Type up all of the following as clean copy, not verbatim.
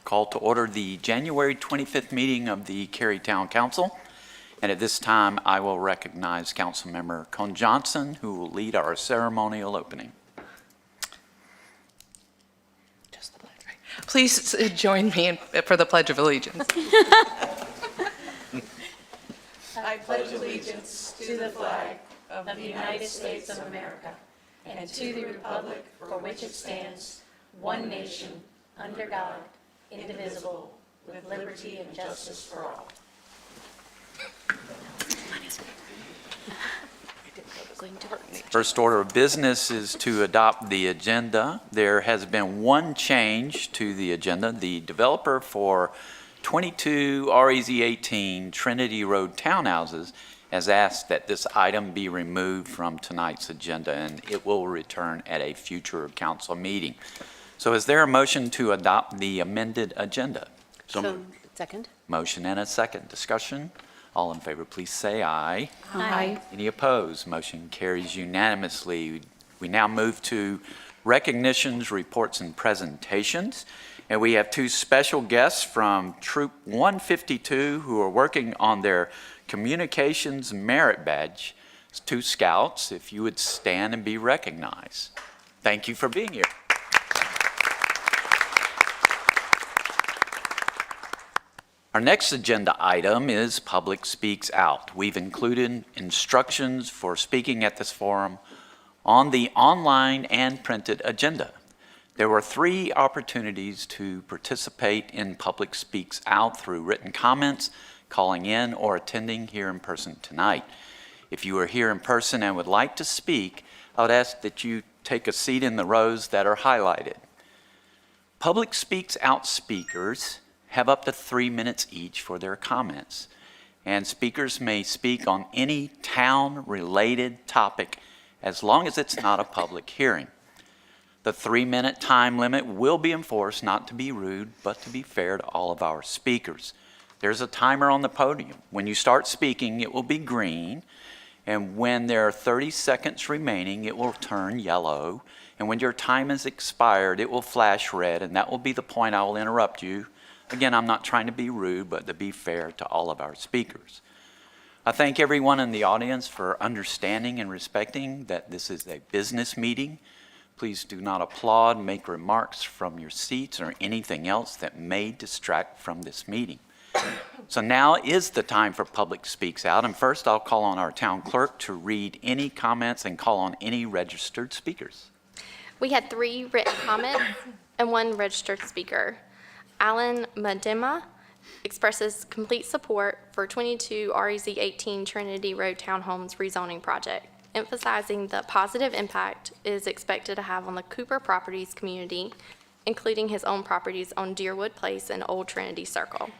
Call to order the January 25th meeting of the Cary Town Council. And at this time, I will recognize Councilmember Cone Johnson, who will lead our ceremonial opening. Please join me for the Pledge of Allegiance. I pledge allegiance to the flag of the United States of America and to the republic for which it stands, one nation, under God, indivisible, with liberty and justice for all. First order of business is to adopt the agenda. There has been one change to the agenda. The developer for 22 REZ 18 Trinity Road townhouses has asked that this item be removed from tonight's agenda, and it will return at a future council meeting. So is there a motion to adopt the amended agenda? So second. Motion and a second. Discussion? All in favor, please say aye. Aye. Any opposed? Motion carries unanimously. We now move to recognitions, reports, and presentations. And we have two special guests from Troop 152 who are working on their Communications Merit Badge. It's two scouts. If you would stand and be recognized. Thank you for being here. Our next agenda item is Public Speaks Out. We've included instructions for speaking at this forum on the online and printed agenda. There were 3 opportunities to participate in Public Speaks Out through written comments, calling in, or attending here in person tonight. If you are here in person and would like to speak, I would ask that you take a seat in the rows that are highlighted. Public Speaks Out speakers have up to 3 minutes each for their comments, and speakers may speak on any town-related topic as long as it's not a public hearing. The 3-minute time limit will be enforced, not to be rude, but to be fair to all of our speakers. There's a timer on the podium. When you start speaking, it will be green, and when there are 30 seconds remaining, it will turn yellow, and when your time is expired, it will flash red, and that will be the point I will interrupt you. Again, I'm not trying to be rude, but to be fair to all of our speakers. I thank everyone in the audience for understanding and respecting that this is a business meeting. Please do not applaud, make remarks from your seats, or anything else that may distract from this meeting. So now is the time for Public Speaks Out, and first I'll call on our town clerk to read any comments and call on any registered speakers. We had 3 written comments and 1 registered speaker. Alan Madema expresses complete support for 22 REZ 18 Trinity Road Townhomes rezoning project, emphasizing the positive impact it is expected to have on the Cooper Properties community, including his own properties on Deerwood Place and Old Trinity Circle.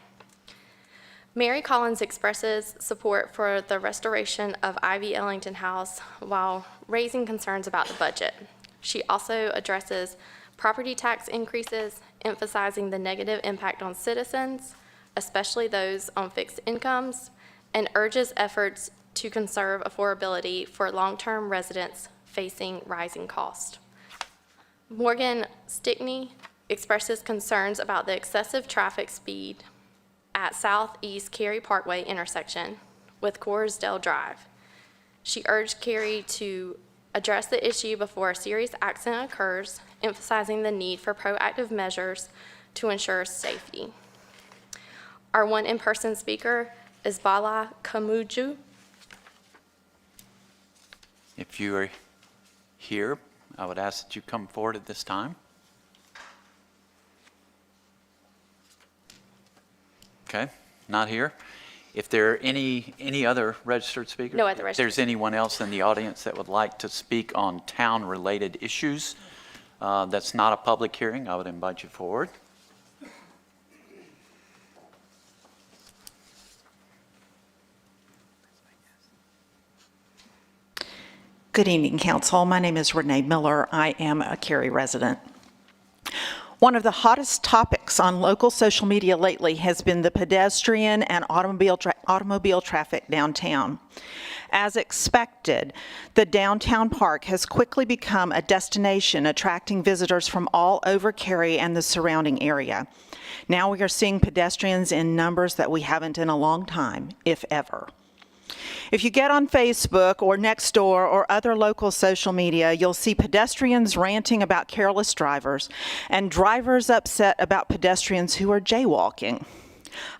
Mary Collins expresses support for the restoration of Ivy Ellington House while raising concerns about the budget. She also addresses property tax increases, emphasizing the negative impact on citizens, especially those on fixed incomes, and urges efforts to conserve affordability for long-term residents facing rising costs. Morgan Stickney expresses concerns about the excessive traffic speed at Southeast Cary Parkway intersection with Corsdale Drive. She urged Cary to address the issue before a serious accident occurs, emphasizing the need for proactive measures to ensure safety. Our 1 in-person speaker is Bala Kamuju. If you are here, I would ask that you come forward at this time. Okay, not here. If there are any other registered speakers? No other registered. If there's anyone else in the audience that would like to speak on town-related issues that's not a public hearing, I would invite you forward. Good evening, Council. My name is Renee Miller. I am a Cary resident. One of the hottest topics on local social media lately has been the pedestrian and automobile traffic downtown. As expected, the downtown park has quickly become a destination attracting visitors from all over Cary and the surrounding area. Now we are seeing pedestrians in numbers that we haven't in a long time, if ever. If you get on Facebook or Nextdoor or other local social media, you'll see pedestrians ranting about careless drivers and drivers upset about pedestrians who are jaywalking.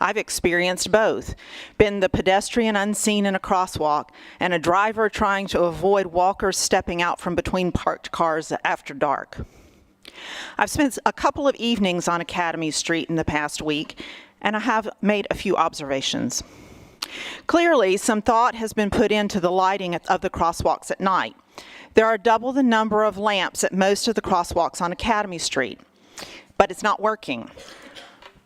I've experienced both, been the pedestrian unseen in a crosswalk and a driver trying to avoid walkers stepping out from between parked cars after dark. I've spent a couple of evenings on Academy Street in the past week, and I have made a few observations. Clearly, some thought has been put into the lighting of the crosswalks at night. There are double the number of lamps at most of the crosswalks on Academy Street, but it's not working.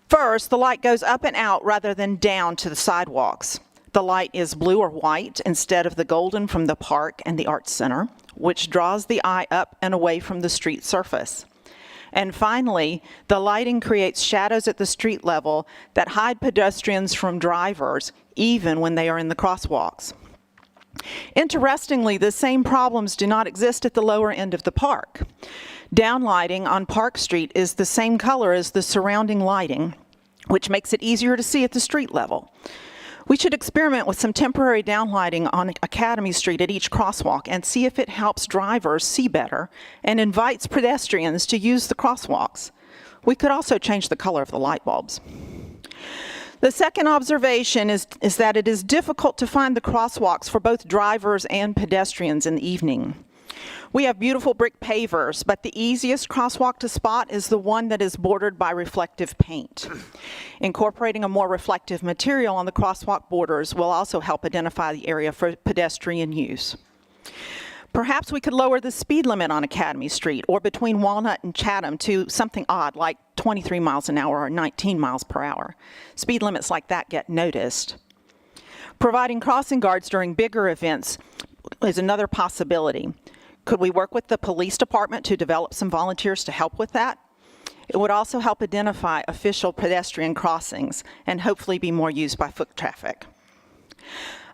First, the light goes up and out rather than down to the sidewalks. The light is blue or white instead of the golden from the park and the Arts Center, which draws the eye up and away from the street surface. And finally, the lighting creates shadows at the street level that hide pedestrians from drivers, even when they are in the crosswalks. Interestingly, the same problems do not exist at the lower end of the park. Downlighting on Park Street is the same color as the surrounding lighting, which makes it easier to see at the street level. We should experiment with some temporary downlighting on Academy Street at each crosswalk and see if it helps drivers see better and invites pedestrians to use the crosswalks. We could also change the color of the light bulbs. The second observation is that it is difficult to find the crosswalks for both drivers and pedestrians in the evening. We have beautiful brick pavers, but the easiest crosswalk to spot is the one that is bordered by reflective paint. Incorporating a more reflective material on the crosswalk borders will also help identify the area for pedestrian use. Perhaps we could lower the speed limit on Academy Street or between Walnut and Chatham to something odd like 23 miles an hour or 19 miles per hour. Speed limits like that get noticed. Providing crossing guards during bigger events is another possibility. Could we work with the police department to develop some volunteers to help with that? It would also help identify official pedestrian crossings and hopefully be more used by foot traffic.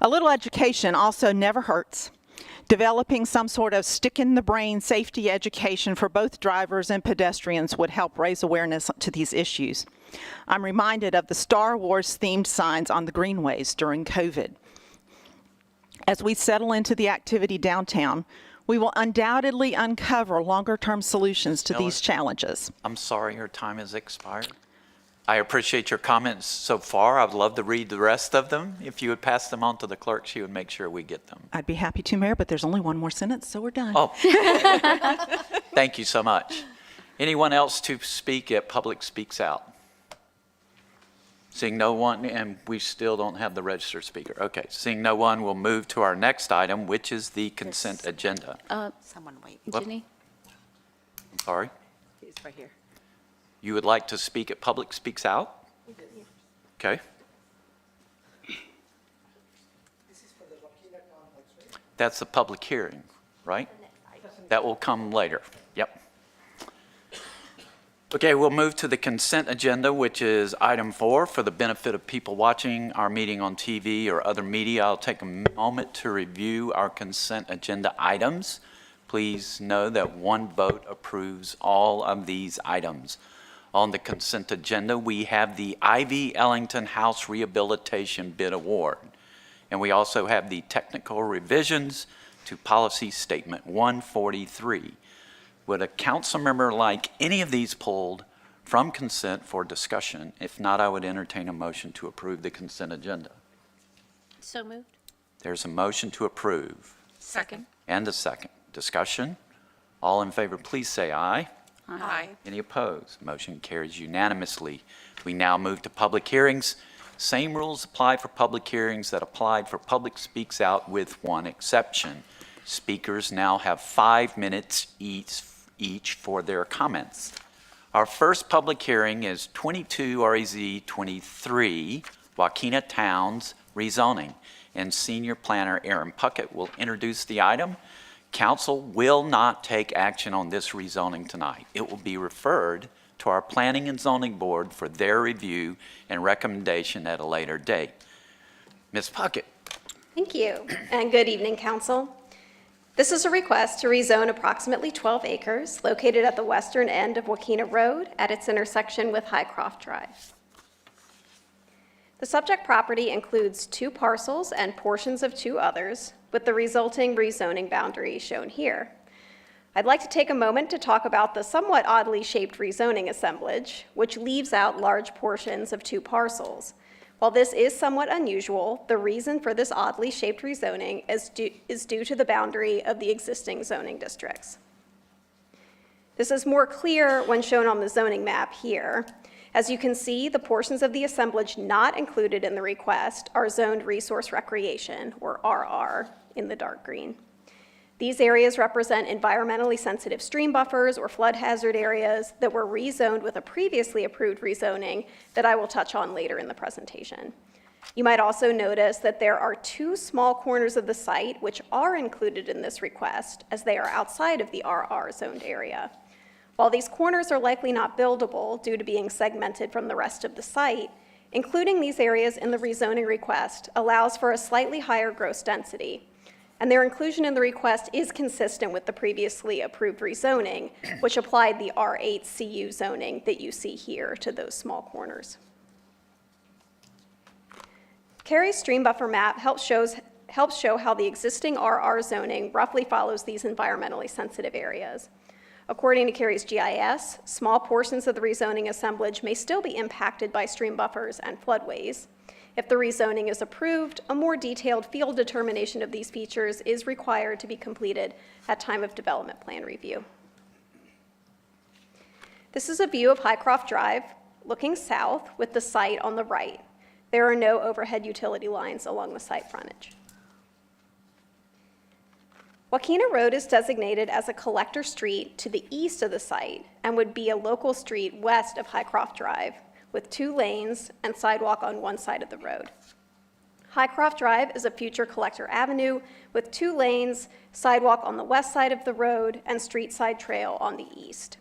A little education also never hurts. Developing some sort of stick-in-the-brain safety education for both drivers and pedestrians would help raise awareness to these issues. I'm reminded of the Star Wars-themed signs on the greenways during COVID. As we settle into the activity downtown, we will undoubtedly uncover longer-term solutions to these challenges. I'm sorry, your time has expired. I appreciate your comments so far. I'd love to read the rest of them. If you would pass them on to the clerk, she would make sure we get them. I'd be happy to, Mayor, but there's only one more sentence, so we're done. Oh, thank you so much. Anyone else to speak at Public Speaks Out? Seeing no one, and we still don't have the registered speaker. Okay, seeing no one, we'll move to our next item, which is the consent agenda. Someone wait. What? Ginny? I'm sorry? He's right here. You would like to speak at Public Speaks Out? Okay. That's the public hearing, right? That will come later. Yep. Okay, we'll move to the consent agenda, which is item 4. For the benefit of people watching our meeting on TV or other media, I'll take a moment to review our consent agenda items. Please know that one vote approves all of these items. On the consent agenda, we have the Ivy Ellington House Rehabilitation Bid Award. And we also have the technical revisions to Policy Statement 143. Would a council member like any of these pulled from consent for discussion? If not, I would entertain a motion to approve the consent agenda. So moved. There's a motion to approve Second. and a second. Discussion? All in favor, please say aye. Aye. Any opposed? Motion carries unanimously. We now move to public hearings. Same rules apply for public hearings that applied for Public Speaks Out with one exception. Speakers now have 5 minutes each for their comments. Our first public hearing is 22 REZ 23, Waukena Towns rezoning, and Senior Planner Aaron Puckett will introduce the item. Council will not take action on this rezoning tonight. It will be referred to our Planning and Zoning Board for their review and recommendation at a later date. Ms. Puckett. Thank you, and good evening, Council. This is a request to rezone approximately 12 acres located at the western end of Wakena Road at its intersection with Highcroft Drive. The subject property includes 2 parcels and portions of 2 others, with the resulting rezoning boundary shown here. I'd like to take a moment to talk about the somewhat oddly shaped rezoning assemblage, which leaves out large portions of 2 parcels. While this is somewhat unusual, the reason for this oddly shaped rezoning is due to the boundary of the existing zoning districts. This is more clear when shown on the zoning map here. As you can see, the portions of the assemblage not included in the request are zoned resource recreation, or RR, in the dark green. These areas represent environmentally sensitive stream buffers or flood hazard areas that were rezoned with a previously approved rezoning that I will touch on later in the presentation. You might also notice that there are 2 small corners of the site which are included in this request as they are outside of the RR zoned area. While these corners are likely not buildable due to being segmented from the rest of the site, including these areas in the rezoning request allows for a slightly higher gross density, and their inclusion in the request is consistent with the previously approved rezoning, which applied the R8 CU zoning that you see here to those small corners. Cary's stream buffer map helps show how the existing RR zoning roughly follows these environmentally sensitive areas. According to Cary's GIS, small portions of the rezoning assemblage may still be impacted by stream buffers and floodways. If the rezoning is approved, a more detailed field determination of these features is required to be completed at time of development plan review. This is a view of Highcroft Drive looking south with the site on the right. There are no overhead utility lines along the site frontage. Wakena Road is designated as a collector street to the east of the site and would be a local street west of Highcroft Drive, with 2 lanes and sidewalk on one side of the road. Highcroft Drive is a future collector avenue with 2 lanes, sidewalk on the west side of the road, and street side trail on the east.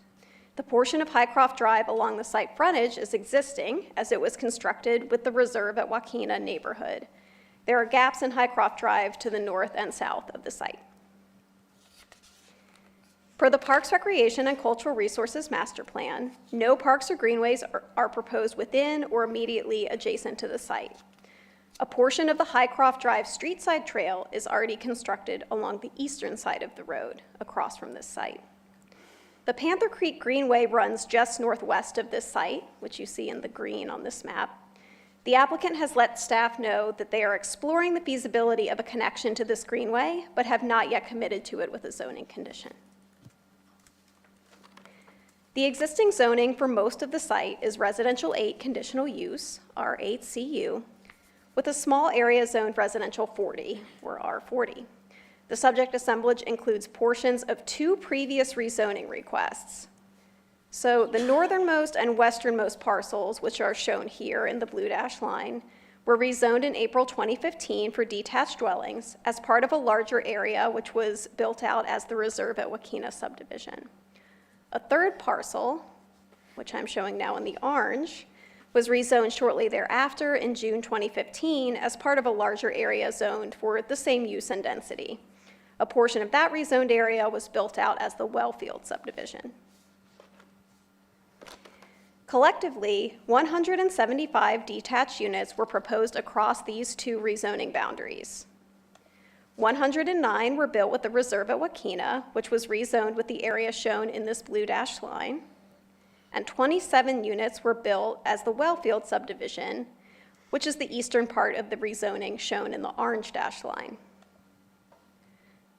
The portion of Highcroft Drive along the site frontage is existing as it was constructed with the Reserve at Wakena neighborhood. There are gaps in Highcroft Drive to the north and south of the site. Per the Parks, Recreation, and Cultural Resources Master Plan, no parks or greenways are proposed within or immediately adjacent to the site. A portion of the Highcroft Drive street side trail is already constructed along the eastern side of the road, across from this site. The Panther Creek Greenway runs just northwest of this site, which you see in the green on this map. The applicant has let staff know that they are exploring the feasibility of a connection to this greenway, but have not yet committed to it with a zoning condition. The existing zoning for most of the site is Residential 8 Conditional Use, R8CU, with a small area zoned Residential 40, or R40. The subject assemblage includes portions of 2 previous rezoning requests. So the northernmost and westernmost parcels, which are shown here in the blue dashed line, were rezoned in April 2015 for detached dwellings as part of a larger area which was built out as the Reserve at Wakena subdivision. A 3rd parcel, which I'm showing now in the orange, was rezoned shortly thereafter in June 2015 as part of a larger area zoned for the same use and density. A portion of that rezoned area was built out as the Wellfield subdivision. Collectively, 175 detached units were proposed across these 2 rezoning boundaries. 109 were built with the Reserve at Wakena, which was rezoned with the area shown in this blue dashed line, and 27 units were built as the Wellfield subdivision, which is the eastern part of the rezoning shown in the orange dashed line.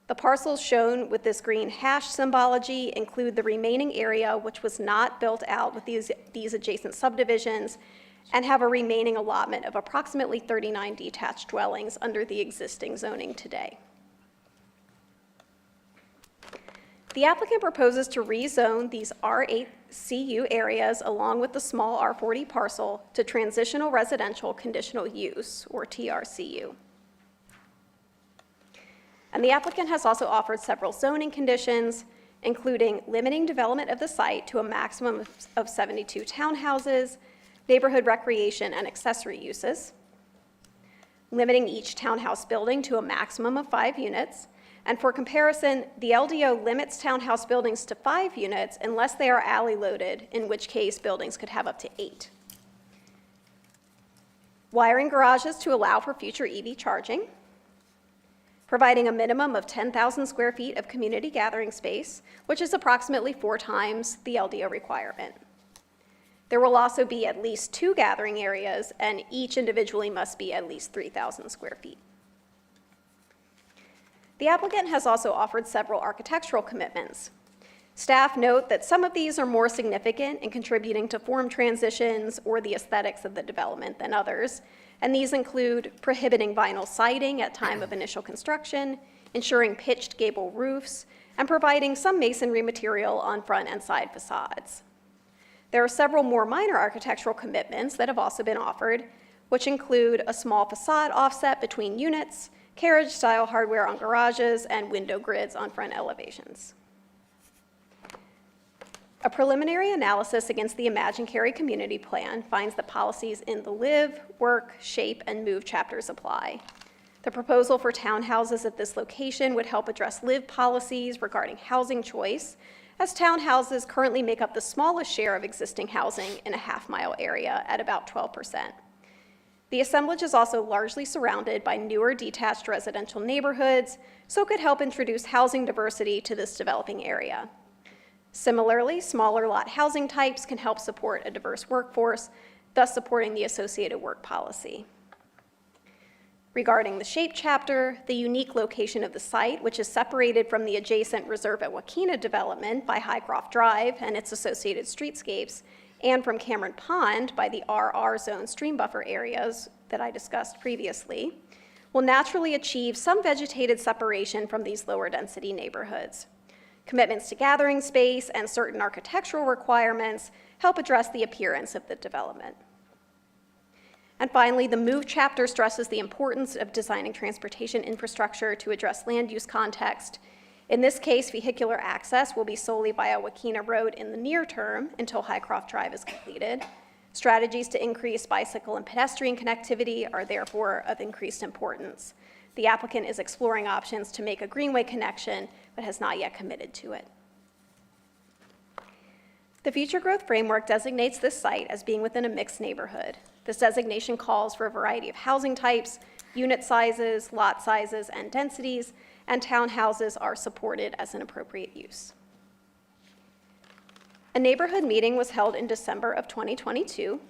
The parcels shown with this green hash symbology include the remaining area which was not built out with these adjacent subdivisions and have a remaining allotment of approximately 39 detached dwellings under the existing zoning today. The applicant proposes to rezone these R8CU areas along with the small R40 parcel to Transitional Residential Conditional Use, or TRCU. And the applicant has also offered several zoning conditions, including limiting development of the site to a maximum of 72 townhouses, neighborhood recreation and accessory uses, limiting each townhouse building to a maximum of 5 units, and for comparison, the LDO limits townhouse buildings to 5 units unless they are alley loaded, in which case buildings could have up to 8. Wiring garages to allow for future EV charging, providing a minimum of 10,000 square feet of community gathering space, which is approximately 4 times the LDO requirement. There will also be at least 2 gathering areas, and each individually must be at least 3,000 square feet. The applicant has also offered several architectural commitments. Staff note that some of these are more significant in contributing to form transitions or the aesthetics of the development than others, and these include prohibiting vinyl siding at time of initial construction, ensuring pitched gable roofs, and providing some masonry material on front and side facades. There are several more minor architectural commitments that have also been offered, which include a small facade offset between units, carriage-style hardware on garages, and window grids on front elevations. A preliminary analysis against the Imagine Cary Community Plan finds that policies in the Live, Work, Shape, and Move chapters apply. The proposal for townhouses at this location would help address Live policies regarding housing choice, as townhouses currently make up the smallest share of existing housing in a half-mile area at about 12%. The assemblage is also largely surrounded by newer detached residential neighborhoods, so it could help introduce housing diversity to this developing area. Similarly, smaller lot housing types can help support a diverse workforce, thus supporting the associated work policy. Regarding the Shape chapter, the unique location of the site, which is separated from the adjacent Reserve at Wakena development by Highcroft Drive and its associated streetscapes, and from Cameron Pond by the RR zone stream buffer areas that I discussed previously, will naturally achieve some vegetated separation from these lower density neighborhoods. Commitments to gathering space and certain architectural requirements help address the appearance of the development. And finally, the Move chapter stresses the importance of designing transportation infrastructure to address land use context. In this case, vehicular access will be solely via Wakena Road in the near term until Highcroft Drive is completed. Strategies to increase bicycle and pedestrian connectivity are therefore of increased importance. The applicant is exploring options to make a greenway connection, but has not yet committed to it. The Future Growth Framework designates this site as being within a mixed neighborhood. This designation calls for a variety of housing types, unit sizes, lot sizes, and densities, and townhouses are supported as an appropriate use. A neighborhood meeting was held in December of 2022.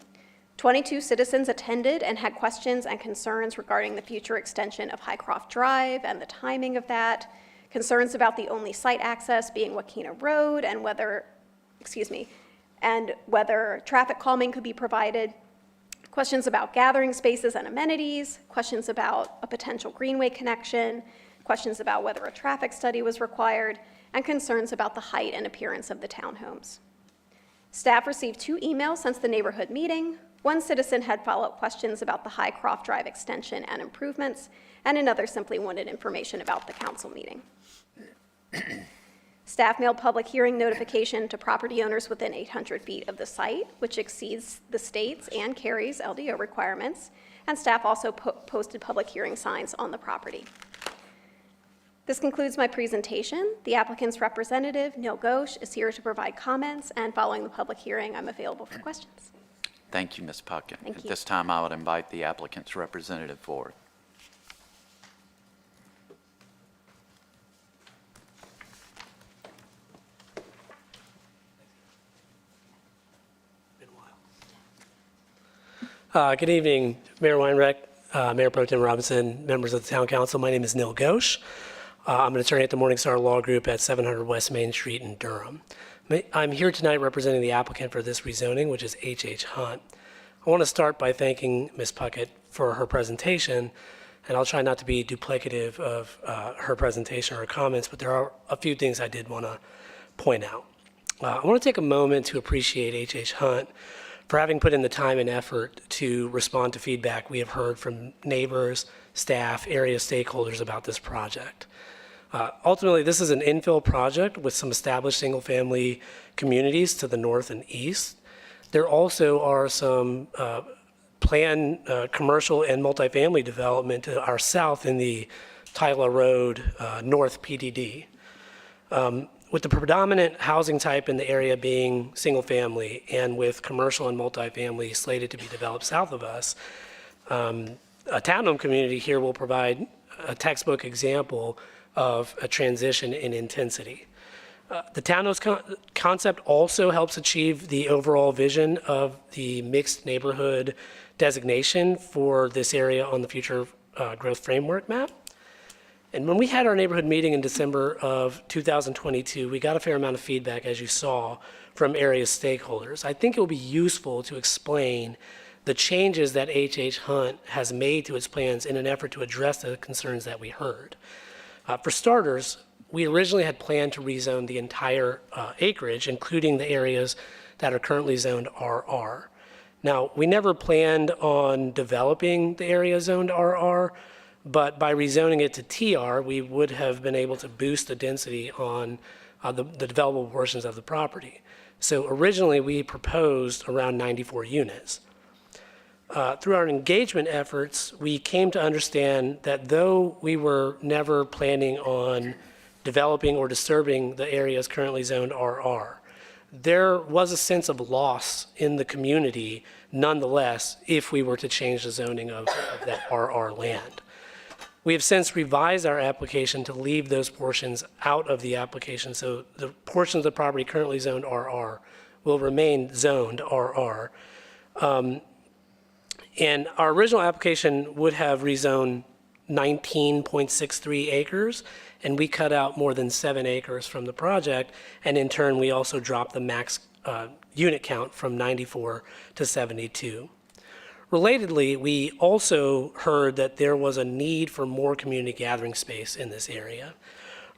22 citizens attended and had questions and concerns regarding the future extension of Highcroft Drive and the timing of that, concerns about the only site access being Wakena Road and whether traffic calming could be provided, questions about gathering spaces and amenities, questions about a potential greenway connection, questions about whether a traffic study was required, and concerns about the height and appearance of the townhomes. Staff received 2 emails since the neighborhood meeting. One citizen had follow-up questions about the Highcroft Drive extension and improvements, and another simply wanted information about the council meeting. Staff mailed public hearing notification to property owners within 800 feet of the site, which exceeds the state's and Cary's LDO requirements, and staff also posted public hearing signs on the property. This concludes my presentation. The applicant's representative, Neil Ghosh, is here to provide comments, and following the public hearing, I'm available for questions. Thank you, Ms. Puckett. Thank At you. this time, I would invite the applicant's representative forward. Good evening, Mayor Weinreich, Mayor Pro Tem Robinson, members of the Town Council. My name is Neil Ghosh. I'm an attorney at the Morningstar Law Group at 700 West Main Street in Durham. I'm here tonight representing the applicant for this rezoning, which is H.H. Hunt. I want to start by thanking Ms. Puckett for her presentation, and I'll try not to be duplicative of her presentation or her comments, but there are a few things I did want to point out. I want to take a moment to appreciate H.H. Hunt for having put in the time and effort to respond to feedback we have heard from neighbors, staff, area stakeholders about this project. Ultimately, this is an infill project with some established single-family communities to the north and east. There also are some planned commercial and multifamily development to our south in the Tyler Road North PDD. With the predominant housing type in the area being single-family and with commercial and multifamily slated to be developed south of us, a townhome community here will provide a textbook example of a transition in intensity. The townhouse concept also helps achieve the overall vision of the mixed neighborhood designation for this area on the future growth framework map. And when we had our neighborhood meeting in December of 2022, we got a fair amount of feedback, as you saw, from area stakeholders. I think it will be useful to explain the changes that H.H. Hunt has made to its plans in an effort to address the concerns that we heard. For starters, we originally had planned to rezone the entire acreage, including the areas that are currently zoned RR. Now, we never planned on developing the area zoned RR, but by rezoning it to TR, we would have been able to boost the density on the developable portions of the property. So originally, we proposed around 94 units. Through our engagement efforts, we came to understand that though we were never planning on developing or disturbing the areas currently zoned RR, there was a sense of loss in the community nonetheless if we were to change the zoning of that RR land. We have since revised our application to leave those portions out of the application, so the portions of the property currently zoned RR will remain zoned RR. And our original application would have rezoned 19.63 acres, and we cut out more than 7 acres from the project, and in turn, we also dropped the max unit count from 94 to 72. Relatedly, we also heard that there was a need for more community gathering space in this area.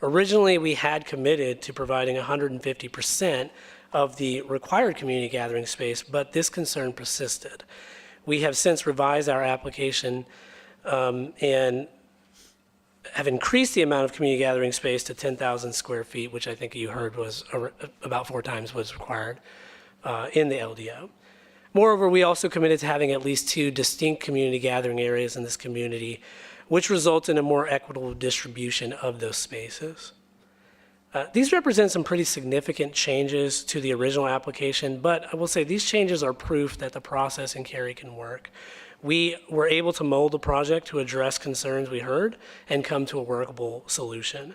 Originally, we had committed to providing 150% of the required community gathering space, but this concern persisted. We have since revised our application and have increased the amount of community gathering space to 10,000 square feet, which I think you heard was about 4 times what's required in the LDO. Moreover, we also committed to having at least 2 distinct community gathering areas in this community, which results in a more equitable distribution of those spaces. These represent some pretty significant changes to the original application, but I will say these changes are proof that the process in Cary can work. We were able to mold the project to address concerns we heard and come to a workable solution.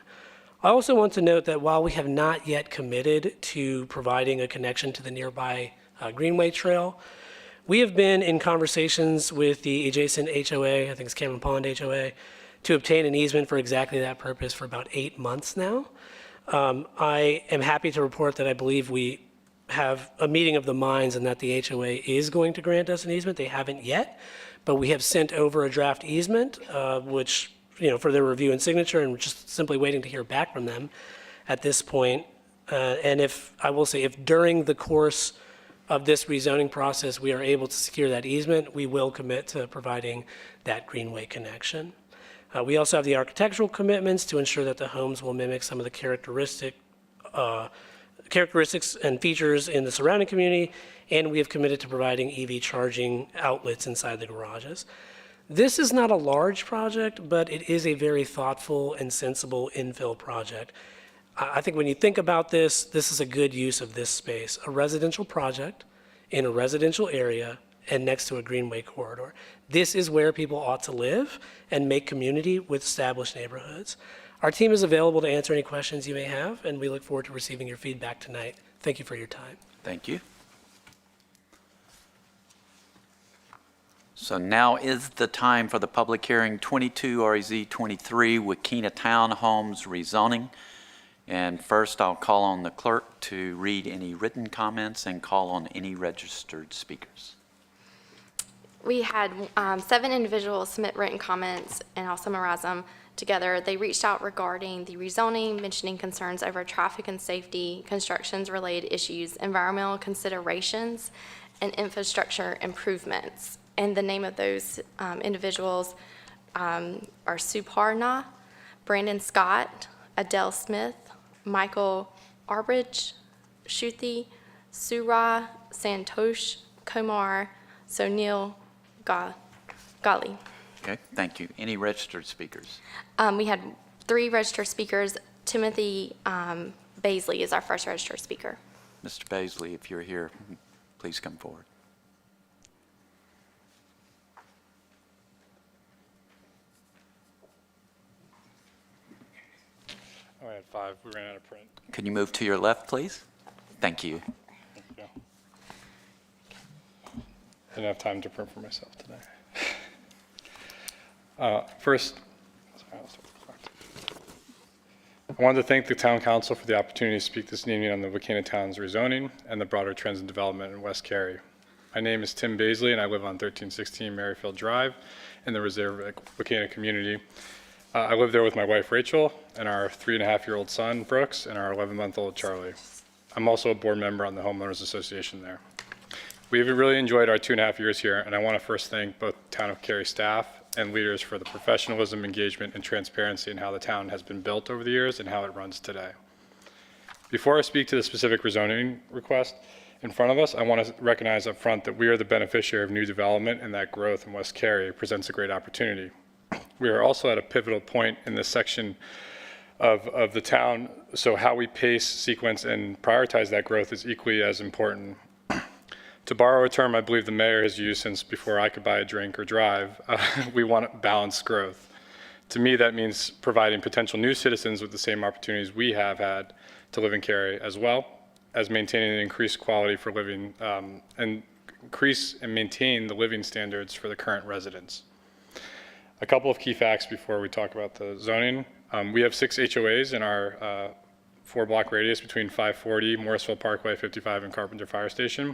I also want to note that while we have not yet committed to providing a connection to the nearby Greenway Trail, we have been in conversations with the adjacent HOA, I think it's Cameron Pond HOA, to obtain an easement for exactly that purpose for about 8 months now. I am happy to report that I believe we have a meeting of the minds and that the HOA is going to grant us an easement. They haven't yet, but we have sent over a draft easement, which, for their review and signature, and we're just simply waiting to hear back from them at this point. And if during the course of this rezoning process we are able to secure that easement, we will commit to providing that Greenway connection. We also have the architectural commitments to ensure that the homes will mimic some of the characteristics and features in the surrounding community, and we have committed to providing EV charging outlets inside the garages. This is not a large project, but it is a very thoughtful and sensible infill project. I think when you think about this, this is a good use of this space, a residential project in a residential area and next to a greenway corridor. This is where people ought to live and make community with established neighborhoods. Our team is available to answer any questions you may have, and we look forward to receiving your feedback tonight. Thank you for your time. Thank you. So now is the time for the public hearing 22 REZ 23 Wakena Townhomes rezoning. And first, I'll call on the clerk to read any written comments and call on any registered speakers. We had 7 individuals submit written comments, and I'll summarize them together. They reached out regarding the rezoning, mentioning concerns over traffic and safety, constructions-related issues, environmental considerations, and infrastructure improvements. And the name of those individuals are Suparna, Brandon Scott, Adele Smith, Michael Arbridge, Shruti, Suraj, Santosh, Komar, Sonil, Gali. Okay, thank you. Any registered speakers? We had 3 registered speakers. Timothy Baisley is our first registered speaker. Mr. Baisley, if you're here, please come forward. Oh, I had 5. We ran out of print. Can you move to your left, please? Thank you. Thank you. I didn't have time to print for myself today. First, I wanted to thank the Town Council for the opportunity to speak this evening on the Waukeena Town's rezoning and the broader trends and development in West Cary. My name is Tim Baisley, and I live on 1316 Merrifield Drive in the Reserve Waukeena community. I live there with my wife, Rachel, and our 3.5-year-old son, Brooks, and our 11-month-old, Charlie. I'm also a board member on the Homeowners Association there. We've really enjoyed our 2.5 years here, and I want to first thank both Town of Cary staff and leaders for the professionalism, engagement, and transparency in how the town has been built over the years and how it runs today. Before I speak to the specific rezoning request in front of us, I want to recognize up front that we are the beneficiary of new development, and that growth in West Cary presents a great opportunity. We are also at a pivotal point in this section of the town, so how we pace, sequence, and prioritize that growth is equally as important. To borrow a term I believe the mayor has used since before I could buy a drink or drive, we want balanced growth. To me, that means providing potential new citizens with the same opportunities we have had to live in Cary, as well as maintaining an increased quality for living and increase and maintain the living standards for the current residents. A couple of key facts before we talk about the zoning. We have 6 HOAs in our 4-block radius between 540, Morrisville Parkway, 55, and Carpenter Fire Station.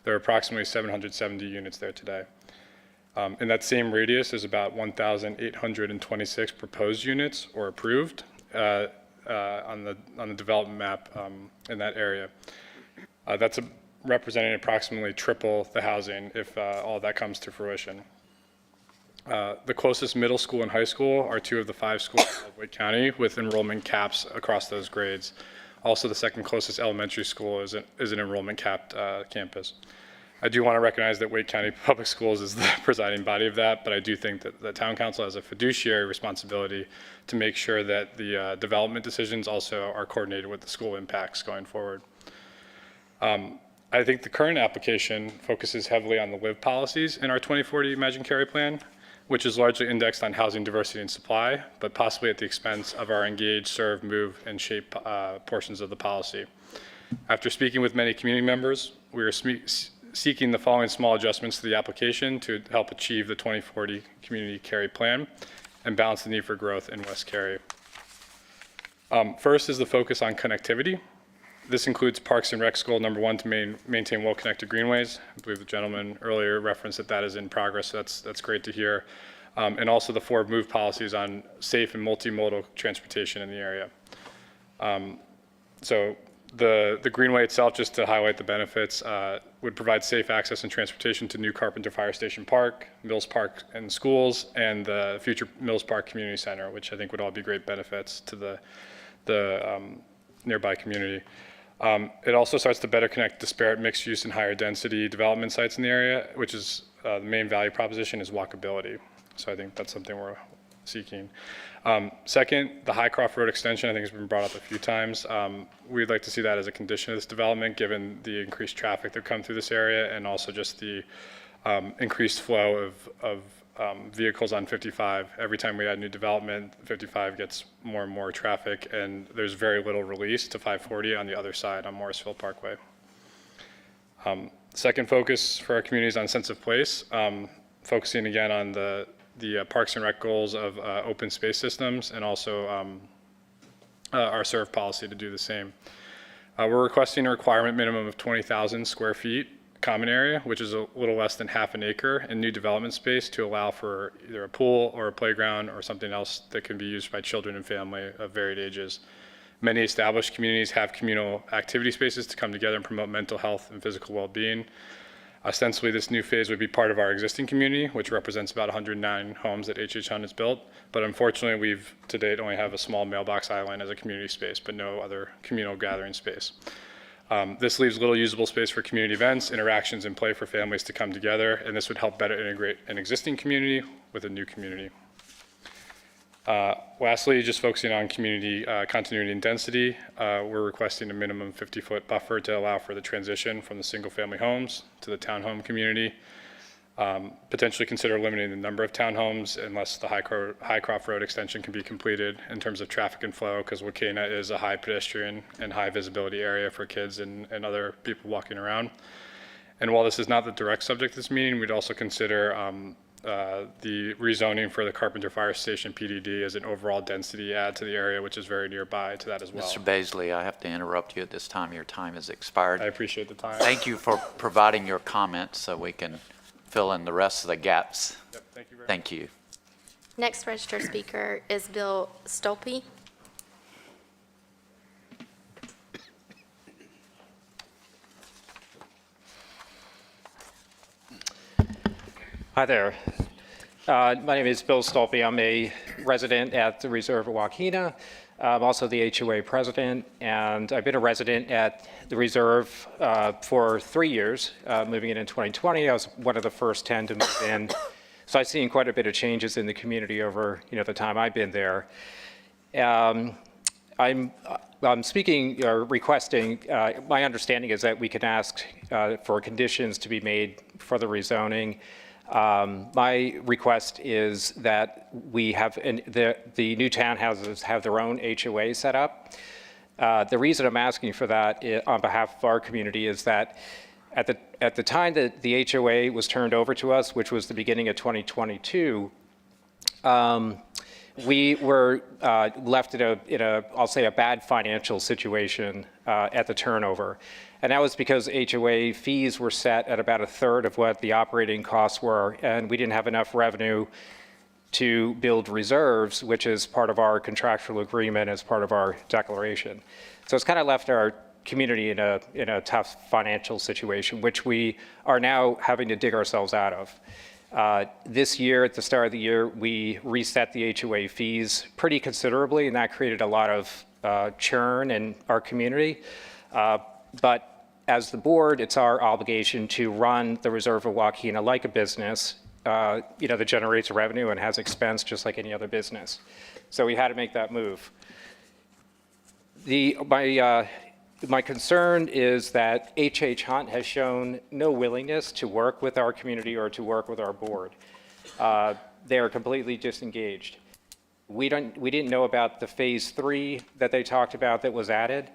There are approximately 770 units there today. In that same radius, there's about 1,826 proposed units or approved on the development map in that area. That's representing approximately triple the housing if all that comes to fruition. The closest middle school and high school are 2 of the 5 schools in Wake County with enrollment caps across those grades. Also, the second closest elementary school is an enrollment capped campus. I do want to recognize that Wake County Public Schools is the presiding body of that, but I do think that the Town Council has a fiduciary responsibility to make sure that the development decisions also are coordinated with the school impacts going forward. I think the current application focuses heavily on the LIVE policies in our 2040 Imagine Cary plan, which is largely indexed on housing diversity and supply, but possibly at the expense of our engage, serve, move, and shape portions of the policy. After speaking with many community members, we are seeking the following small adjustments to the application to help achieve the 2040 Community Cary Plan and balance the need for growth in West Cary. First is the focus on connectivity. This includes Parks and Rec goal number 1 to maintain well-connected greenways. I believe the gentleman earlier referenced that is in progress, so that's great to hear. And also the 4 move policies on safe and multimodal transportation in the area. So the greenway itself, just to highlight the benefits, would provide safe access and transportation to new Carpenter Fire Station Park, Mills Park and schools, and the future Mills Park Community Center, which I think would all be great benefits to the nearby community. It also starts to better connect disparate mixed use and higher density development sites in the area, which is the main value proposition is walkability. So I think that's something we're seeking. Second, the Highcroft Road extension, I think has been brought up a few times. We'd like to see that as a condition of this development, given the increased traffic that come through this area and also just the increased flow of vehicles on 55. Every time we add new development, 55 gets more and more traffic, and there's very little release to 540 on the other side on Morrisville Parkway. Second focus for our community is on sense of place, focusing again on the Parks and Rec goals of open space systems and also our serve policy to do the same. We're requesting a requirement minimum of 20,000 square feet common area, which is a little less than half an acre in new development space to allow for either a pool or a playground or something else that can be used by children and family of varied ages. Many established communities have communal activity spaces to come together and promote mental health and physical well-being. Ostensibly, this new phase would be part of our existing community, which represents about 109 homes that H.H. Hunt has built. But unfortunately, we've to date only have a small mailbox island as a community space, but no other communal gathering space. This leaves little usable space for community events, interactions, and play for families to come together, and this would help better integrate an existing community with a new community. Lastly, just focusing on community continuity and density, we're requesting a minimum 50-foot buffer to allow for the transition from the single-family homes to the townhome community. Potentially consider limiting the number of townhomes unless the Highcroft Road extension can be completed in terms of traffic and flow, because Wakena is a high pedestrian and high visibility area for kids and other people walking around. And while this is not the direct subject of this meeting, we'd also consider the rezoning for the Carpenter Fire Station PDD as an overall density add to the area, which is very nearby to that as well. Mr. Baisley, I have to interrupt you at this time. Your time has expired. I appreciate the time. Thank you for providing your comments so we can fill in the rest of the gaps. Yep, thank you very much. Thank you. Next registered speaker is Bill Stolpe. Hi there. My name is Bill Stolpe. I'm a resident at the Reserve of Wakena. I'm also the HOA president, and I've been a resident at the Reserve for 3 years, moving in 2020. I was one of the first 10 to move in. So I've seen quite a bit of changes in the community over the time I've been there. I'm speaking or requesting, my understanding is that we can ask for conditions to be made for the rezoning. My request is that we have, the new townhouses have their own HOA set up. The reason I'm asking for that on behalf of our community is that at the time that the HOA was turned over to us, which was the beginning of 2022, we were left in a, I'll say, a bad financial situation at the turnover. And that was because HOA fees were set at about a third of what the operating costs were, and we didn't have enough revenue to build reserves, which is part of our contractual agreement as part of our declaration. So it's kind of left our community in a tough financial situation, which we are now having to dig ourselves out of. This year, at the start of the year, we reset the HOA fees pretty considerably, and that created a lot of churn in our community. But as the board, it's our obligation to run the Reserve of Wakena like a business, that generates revenue and has expense just like any other business. So we had to make that move. My concern is that H.H. Hunt has shown no willingness to work with our community or to work with our board. They are completely disengaged. We didn't know about the phase 3 that they talked about that was added,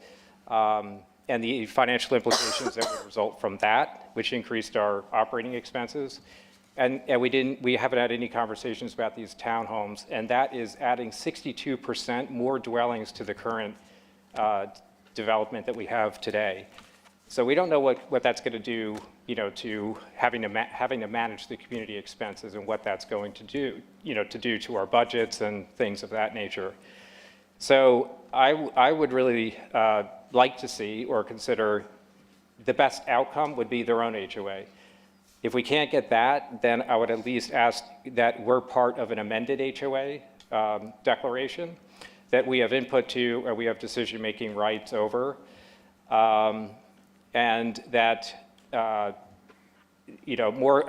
and the financial implications that would result from that, which increased our operating expenses. And we haven't had any conversations about these townhomes, and that is adding 62% more dwellings to the current development that we have today. So we don't know what that's going to do, to having to manage the community expenses and what that's going to do, to our budgets and things of that nature. So I would really like to see or consider the best outcome would be their own HOA. If we can't get that, then I would at least ask that we're part of an amended HOA declaration that we have input to or we have decision-making rights over, and that more.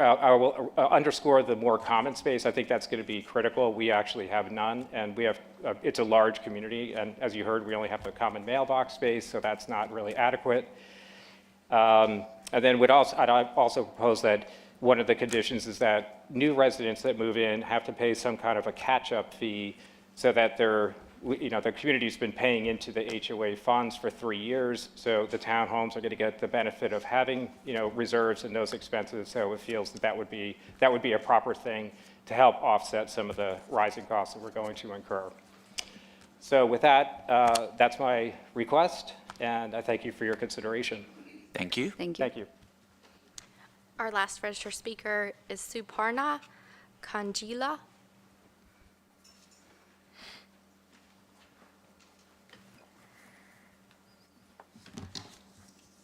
I will underscore the more common space. I think that's going to be critical. We actually have none, and we have. It's a large community, and as you heard, we only have the common mailbox space, so that's not really adequate. And then I'd also propose that one of the conditions is that new residents that move in have to pay some kind of a catch-up fee, so that the community's been paying into the HOA funds for 3 years, so the townhomes are going to get the benefit of having, reserves and those expenses. So it feels that would be a proper thing to help offset some of the rising costs that we're going to incur. So with that, that's my request, and I thank you for your consideration. Thank you. Thank you. Thank you. Our last registered speaker is Suparna Kanjila.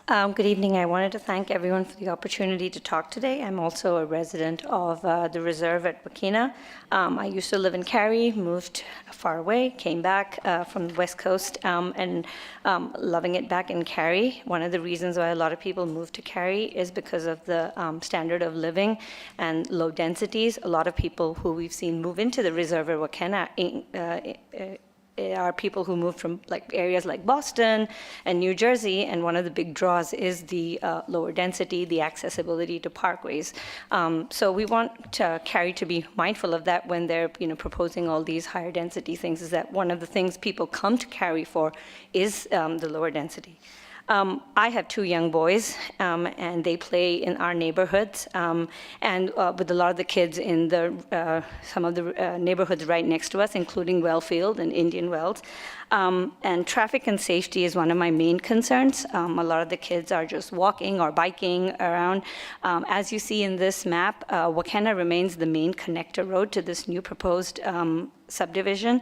Good evening. I wanted to thank everyone for the opportunity to talk today. I'm also a resident of the reserve at Wakena. I used to live in Cary, moved far away, came back from the West Coast, and loving it back in Cary. One of the reasons why a lot of people move to Cary is because of the standard of living and low densities. A lot of people who we've seen move into the reserve at Wakena are people who moved from like areas like Boston and New Jersey, and one of the big draws is the lower density, the accessibility to parkways. So we want Cary to be mindful of that when they're proposing all these higher density things, is that one of the things people come to Cary for is the lower density. I have 2 young boys, and they play in our neighborhoods, and with a lot of the kids in some of the neighborhoods right next to us, including Wellfield and Indian Wells. And traffic and safety is one of my main concerns. A lot of the kids are just walking or biking around. As you see in this map, Wakena remains the main connector road to this new proposed subdivision.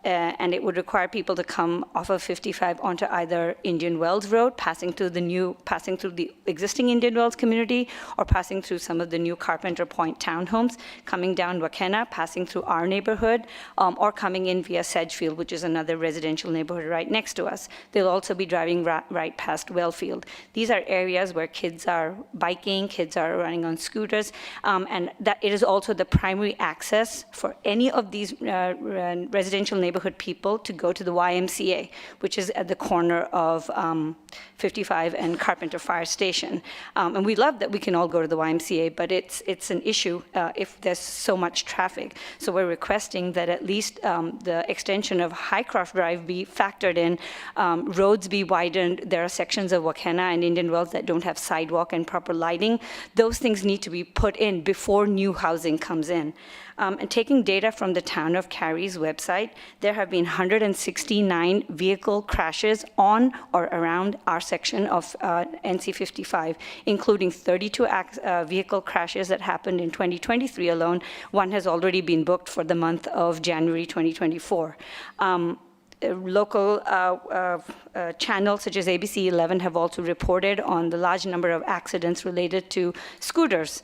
And it would require people to come off of 55 onto either Indian Wells Road, passing through the existing Indian Wells community, or passing through some of the new Carpenter Point townhomes, coming down Wakena, passing through our neighborhood, or coming in via Sedgefield, which is another residential neighborhood right next to us. They'll also be driving right past Wellfield. These are areas where kids are biking, kids are running on scooters, and that it is also the primary access for any of these residential neighborhood people to go to the YMCA, which is at the corner of 55 and Carpenter Fire Station. And we love that we can all go to the YMCA, but it's an issue if there's so much traffic. So we're requesting that at least the extension of Highcroft Drive be factored in, roads be widened. There are sections of Wakena and Indian Wells that don't have sidewalk and proper lighting. Those things need to be put in before new housing comes in. And taking data from the town of Cary's website, there have been 169 vehicle crashes on or around our section of NC 55, including 32 vehicle crashes that happened in 2023 alone. One has already been booked for the month of January 2024. Local channels such as ABC 11 have also reported on the large number of accidents related to scooters.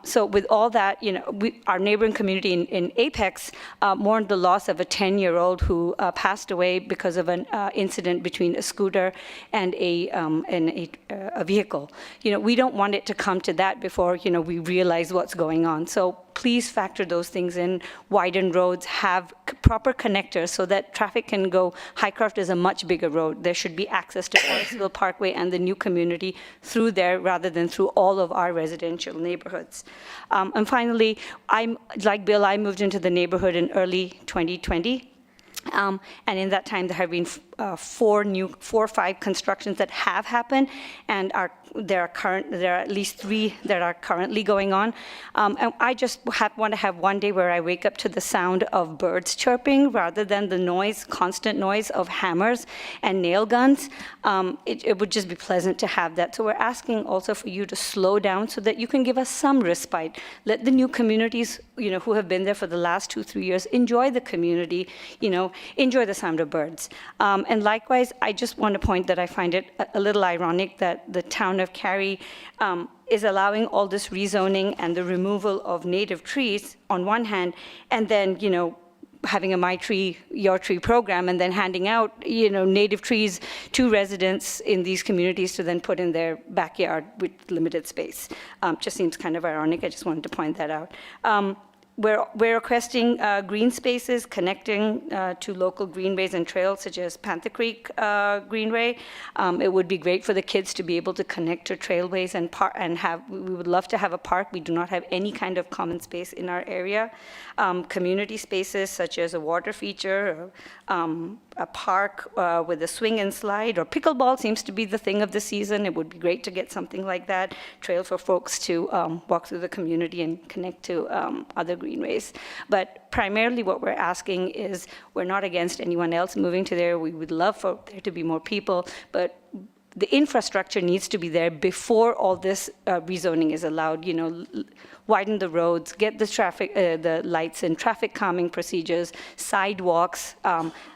So with all that, our neighboring community in Apex mourned the loss of a 10-year-old who passed away because of an incident between a scooter and a vehicle. We don't want it to come to that before we realize what's going on. So please factor those things in. Widen roads, have proper connectors so that traffic can go. Highcroft is a much bigger road. There should be access to Forestville Parkway and the new community through there rather than through all of our residential neighborhoods. And finally, like Bill, I moved into the neighborhood in early 2020. And in that time, there have been 4 or 5 constructions that have happened, and there are at least 3 that are currently going on. And I just want to have one day where I wake up to the sound of birds chirping rather than the constant noise of hammers and nail guns. It would just be pleasant to have that. So we're asking also for you to slow down so that you can give us some respite. Let the new communities, who have been there for the last 2-3 years, enjoy the community, enjoy the sound of birds. And likewise, I just want to point that I find it a little ironic that the town of Cary is allowing all this rezoning and the removal of native trees on one hand, and then, having a My Tree, Your Tree program, and then handing out, native trees to residents in these communities to then put in their backyard with limited space. Just seems kind of ironic. I just wanted to point that out. We're requesting green spaces connecting to local greenways and trails such as Panther Creek Greenway. It would be great for the kids to be able to connect to trailways and we would love to have a park. We do not have any kind of common space in our area. Community spaces such as a water feature, a park with a swing and slide, or pickleball seems to be the thing of the season. It would be great to get something like that. Trail for folks to walk through the community and connect to other greenways. But primarily what we're asking is, we're not against anyone else moving to there. We would love for there to be more people, but the infrastructure needs to be there before all this rezoning is allowed, widen the roads, get the traffic, the lights and traffic calming procedures, sidewalks,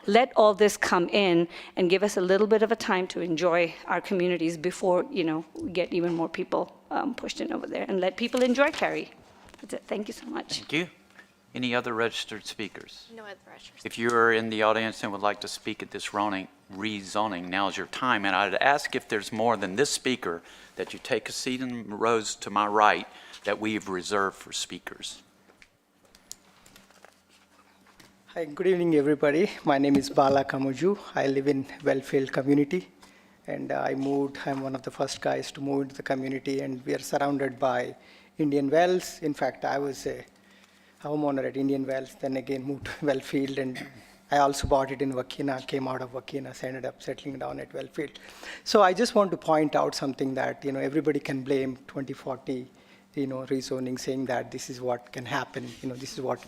let all this come in and give us a little bit of a time to enjoy our communities before, we get even more people pushed in over there, and let people enjoy Cary. That's it. Thank you so much. Thank you. Any other registered speakers? No other registers. If you are in the audience and would like to speak at this rezoning, now is your time. And I'd ask if there's more than this speaker, that you take a seat in the rows to my right that we've reserved for speakers. Hi, good evening, everybody. My name is Bala Kamuju. I live in Wellfield community, and I'm one of the first guys to move into the community, and we are surrounded by Indian wells. In fact, I was a homeowner at Indian Wells, then again moved to Wellfield, and I also bought it in Wakena, came out of Wakena, so I ended up settling down at Wellfield. So I just want to point out something that, everybody can blame 2040, rezoning, saying that this is what can happen, this is what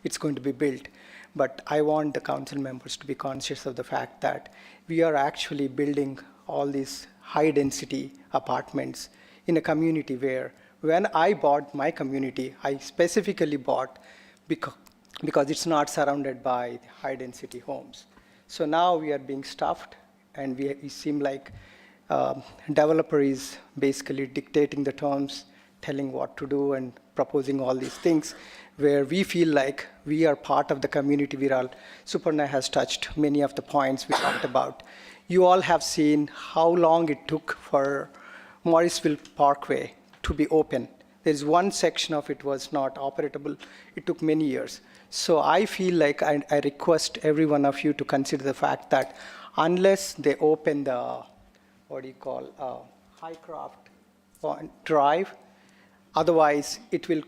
it's going to be built. But I want the council members to be conscious of the fact that we are actually building all these high-density apartments in a community where, when I bought my community, I specifically bought because it's not surrounded by high-density homes. So now we are being stuffed, and we seem like developer is basically dictating the terms, telling what to do, and proposing all these things, where we feel like we are part of the community. Suparna has touched many of the points we talked about. You all have seen how long it took for Morrisville Parkway to be open. There's one section of it was not operable. It took many years. So I feel like I request every one of you to consider the fact that unless they open the, Highcroft Drive, otherwise it will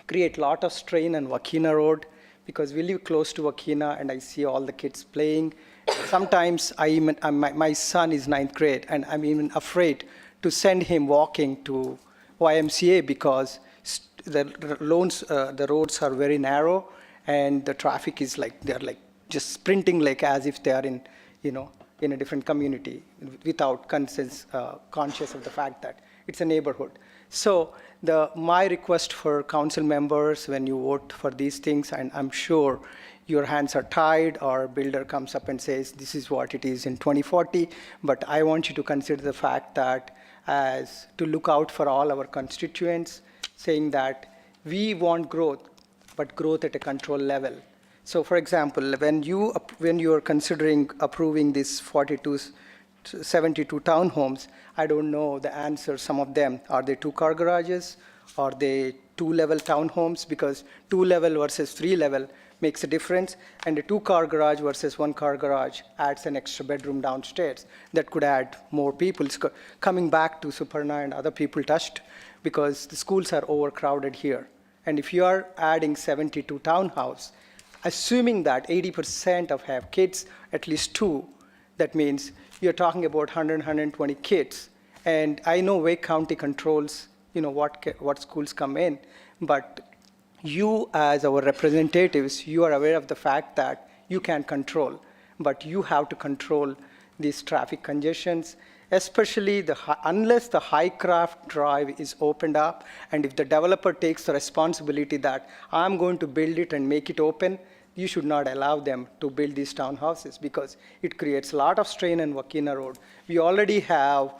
create a lot of strain on Wakena Road, because we live close to Wakena and I see all the kids playing. Sometimes my son is 9th grade, and I'm even afraid to send him walking to YMCA because the roads are very narrow, and the traffic is they're just sprinting as if they are in a different community without conscious of the fact that it's a neighborhood. So my request for council members, when you vote for these things, and I'm sure your hands are tied, or builder comes up and says this is what it is in 2040, but I want you to consider the fact that as to look out for all our constituents, saying that we want growth, but growth at a control level. So for example, when you are considering approving this 72 townhomes, I don't know the answer. Some of them, are they 2-car garages? Are they 2-level townhomes? Because 2-level versus 3-level makes a difference, and a 2-car garage versus 1-car garage adds an extra bedroom downstairs that could add more people. Coming back to Suparna and other people touched, because the schools are overcrowded here. And if you are adding 72 townhouse, assuming that 80% have kids, at least 2, that means you're talking about 100, 120 kids. And I know Wake County controls, what schools come in, but you as our representatives, you are aware of the fact that you can control, but you have to control these traffic congestions, especially unless the Highcroft Drive is opened up, and if the developer takes the responsibility that I'm going to build it and make it open, you should not allow them to build these townhouses, because it creates a lot of strain on Wakena Road. We already have,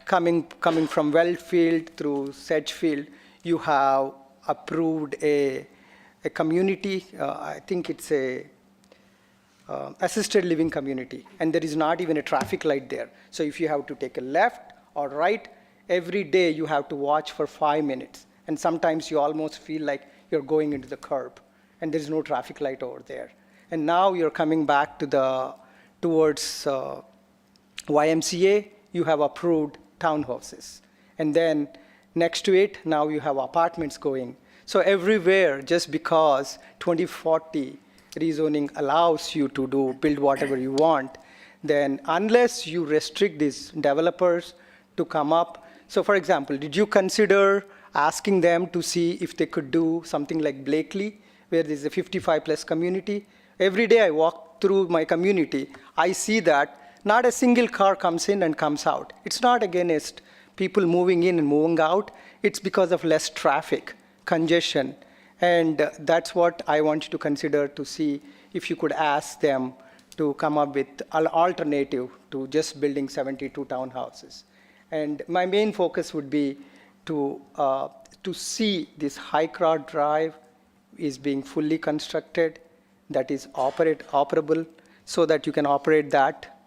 coming from Wellfield through Sedgefield, you have approved a community, I think it's a assisted living community, and there is not even a traffic light there. So if you have to take a left or right, every day you have to watch for 5 minutes, and sometimes you almost feel like you're going into the curb, and there's no traffic light over there. And now you're coming back towards YMCA, you have approved townhouses, and then next to it, now you have apartments going. So everywhere, just because 2040 rezoning allows you to build whatever you want, then unless you restrict these developers to come up. So for example, did you consider asking them to see if they could do something like Blakely, where there's a 55+ community? Every day I walk through my community, I see that not a single car comes in and comes out. It's not against people moving in and moving out. It's because of less traffic, congestion. And that's what I want you to consider, to see if you could ask them to come up with an alternative to just building 72 townhouses. And my main focus would be to see this Highcroft Drive is being fully constructed, that is operable, so that you can operate that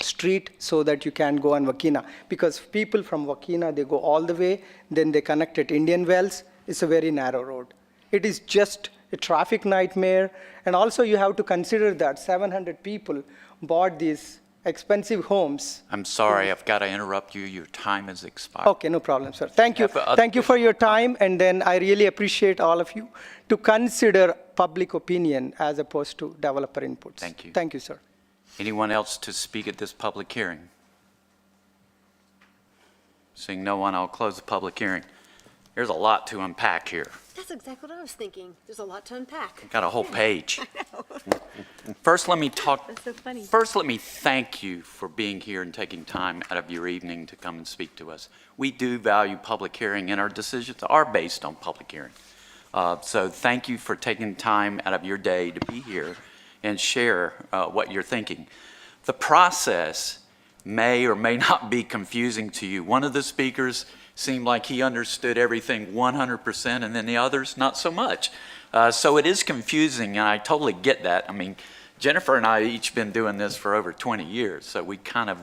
street, so that you can go on Wakena. Because people from Wakena, they go all the way, then they connect at Indian Wells. It's a very narrow road. It is just a traffic nightmare. And also you have to consider that 700 people bought these expensive homes. I'm sorry, I've got to interrupt you. Your time has expired. Okay, no problem, sir. Thank you. Thank you for your time. And then I really appreciate all of you to consider public opinion as opposed to developer inputs. Thank you. Thank you, sir. Anyone else to speak at this public hearing? Seeing no one, I'll close the public hearing. There's a lot to unpack here. That's exactly what I was thinking. There's a lot to unpack. Got a whole page. First, let me talk. That's so funny. First, let me thank you for being here and taking time out of your evening to come and speak to us. We do value public hearing, and our decisions are based on public hearing. So thank you for taking time out of your day to be here and share what you're thinking. The process may or may not be confusing to you. One of the speakers seemed like he understood everything 100%, and then the others not so much. So it is confusing, and I totally get that. I mean, Jennifer and I each been doing this for over 20 years, so we kind of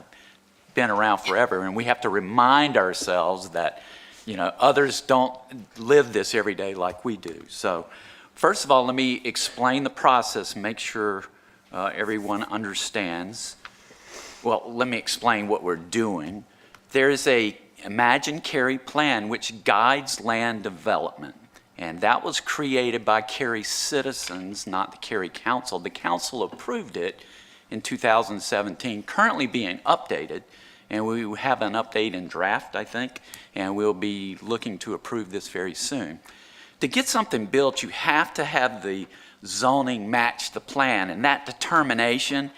been around forever, and we have to remind ourselves that, you know, others don't live this every day like we do. So first of all, let me explain the process, make sure everyone understands. Well, let me explain what we're doing. There is a Imagine Cary plan which guides land development, and that was created by Cary citizens, not the Cary Council. The council approved it in 2017, currently being updated, and we have an update in draft, I think, and we'll be looking to approve this very soon. To get something built, you have to have the zoning match the plan, and that determination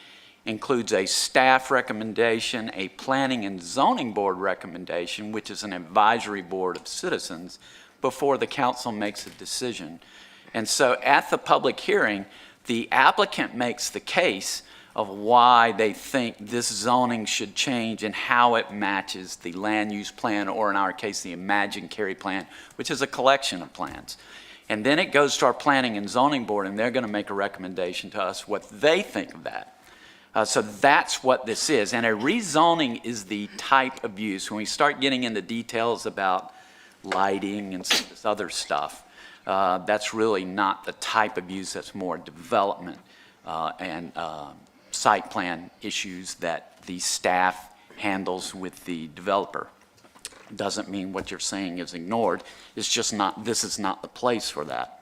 includes a staff recommendation, a planning and zoning board recommendation, which is an advisory board of citizens, before the council makes a decision. And so at the public hearing, the applicant makes the case of why they think this zoning should change and how it matches the land use plan, or in our case, the Imagine Cary plan, which is a collection of plans. And then it goes to our planning and zoning board, and they're going to make a recommendation to us what they think of that. So that's what this is. And a rezoning is the type of use. When we start getting into details about lighting and some of this other stuff, that's really not the type of use. That's more development and site plan issues that the staff handles with the developer. Doesn't mean what you're saying is ignored. It's just not, this is not the place for that.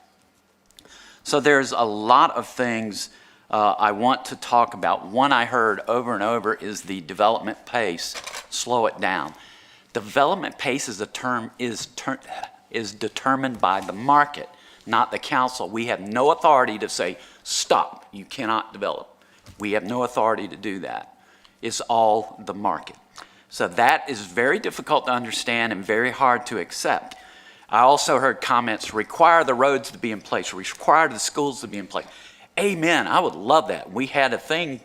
So there's a lot of things I want to talk about. One I heard over and over is the development pace. Slow it down. Development pace is is determined by the market, not the council. We have no authority to say, stop, you cannot develop. We have no authority to do that. It's all the market. So that is very difficult to understand and very hard to accept. I also heard comments, require the roads to be in place, require the schools to be in place. Amen, I would love that. We had a thing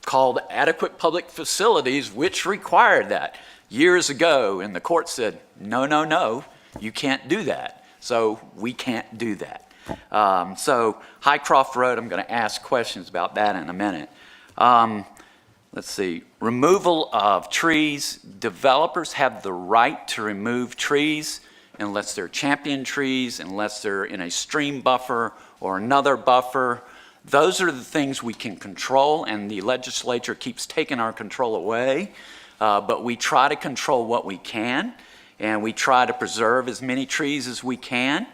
called adequate public facilities, which required that years ago, and the court said, no, no, no, you can't do that. So we can't do that. So Highcroft Road, I'm going to ask questions about that in a minute. Let's see, removal of trees. Developers have the right to remove trees unless they're champion trees, unless they're in a stream buffer or another buffer. Those are the things we can control, and the legislature keeps taking our control away. But we try to control what we can, and we try to preserve as many trees as we can.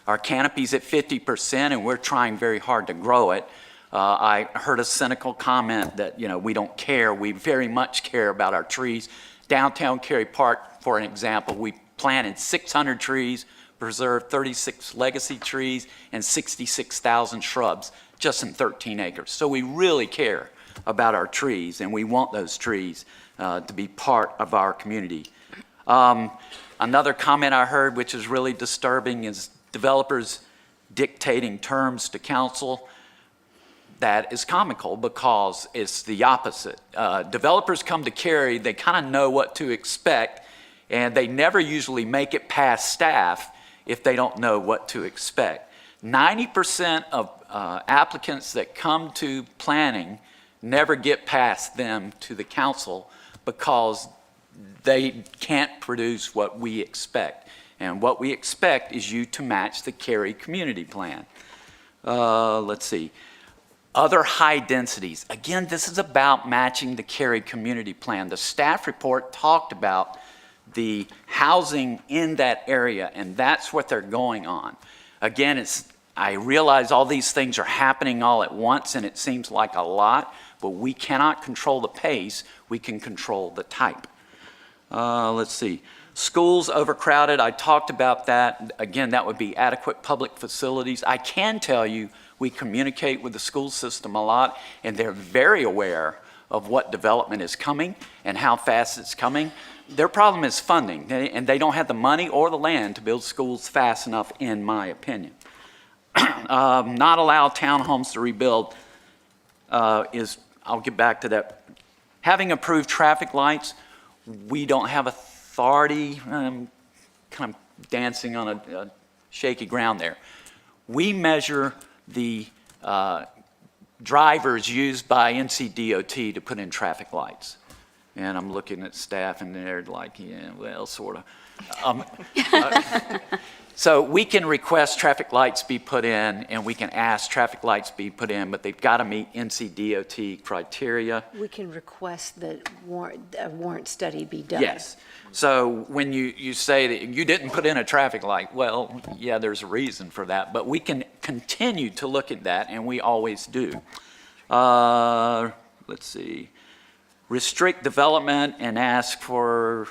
Our canopy's at 50%, and we're trying very hard to grow it. I heard a cynical comment that, you know, we don't care. We very much care about our trees. Downtown Cary Park, for an example, we planted 600 trees, preserved 36 legacy trees, and 66,000 shrubs just in 13 acres. So we really care about our trees, and we want those trees to be part of our community. Another comment I heard, which is really disturbing, is developers dictating terms to council. That is comical because it's the opposite. Developers come to Cary, they kind of know what to expect, and they never usually make it past staff if they don't know what to expect. 90% of applicants that come to planning never get past them to the council because they can't produce what we expect. And what we expect is you to match the Cary community plan. Let's see. Other high densities. Again, this is about matching the Cary community plan. The staff report talked about the housing in that area, and that's what they're going on. Again, I realize all these things are happening all at once, and it seems like a lot, but we cannot control the pace. We can control the type. Let's see. Schools overcrowded, I talked about that. Again, that would be adequate public facilities. I can tell you we communicate with the school system a lot, and they're very aware of what development is coming and how fast it's coming. Their problem is funding, and they don't have the money or the land to build schools fast enough, in my opinion. Not allow townhomes to rebuild I'll get back to that. Having approved traffic lights, we don't have authority, kind of dancing on a shaky ground there. We measure the drivers used by NCDOT to put in traffic lights. And I'm looking at staff and they're like, yeah, well, sort of. So we can request traffic lights be put in, and we can ask traffic lights be put in, but they've got to meet NCDOT criteria. We can request that a warrant study be done. Yes. So when you say that you didn't put in a traffic light, well, yeah, there's a reason for that, but we can continue to look at that, and we always do. Let's see. Restrict development and ask for,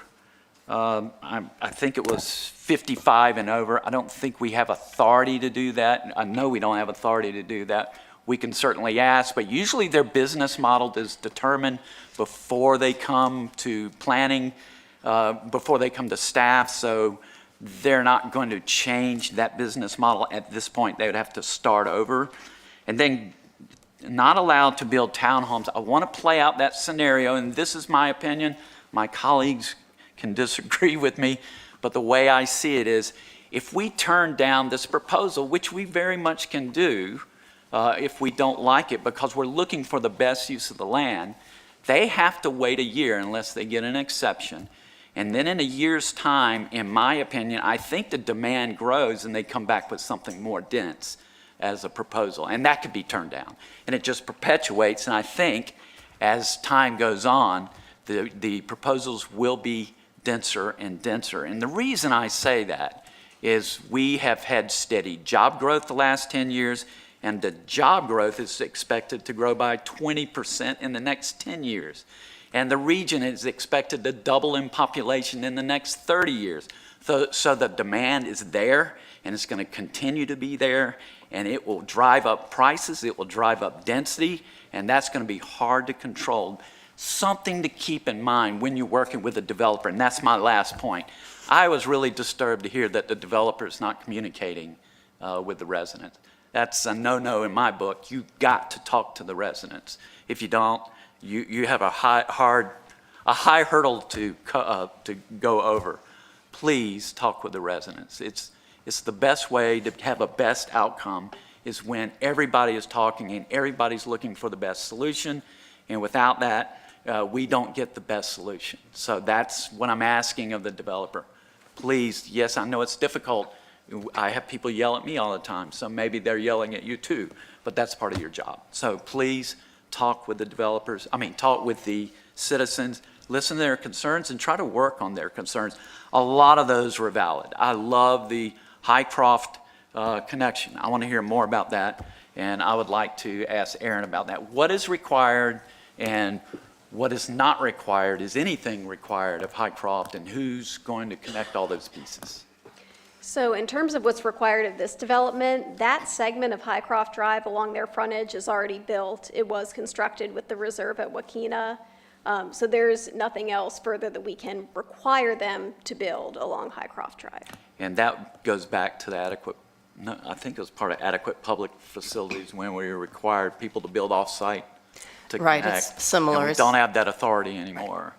I think it was 55 and over. I don't think we have authority to do that. I know we don't have authority to do that. We can certainly ask, but usually their business model is determined before they come to planning, before they come to staff, so they're not going to change that business model at this point. They would have to start over. And then not allowed to build townhomes. I want to play out that scenario, and this is my opinion. My colleagues can disagree with me, but the way I see it is, if we turn down this proposal, which we very much can do if we don't like it, because we're looking for the best use of the land, they have to wait a year unless they get an exception. And then in a year's time, in my opinion, I think the demand grows and they come back with something more dense as a proposal, and that could be turned down. And it just perpetuates, and I think as time goes on, the proposals will be denser and denser. And the reason I say that is we have had steady job growth the last 10 years, and the job growth is expected to grow by 20% in the next 10 years. And the region is expected to double in population in the next 30 years. So the demand is there, and it's going to continue to be there, and it will drive up prices, it will drive up density, and that's going to be hard to control. Something to keep in mind when you're working with a developer, and that's my last point. I was really disturbed to hear that the developer is not communicating with the residents. That's a no-no in my book. You've got to talk to the residents. If you don't, you have a high hurdle to go over. Please talk with the residents. It's the best way to have a best outcome is when everybody is talking and everybody's looking for the best solution. And without that, we don't get the best solution. So that's what I'm asking of the developer. Please, yes, I know it's difficult. I have people yell at me all the time, so maybe they're yelling at you too, but that's part of your job. So please talk with the developers, talk with the citizens, listen to their concerns and try to work on their concerns. A lot of those were valid. I love the Highcroft connection. I want to hear more about that, and I would like to ask Aaron about that. What is required and what is not required? Is anything required of Highcroft, and who's going to connect all those pieces? So in terms of what's required of this development, that segment of Highcroft Drive along their frontage is already built. It was constructed with the reserve at Wakena. So there's nothing else further that we can require them to build along Highcroft Drive. And that goes back to the adequate, no, I think it was part of adequate public facilities when we required people to build off-site to Right, connect. it's similar. And we don't have that authority anymore.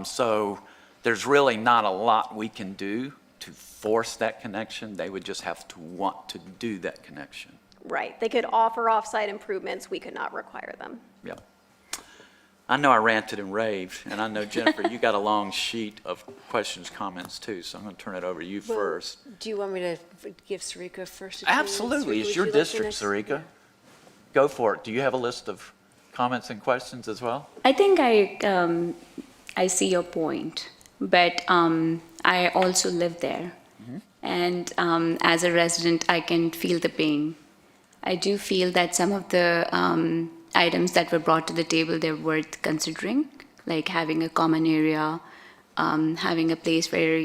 So there's really not a lot we can do to force that connection. They would just have to want to do that connection. Right, they could offer off-site improvements, we could not require them. Yep. I know I ranted and raved, and I know, Jennifer, you got a long sheet of questions, comments too, so I'm going to turn it over to you first. Do you want me to give Sarika first? a chance? Absolutely. It's Would your you like to district, next? Sarika. Go for it. Do you have a list of comments and questions as well? I think I see your point, but I also live there. And as a resident, I can feel the pain. I do feel that some of the items that were brought to the table, they're worth considering, like having a common area, having a place where,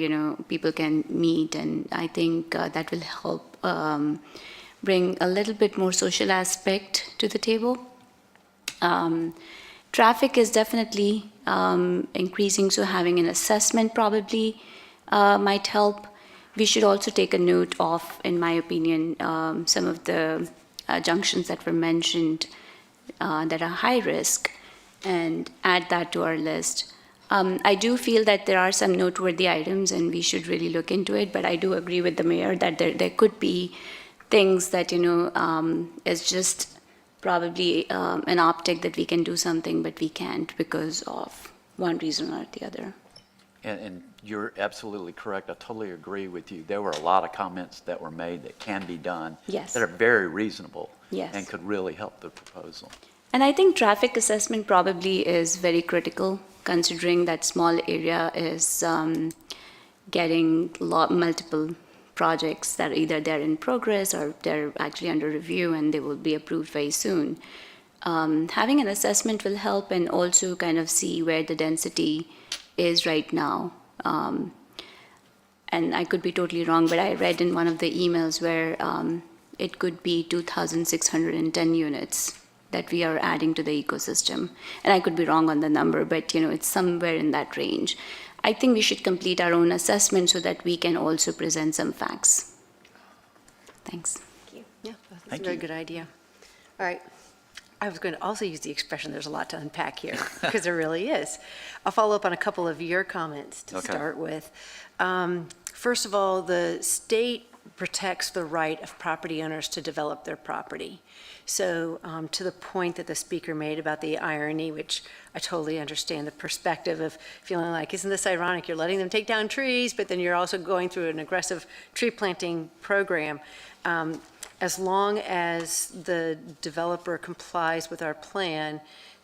people can meet. And I think that will help bring a little bit more social aspect to the table. Traffic is definitely increasing, so having an assessment probably might help. We should also take a note of, in my opinion, some of the junctions that were mentioned that are high risk and add that to our list. I do feel that there are some noteworthy items and we should really look into it, but I do agree with the mayor that there could be things that, is just probably an optic that we can do something, but we can't because of one reason or the other. And you're absolutely correct. I totally agree with you. There were a lot of comments that were made that can be done. Yes. That are very reasonable. Yes. And could really help the proposal. And I think traffic assessment probably is very critical, considering that small area is getting multiple projects that either they're in progress or they're actually under review and they will be approved very soon. Having an assessment will help and also kind of see where the density is right now. And I could be totally wrong, but I read in one of the emails where it could be 2,610 units that we are adding to the ecosystem. And I could be wrong on the number, but it's somewhere in that range. I think we should complete our own assessment so that we can also present some facts. Thanks. Yeah, that's Thank a very you. good idea. All right. I was going to also use the expression, there's a lot to unpack here, because there really is. I'll follow up on a couple of your comments to Okay. start with. First of all, the state protects the right of property owners to develop their property. So to the point that the speaker made about the irony, which I totally understand the perspective of feeling like, isn't this ironic? You're letting them take down trees, but then you're also going through an aggressive tree planting program. As long as the developer complies with our plan,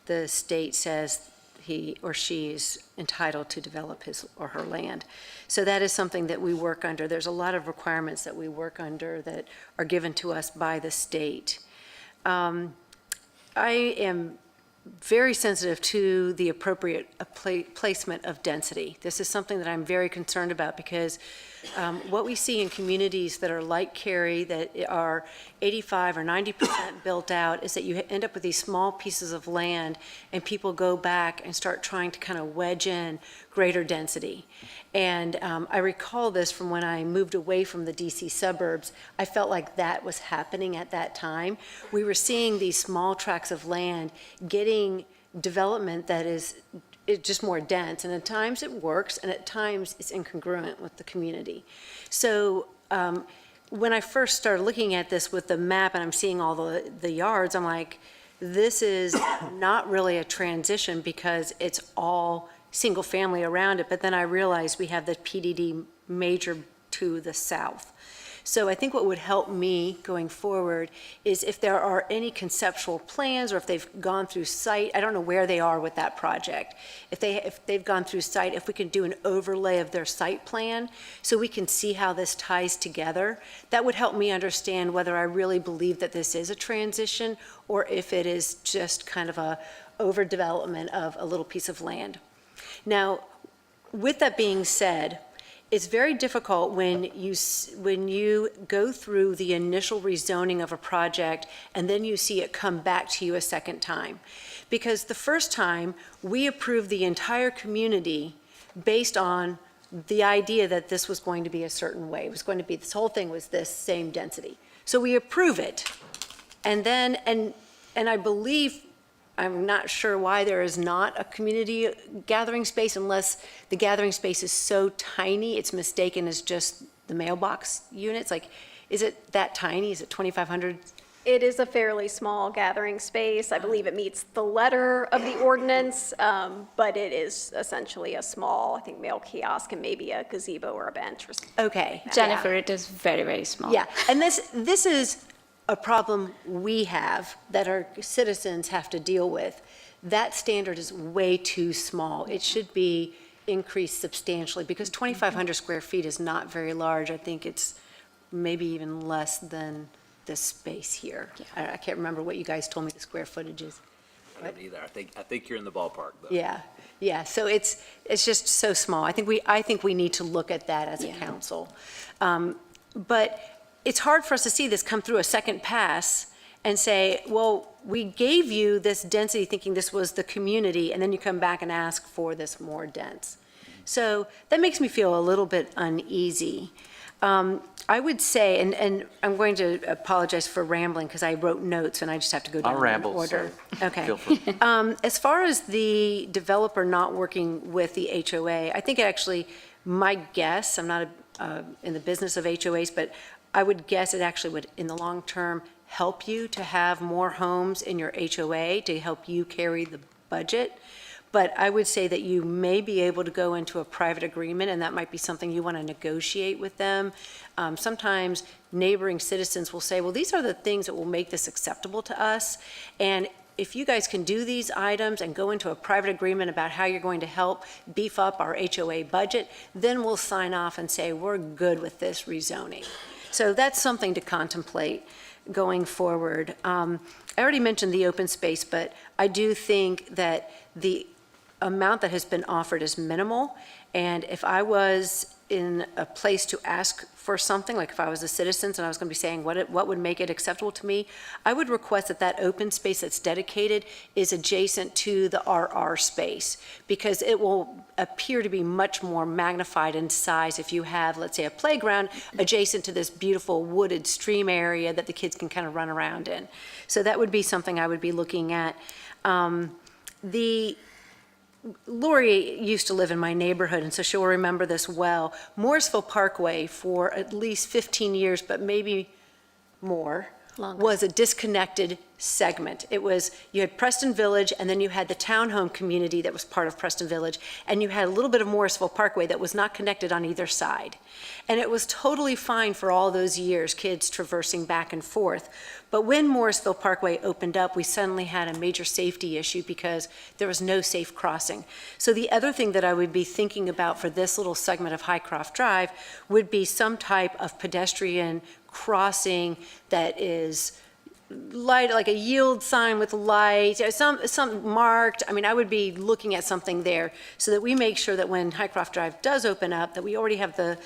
the state says he or she is entitled to develop his or her land. So that is something that we work under. There's a lot of requirements that we work under that are given to us by the state. I am very sensitive to the appropriate placement of density. This is something that I'm very concerned about because what we see in communities that are like Cary, that are 85 or 90% built out, is that you end up with these small pieces of land and people go back and start trying to kind of wedge in greater density. And I recall this from when I moved away from the DC suburbs. I felt like that was happening at that time. We were seeing these small tracts of land getting development that is just more dense, and at times it works, and at times it's incongruent with the community. So when I first started looking at this with the map and I'm seeing all the yards, I'm like, this is not really a transition because it's all single family around it, but then I realized we have the PDD major to the south. So I think what would help me going forward is if there are any conceptual plans or if they've gone through site, I don't know where they are with that project. If they've gone through site, if we can do an overlay of their site plan so we can see how this ties together, that would help me understand whether I really believe that this is a transition or if it is just kind of a overdevelopment of a little piece of land. Now, with that being said, it's very difficult when you go through the initial rezoning of a project and then you see it come back to you a second time. Because the first time, we approved the entire community based on the idea that this was going to be a certain way. It was going to be, this whole thing was this same density. So we approve it. And then, and I believe, I'm not sure why there is not a community gathering space unless the gathering space is so tiny, it's mistaken as just the mailbox units. Like, is it that tiny? Is it 2,500? It is a fairly small gathering space. I believe it meets the letter of the ordinance, but it is essentially a small, I think, mail kiosk and maybe a gazebo or a bench or something. Okay. Jennifer, it is very, very small. Yeah, and this is a problem we have that our citizens have to deal with. That standard is way too small. It should be increased substantially because 2,500 square feet is not very large. I think it's maybe even less than this space here. I can't remember what you guys told me the square footage is. I don't either. I think you're in the ballpark, though. Yeah, so it's just so small. I think we need to look at that as a council. But it's hard for us to see this come through a second pass and say, well, we gave you this density thinking this was the community, and then you come back and ask for this more dense. So that makes me feel a little bit uneasy. I would say, and I'm going to apologize for rambling because I wrote notes and I just have to go down I'll in ramble, order. so Okay. feel free. As far as the developer not working with the HOA, I think actually, my guess, I'm not in the business of HOAs, but I would guess it actually would, in the long term, help you to have more homes in your HOA to help you carry the budget. But I would say that you may be able to go into a private agreement, and that might be something you want to negotiate with them. Sometimes neighboring citizens will say, well, these are the things that will make this acceptable to us. And if you guys can do these items and go into a private agreement about how you're going to help beef up our HOA budget, then we'll sign off and say, we're good with this rezoning. So that's something to contemplate going forward. I already mentioned the open space, but I do think that the amount that has been offered is minimal. And if I was in a place to ask for something, like if I was a citizen and I was going to be saying what would make it acceptable to me, I would request that that open space that's dedicated is adjacent to the RR space, because it will appear to be much more magnified in size if you have, let's say, a playground adjacent to this beautiful wooded stream area that the kids can kind of run around in. So that would be something I would be looking at. Lori used to live in my neighborhood, and so she'll remember this well. Morrisville Parkway for at least 15 years, but maybe more, was a disconnected segment. It was, you had Preston Village, and then you had the townhome community that was part of Preston Village, and you had a little bit of Morrisville Parkway that was not connected on either side. And it was totally fine for all those years, kids traversing back and forth. But when Morrisville Parkway opened up, we suddenly had a major safety issue because there was no safe crossing. So the other thing that I would be thinking about for this little segment of Highcroft Drive would be some type of pedestrian crossing that is light, like a yield sign with light, some marked. I mean, I would be looking at something there so that we make sure that when Highcroft Drive does open up, that we already have the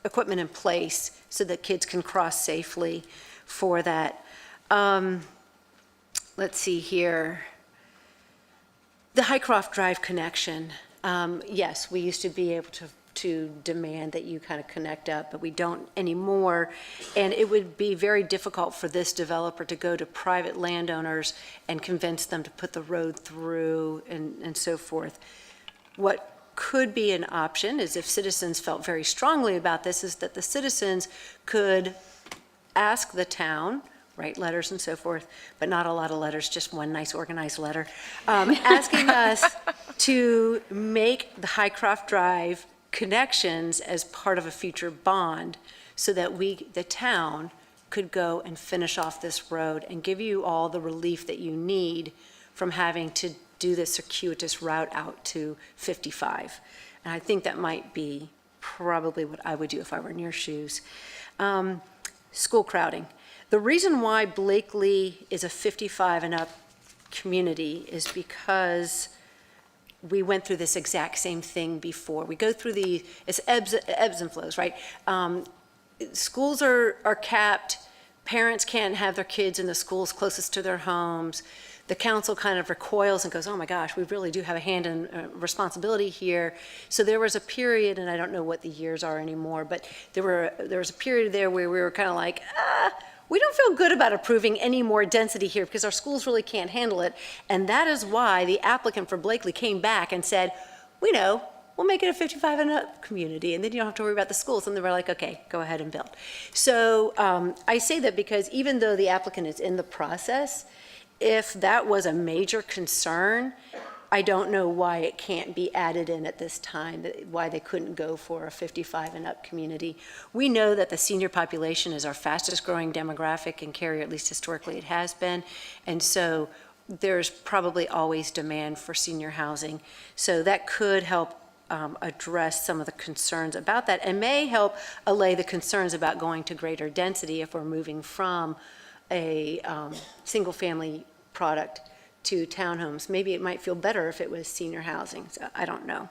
equipment in place so that kids can cross safely for that. Let's see here. The Highcroft Drive connection. Yes, we used to be able to demand that you kind of connect up, but we don't anymore. And it would be very difficult for this developer to go to private landowners and convince them to put the road through and so forth. What could be an option is, if citizens felt very strongly about this, is that the citizens could ask the town, write letters and so forth, but not a lot of letters, just one nice organized letter, asking us to make the Highcroft Drive connections as part of a future bond so that we, the town, could go and finish off this road and give you all the relief that you need from having to do the circuitous route out to 55. And I think that might be probably what I would do if I were in your shoes. School crowding. The reason why Blakely is a 55 and up community is because we went through this exact same thing before. We go through it's ebbs and flows, right? Schools are capped. Parents can't have their kids in the schools closest to their homes. The council kind of recoils and goes, oh my gosh, we really do have a hand in responsibility here. So there was a period, and I don't know what the years are anymore, but there was a period there where we were kind of like, we don't feel good about approving any more density here because our schools really can't handle it. And that is why the applicant for Blakely came back and said, we know, we'll make it a 55 and up community, and then you don't have to worry about the schools. And they were like, okay, go ahead and build. So I say that because even though the applicant is in the process, if that was a major concern, I don't know why it can't be added in at this time, why they couldn't go for a 55 and up community. We know that the senior population is our fastest growing demographic in Cary, at least historically it has been. And so there's probably always demand for senior housing. So that could help address some of the concerns about that and may help allay the concerns about going to greater density if we're moving from a single family product to townhomes. Maybe it might feel better if it was senior housing, so I don't know.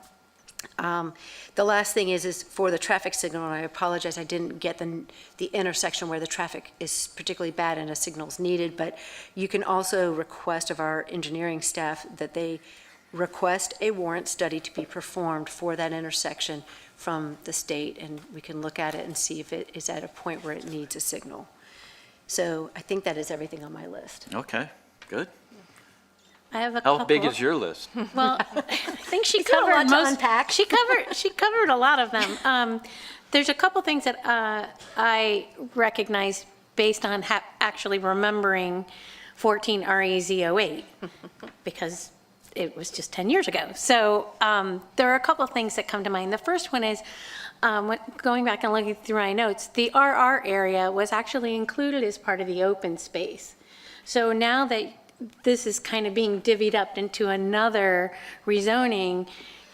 The last thing is for the traffic signal, and I apologize, I didn't get the intersection where the traffic is particularly bad and a signal's needed, but you can also request of our engineering staff that they request a warrant study to be performed for that intersection from the state, and we can look at it and see if it is at a point where it needs a signal. So I think that is everything on my list. Okay, good. I have a couple. How big is your list? Well, I think she Is there a covered lot to most. unpack? She covered a lot of them. There's a couple things that I recognize based on actually remembering 14 REZ08 because it was just 10 years ago. So there are a couple of things that come to mind. The first one is going back and looking through my notes, the RR area was actually included as part of the open space. So now that this is kind of being divvied up into another rezoning,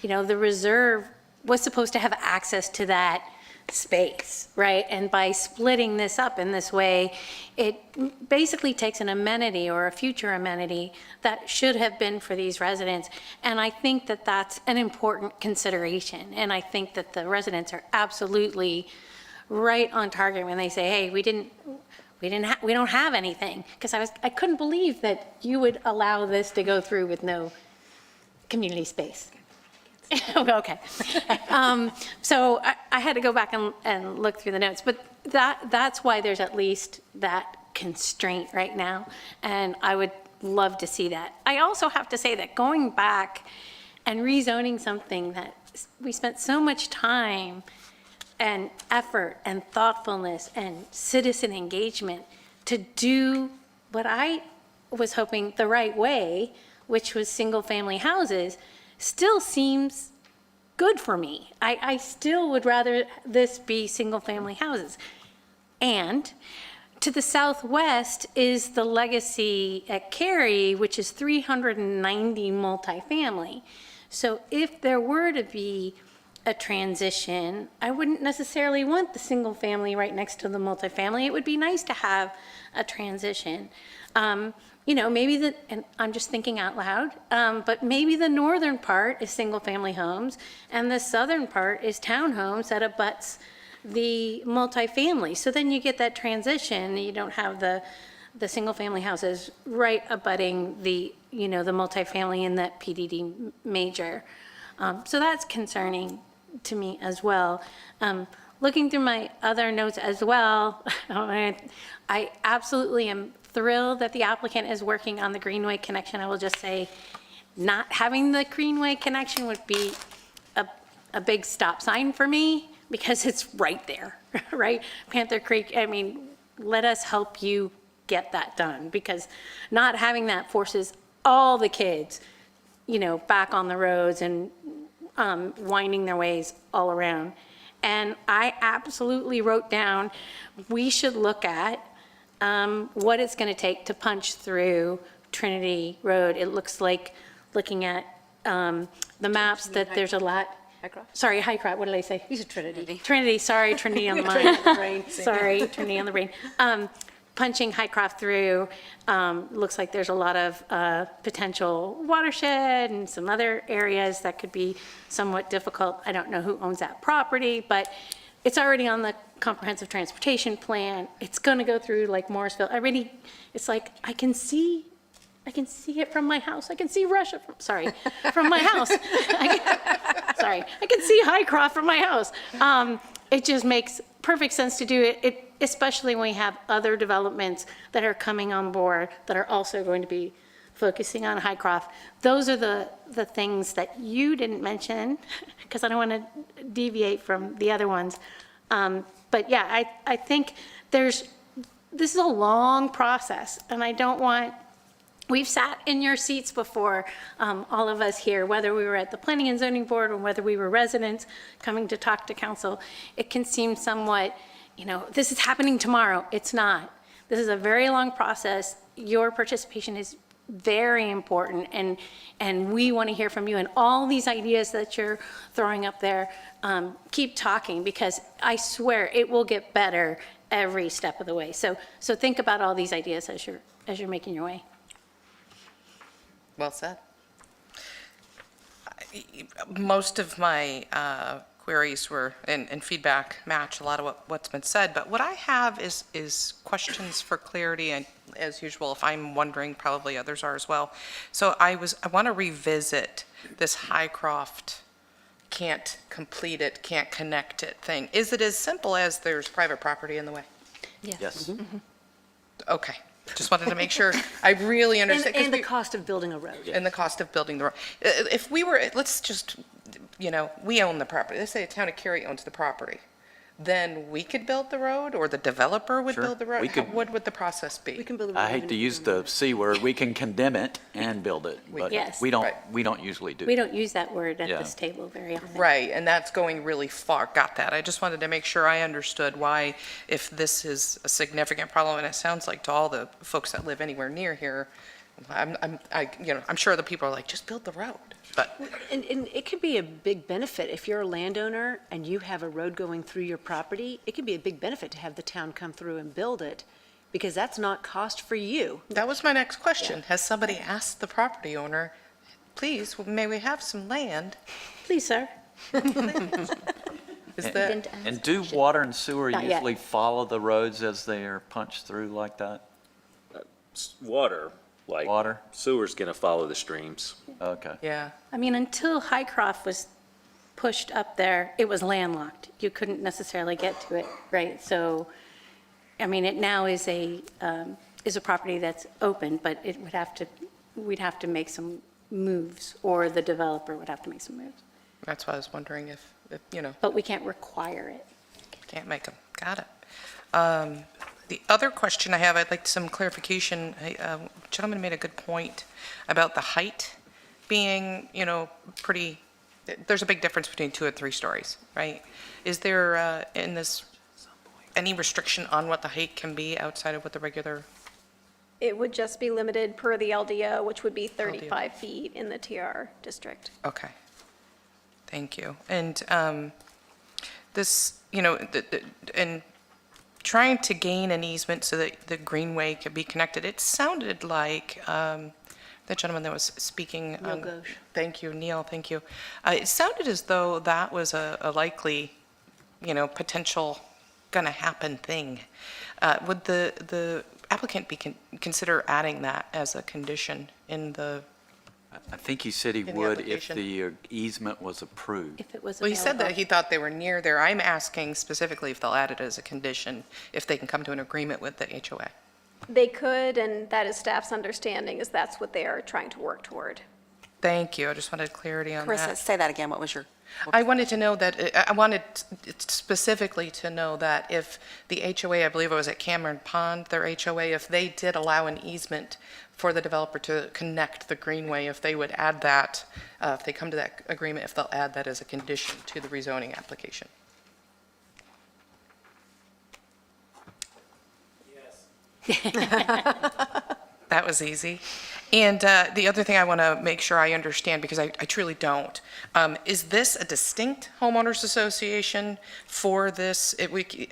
the reserve was supposed to have access to that space, right? And by splitting this up in this way, it basically takes an amenity or a future amenity that should have been for these residents. And I think that that's an important consideration. And I think that the residents are absolutely right on target when they say, hey, we don't have anything. Because I couldn't believe that you would allow this to go through with no community space. Okay. So I had to go back and look through the notes, but that's why there's at least that constraint right now, and I would love to see that. I also have to say that going back and rezoning something that we spent so much time and effort and thoughtfulness and citizen engagement to do what I was hoping the right way, which was single-family houses, still seems good for me. I still would rather this be single-family houses. And to the southwest is the legacy at Cary, which is 390 multifamily. So if there were to be a transition, I wouldn't necessarily want the single family right next to the multifamily. It would be nice to have a transition. Maybe and I'm just thinking out loud, but maybe the northern part is single-family homes, and the southern part is townhomes that abuts the multifamily. So then you get that transition. You don't have the single-family houses right abutting the multifamily in that PDD major. So that's concerning to me as well. Looking through my other notes as well, I absolutely am thrilled that the applicant is working on the Greenway connection. I will just say, not having the Greenway connection would be a big stop sign for me because it's right there, right? Panther Creek, let us help you get that done because not having that forces all the kids, back on the roads and winding their ways all around. And I absolutely wrote down, we should look at what it's going to take to punch through Trinity Road. It looks like, looking at the maps, that there's a lot. Sorry, Highcroft, what did I say? You said Trinity. Trinity, sorry, Trinity on the mind. Sorry, Trinity on the brain. punching Highcroft through, looks like there's a lot of potential watershed and some other areas that could be somewhat difficult. I don't know who owns that property, but it's already on the comprehensive transportation plan. It's going to go through like Morrisville. It's like, I can see it from my house. I can see Russia from my house. I can see Highcroft from my house. It just makes perfect sense to do it, especially when we have other developments that are coming on board that are also going to be focusing on Highcroft. Those are the things that you didn't mention, because I don't want to deviate from the other ones. But yeah, I think this is a long process, and I don't want, we've sat in your seats before, all of us here, whether we were at the Planning and Zoning Board or whether we were residents coming to talk to council. It can seem somewhat, this is happening tomorrow. It's not. This is a very long process. Your participation is very important, and we want to hear from you. And all these ideas that you're throwing up there, keep talking, because I swear it will get better every step of the way. So think about all these ideas as you're making your way. Well said. Most of my queries were, and feedback match a lot of what's been said, but what I have is questions for clarity, and as usual, if I'm wondering, probably others are as well. So I want to revisit this Highcroft can't complete it, can't connect it thing. Is it as simple as there's private property in the way? Yes. Okay. Just wanted to make sure I really understand. And the cost of building a road. And the cost of building the road. If we were, let's just, we own the property. Let's say the town of Cary owns the property. Then we could build the road, or the developer would Sure. build the road? We could- What would the process be? We can build a road. I hate to use the C word, we can condemn it and build it, but Yes. we don't, Right. we don't usually do. We don't use that word at Yeah. this table very often. Right, and that's going really far. Got that. I just wanted to make sure I understood why, if this is a significant problem, and it sounds like to all the folks that live anywhere near here, I'm sure the people are like, just build the road. But And it could be a big benefit if you're a landowner and you have a road going through your property. It could be a big benefit to have the town come through and build it, because that's not cost for you. that was my next question. Has somebody asked the property owner, please, may we have some land? Please, sir. Is that, And do water and sewer Not yet. usually follow the roads as they are punched through like that? Water, like. Water? Sewer's gonna follow the streams. Okay. yeah. I mean, until Highcroft was pushed up there, it was landlocked. You couldn't necessarily get to it, right? So, I mean, it now is a property that's open, but we'd have to make some moves, or the developer would have to make some moves. That's why I was wondering if But we can't require it. can't make them. Got it. The other question I have, I'd like some clarification. Gentleman made a good point about the height being, pretty, there's a big difference between 2 and 3 stories, right? Is there, in this, any restriction on what the height can be outside of what the regular? It would just be limited per the LDO, which would be 35 feet in the TR district. Okay. Thank you. And this, and trying to gain an easement so that the greenway could be connected, it sounded like the gentleman that was speaking. Neil Ghosh. Thank you, Neil, thank you. It sounded as though that was a likely, potential gonna happen thing. Would the applicant consider adding that as a condition in the? I think he said he the would if application? the easement was approved. If it was Well, he said that available. he thought they were near there. I'm asking specifically if they'll add it as a condition, if they can come to an agreement with the HOA. They could, and that is staff's understanding, is that's what they are trying to work toward. Thank you. I just wanted clarity on Carissa, that. say that again. What was your? I wanted to know that, I wanted specifically to know that if the HOA, I believe it was at Cameron Pond, their HOA, if they did allow an easement for the developer to connect the greenway, if they would add that, if they come to that agreement, if they'll add that as a condition to the rezoning application. That was easy. And the other thing I want to make sure I understand, because I truly don't, is this a distinct homeowners association for this?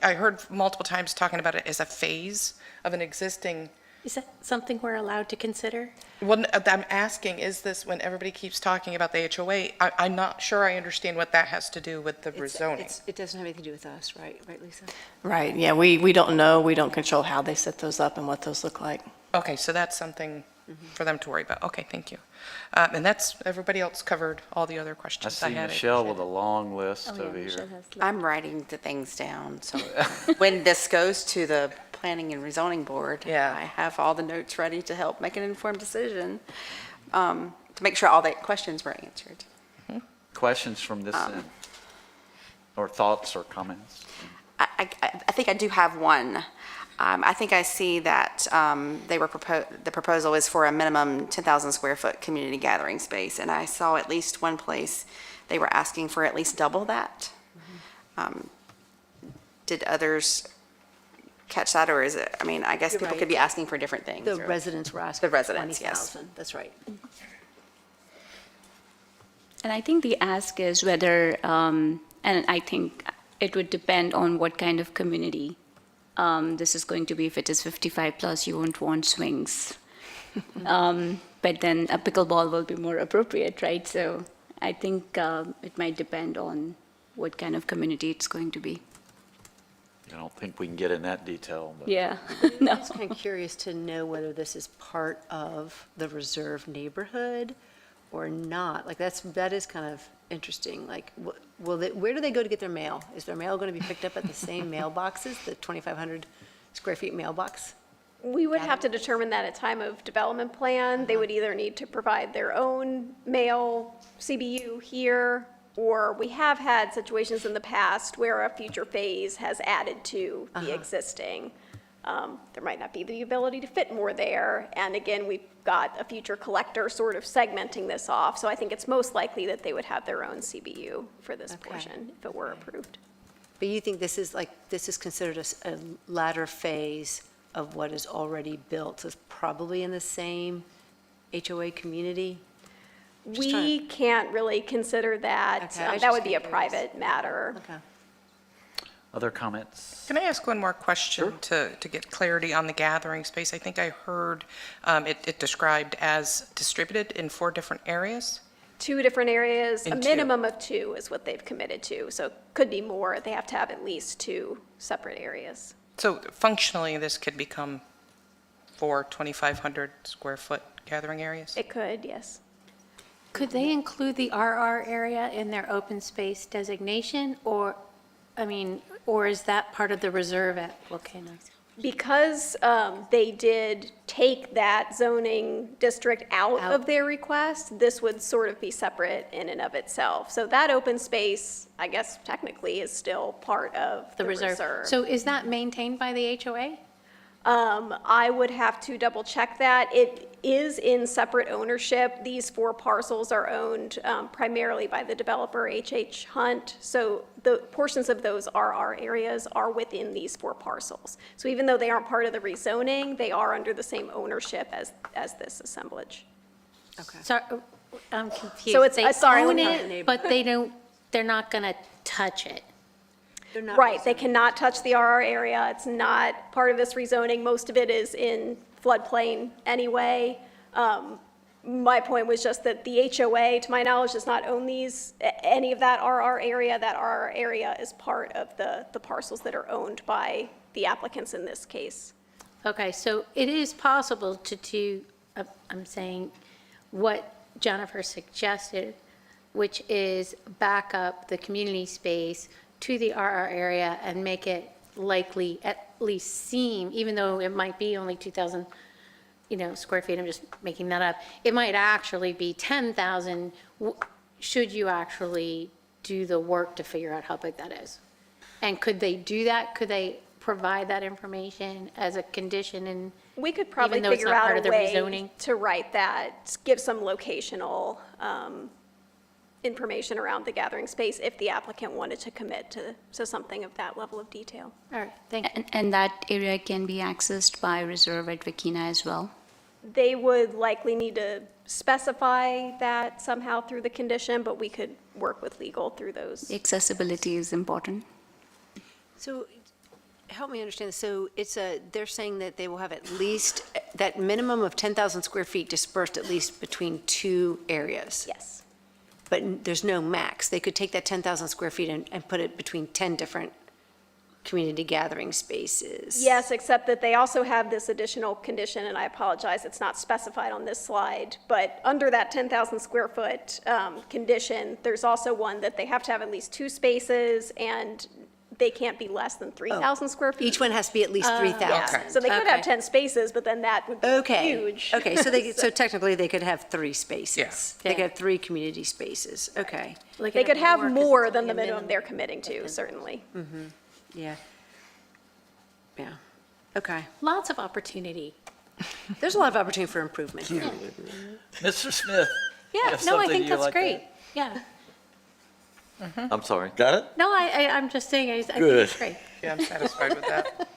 I heard multiple times talking about it as a phase of an existing. Is that something we're allowed to consider? Well, I'm asking, is this, when everybody keeps talking about the HOA, I'm not sure I understand what that has to do with the rezoning. It doesn't have anything to do with us, right? Right, Lisa? Right, yeah, we don't know, we don't control how they set those up and what those look like. Okay, so that's something for them to worry about. Okay, thank you. And that's, everybody else covered all the other I questions I see had. Michelle with a long list over here. I'm writing the things down, so when this goes to the Planning and Rezoning Board, Yeah. I have all the notes ready to help make an informed decision, to make sure all the questions were answered. Questions from this end? Or thoughts or comments? I think I do have one. I think I see that the proposal is for a minimum 10,000 square foot community gathering space, and I saw at least one place they were asking for at least double that. Did others catch that, or is it, I mean, I guess You're people right. could be asking for different things. The or- residents were asking The for residents, yes. 20,000, that's right. And I think the ask is whether, and I think it would depend on what kind of community this is going to be. If it is 55 plus, you won't want swings. But then a pickleball will be more appropriate, right? So I think it might depend on what kind of community it's going to be. I don't think we can get in that detail, but Yeah. I'm No. just kind of curious to know whether this is part of the reserve neighborhood or not. Like, that is kind of interesting. Like, where do they go to get their mail? Is their mail going to be picked up at the same mailboxes, the 2,500 square feet mailbox? We would have to determine that at time of development plan. They would either need to provide their own mail CBU here, or we have had situations in the past where a future phase has added to the existing. There might not be the ability to fit more there, and again, we've got a future collector sort of segmenting this off, so I think it's most likely that they would have their own CBU for this portion if it were approved. But you think this is considered a latter phase of what is already built, so it's probably in the same HOA community? Just trying We can't really consider that. Okay, I was That just would be a kinda curious. private matter. Okay. other comments? Can I ask one more question to get clarity on the gathering space? I think I heard it described as distributed in 4 different areas? 2 different areas, a In 2. minimum of 2 is what they've committed to, so it could be more. They have to have at least 2 separate areas. So functionally, this could become 4 2,500 square foot gathering areas? It could, yes. Could they include the RR area in their open space designation, or is that part of the reserve at Volcanoes? Because they did take that zoning district out of their request, this would sort of be separate in and of itself. So that open space, I guess technically, is still part of the reserve. So is that maintained by the HOA? I would have to double check that. It is in separate ownership. These 4 parcels are owned primarily by the developer H.H. Hunt. So the portions of those RR areas are within these 4 parcels. So even though they aren't part of the rezoning, they are under the same ownership as this assemblage. Okay. So, I'm confused. So it's- They sorry, own let it, but they're not going to touch it. They're not Right, they cannot touch the RR area. It's not part of this rezoning. Most of it is in floodplain anyway. My point was just that the HOA, to my knowledge, does not own any of that RR area. That RR area is part of the parcels that are owned by the applicants in this case. Okay, so it is possible to do, I'm saying, what Jennifer suggested, which is back up the community space to the RR area and make it likely, at least seem, even though it might be only 2,000, square feet, I'm just making that up, it might actually be 10,000, should you actually do the work to figure out how big that is? And could they do that? Could they provide that information as a condition in, We could probably even though it's figure not out part a of the way rezoning? to write that, give some locational information around the gathering space if the applicant wanted to commit to something of that level of detail. All right, thank you. And that area can be accessed by reserve at Wakena as well? They would likely need to specify that somehow through the condition, but we could work with legal through those. Accessibility is important. So help me understand. So they're saying that they will have at least that minimum of 10,000 square feet dispersed at least between two areas. Yes. But there's no max. They could take that 10,000 square feet and put it between 10 different community gathering spaces. Yes, except that they also have this additional condition, and I apologize, it's not specified on this slide, but under that 10,000 square foot condition, there's also one that they have to have at least two spaces, and they can't be less than 3,000 square feet. Each one has to be at least 3,000. Yeah, so they could have 10 spaces, but then that would be huge. Okay, so technically they could have 3 spaces. Yes. They could have 3 community spaces. Okay. They could have more than the minimum they're committing to, certainly. Yeah. Yeah. Okay. Lots of opportunity. There's a lot of opportunity for improvement here. Mr. Smith? Yeah, have no, I something think you that's like to great. Yeah. I'm sorry. Got it? No, I'm just saying, I think Good. it's great. Yeah, I'm satisfied with that.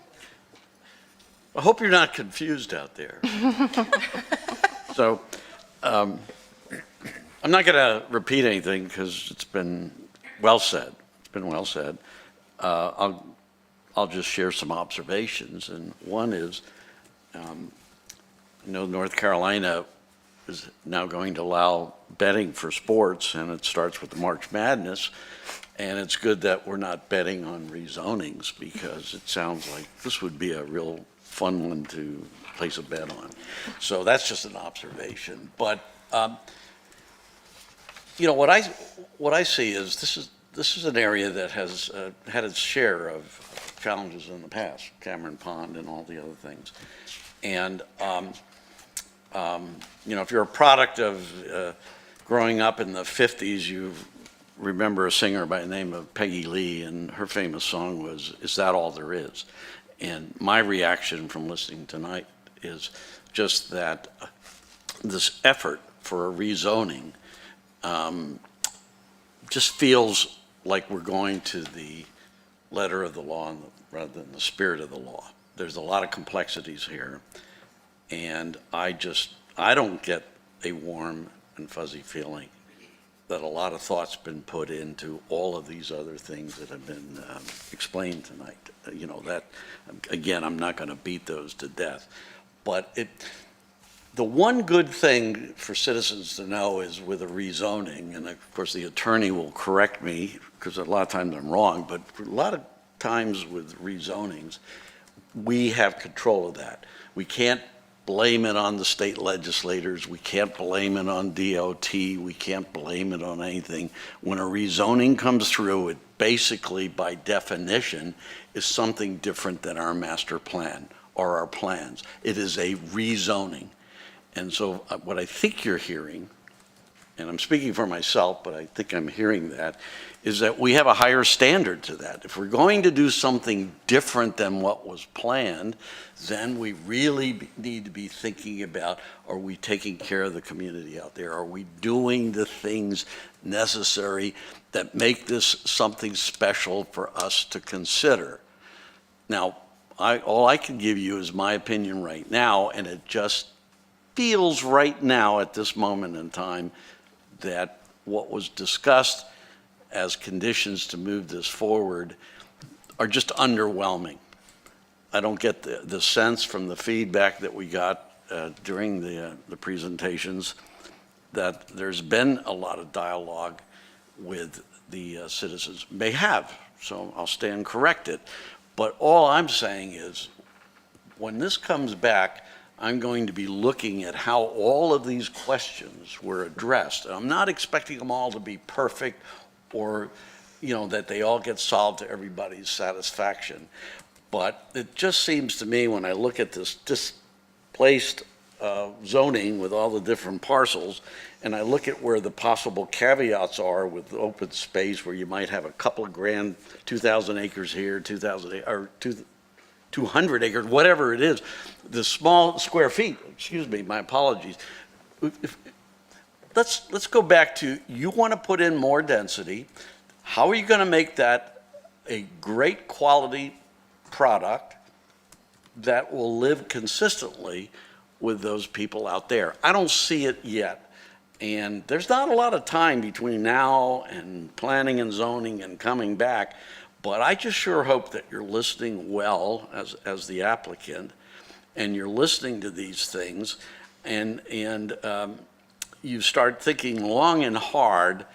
I hope you're not confused out there. So, I'm not going to repeat anything because it's been well said. It's been well said. I'll just share some observations, and one is, North Carolina is now going to allow betting for sports, and it starts with the March Madness, and it's good that we're not betting on rezonings, because it sounds like this would be a real fun one to place a bet on. So that's just an observation. But, what I see is this is an area that has had its share of challenges in the past, Cameron Pond and all the other things. And, if you're a product of growing up in the 50s, you remember a singer by the name of Peggy Lee, and her famous song was, "Is That All There Is?" And my reaction from listening tonight is just that this effort for a rezoning just feels like we're going to the letter of the law rather than the spirit of the law. There's a lot of complexities here, and I don't get a warm and fuzzy feeling that a lot of thought's been put into all of these other things that have been explained tonight. That, again, I'm not going to beat those to death. But the one good thing for citizens to know is with a rezoning, and of course the attorney will correct me because a lot of times I'm wrong, but a lot of times with rezonings, we have control of that. We can't blame it on the state legislators. We can't blame it on DOT. We can't blame it on anything. When a rezoning comes through, it basically, by definition, is something different than our master plan or our plans. It is a rezoning. And so what I think you're hearing, and I'm speaking for myself, but I think I'm hearing that, is that we have a higher standard to that. If we're going to do something different than what was planned, then we really need to be thinking about, are we taking care of the community out there? Are we doing the things necessary that make this something special for us to consider? Now, all I can give you is my opinion right now, and it just feels right now at this moment in time that what was discussed as conditions to move this forward are just underwhelming. I don't get the sense from the feedback that we got during the presentations that there's been a lot of dialogue with the citizens. May have, so I'll stand corrected. But all I'm saying is, when this comes back, I'm going to be looking at how all of these questions were addressed. And I'm not expecting them all to be perfect or, that they all get solved to everybody's satisfaction. But it just seems to me, when I look at this displaced zoning with all the different parcels, and I look at where the possible caveats are with open space, where you might have a couple of grand, 2,000 acres here, 2,000 or 200 acres, whatever it is, the small square feet, excuse me, my apologies. Let's go back to, you want to put in more density. How are you going to make that a great quality product that will live consistently with those people out there. I don't see it yet. And there's not a lot of time between now and planning and zoning and coming back, but I just sure hope that you're listening well as the applicant, and you're listening to these things, and you start thinking long and hard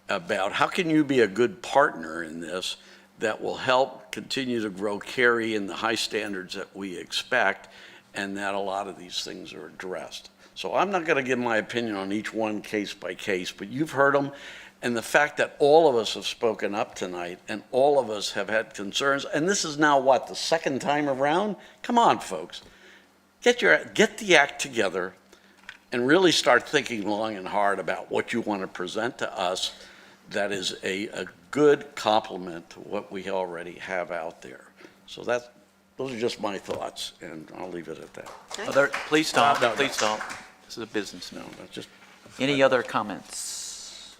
about how can you be a good partner in this that will help continue to grow Cary in the high standards that we expect, and that a lot of these things are addressed. So I'm not going to give my opinion on each one case by case, but you've heard them. And the fact that all of us have spoken up tonight and all of us have had concerns, and this is now what, the second time around? Come on, folks. Get the act together and really start thinking long and hard about what you want to present to us that is a good complement to what we already have out there. So those are just my thoughts, and I'll leave it at that. Please stop, No. please stop. This is a business No, meeting. that's just. Any other comments?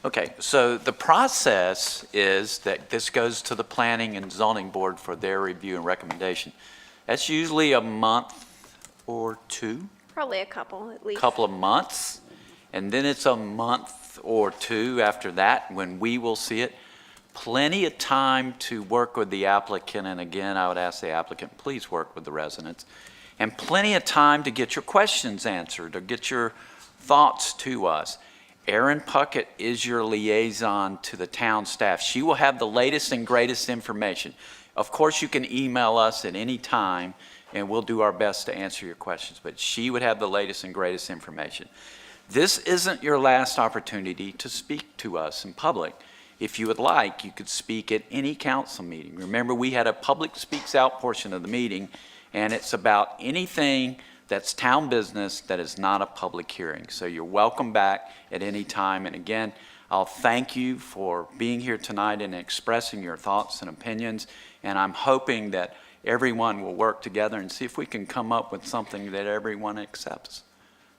Okay, so the process is that this goes to the Planning and Zoning Board for their review and recommendation. That's usually a month or two, Probably a couple, at least. couple of months, and then it's a month or two after that when we will see it. Plenty of time to work with the applicant, and again, I would ask the applicant, please work with the residents, and plenty of time to get your questions answered or get your thoughts to us. Erin Puckett is your liaison to the town staff. She will have the latest and greatest information. Of course, you can email us at any time, and we'll do our best to answer your questions, but she would have the latest and greatest information. This isn't your last opportunity to speak to us in public. If you would like, you could speak at any council meeting. Remember, we had a public speaks out portion of the meeting, and it's about anything that's town business that is not a public hearing. So you're welcome back at any time. And again, I'll thank you for being here tonight and expressing your thoughts and opinions. And I'm hoping that everyone will work together and see if we can come up with something that everyone accepts.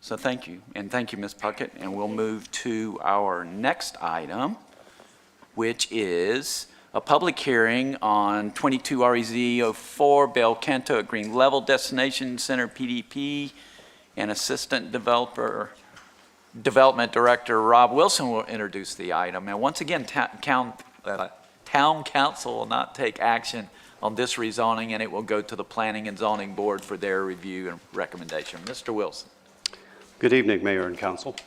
So thank you. And thank you, Ms. Puckett. And we'll move to our next item, which is a public hearing on 22 REZ 04 Bel Canto at Green Level Destination Center PDP, and Assistant Development Director Rob Wilson will introduce the item. And once again, town council will not take action on this rezoning, and it will go to the Planning and Zoning Board for their review and recommendation. Mr. Wilson. Good evening, Mayor and Council.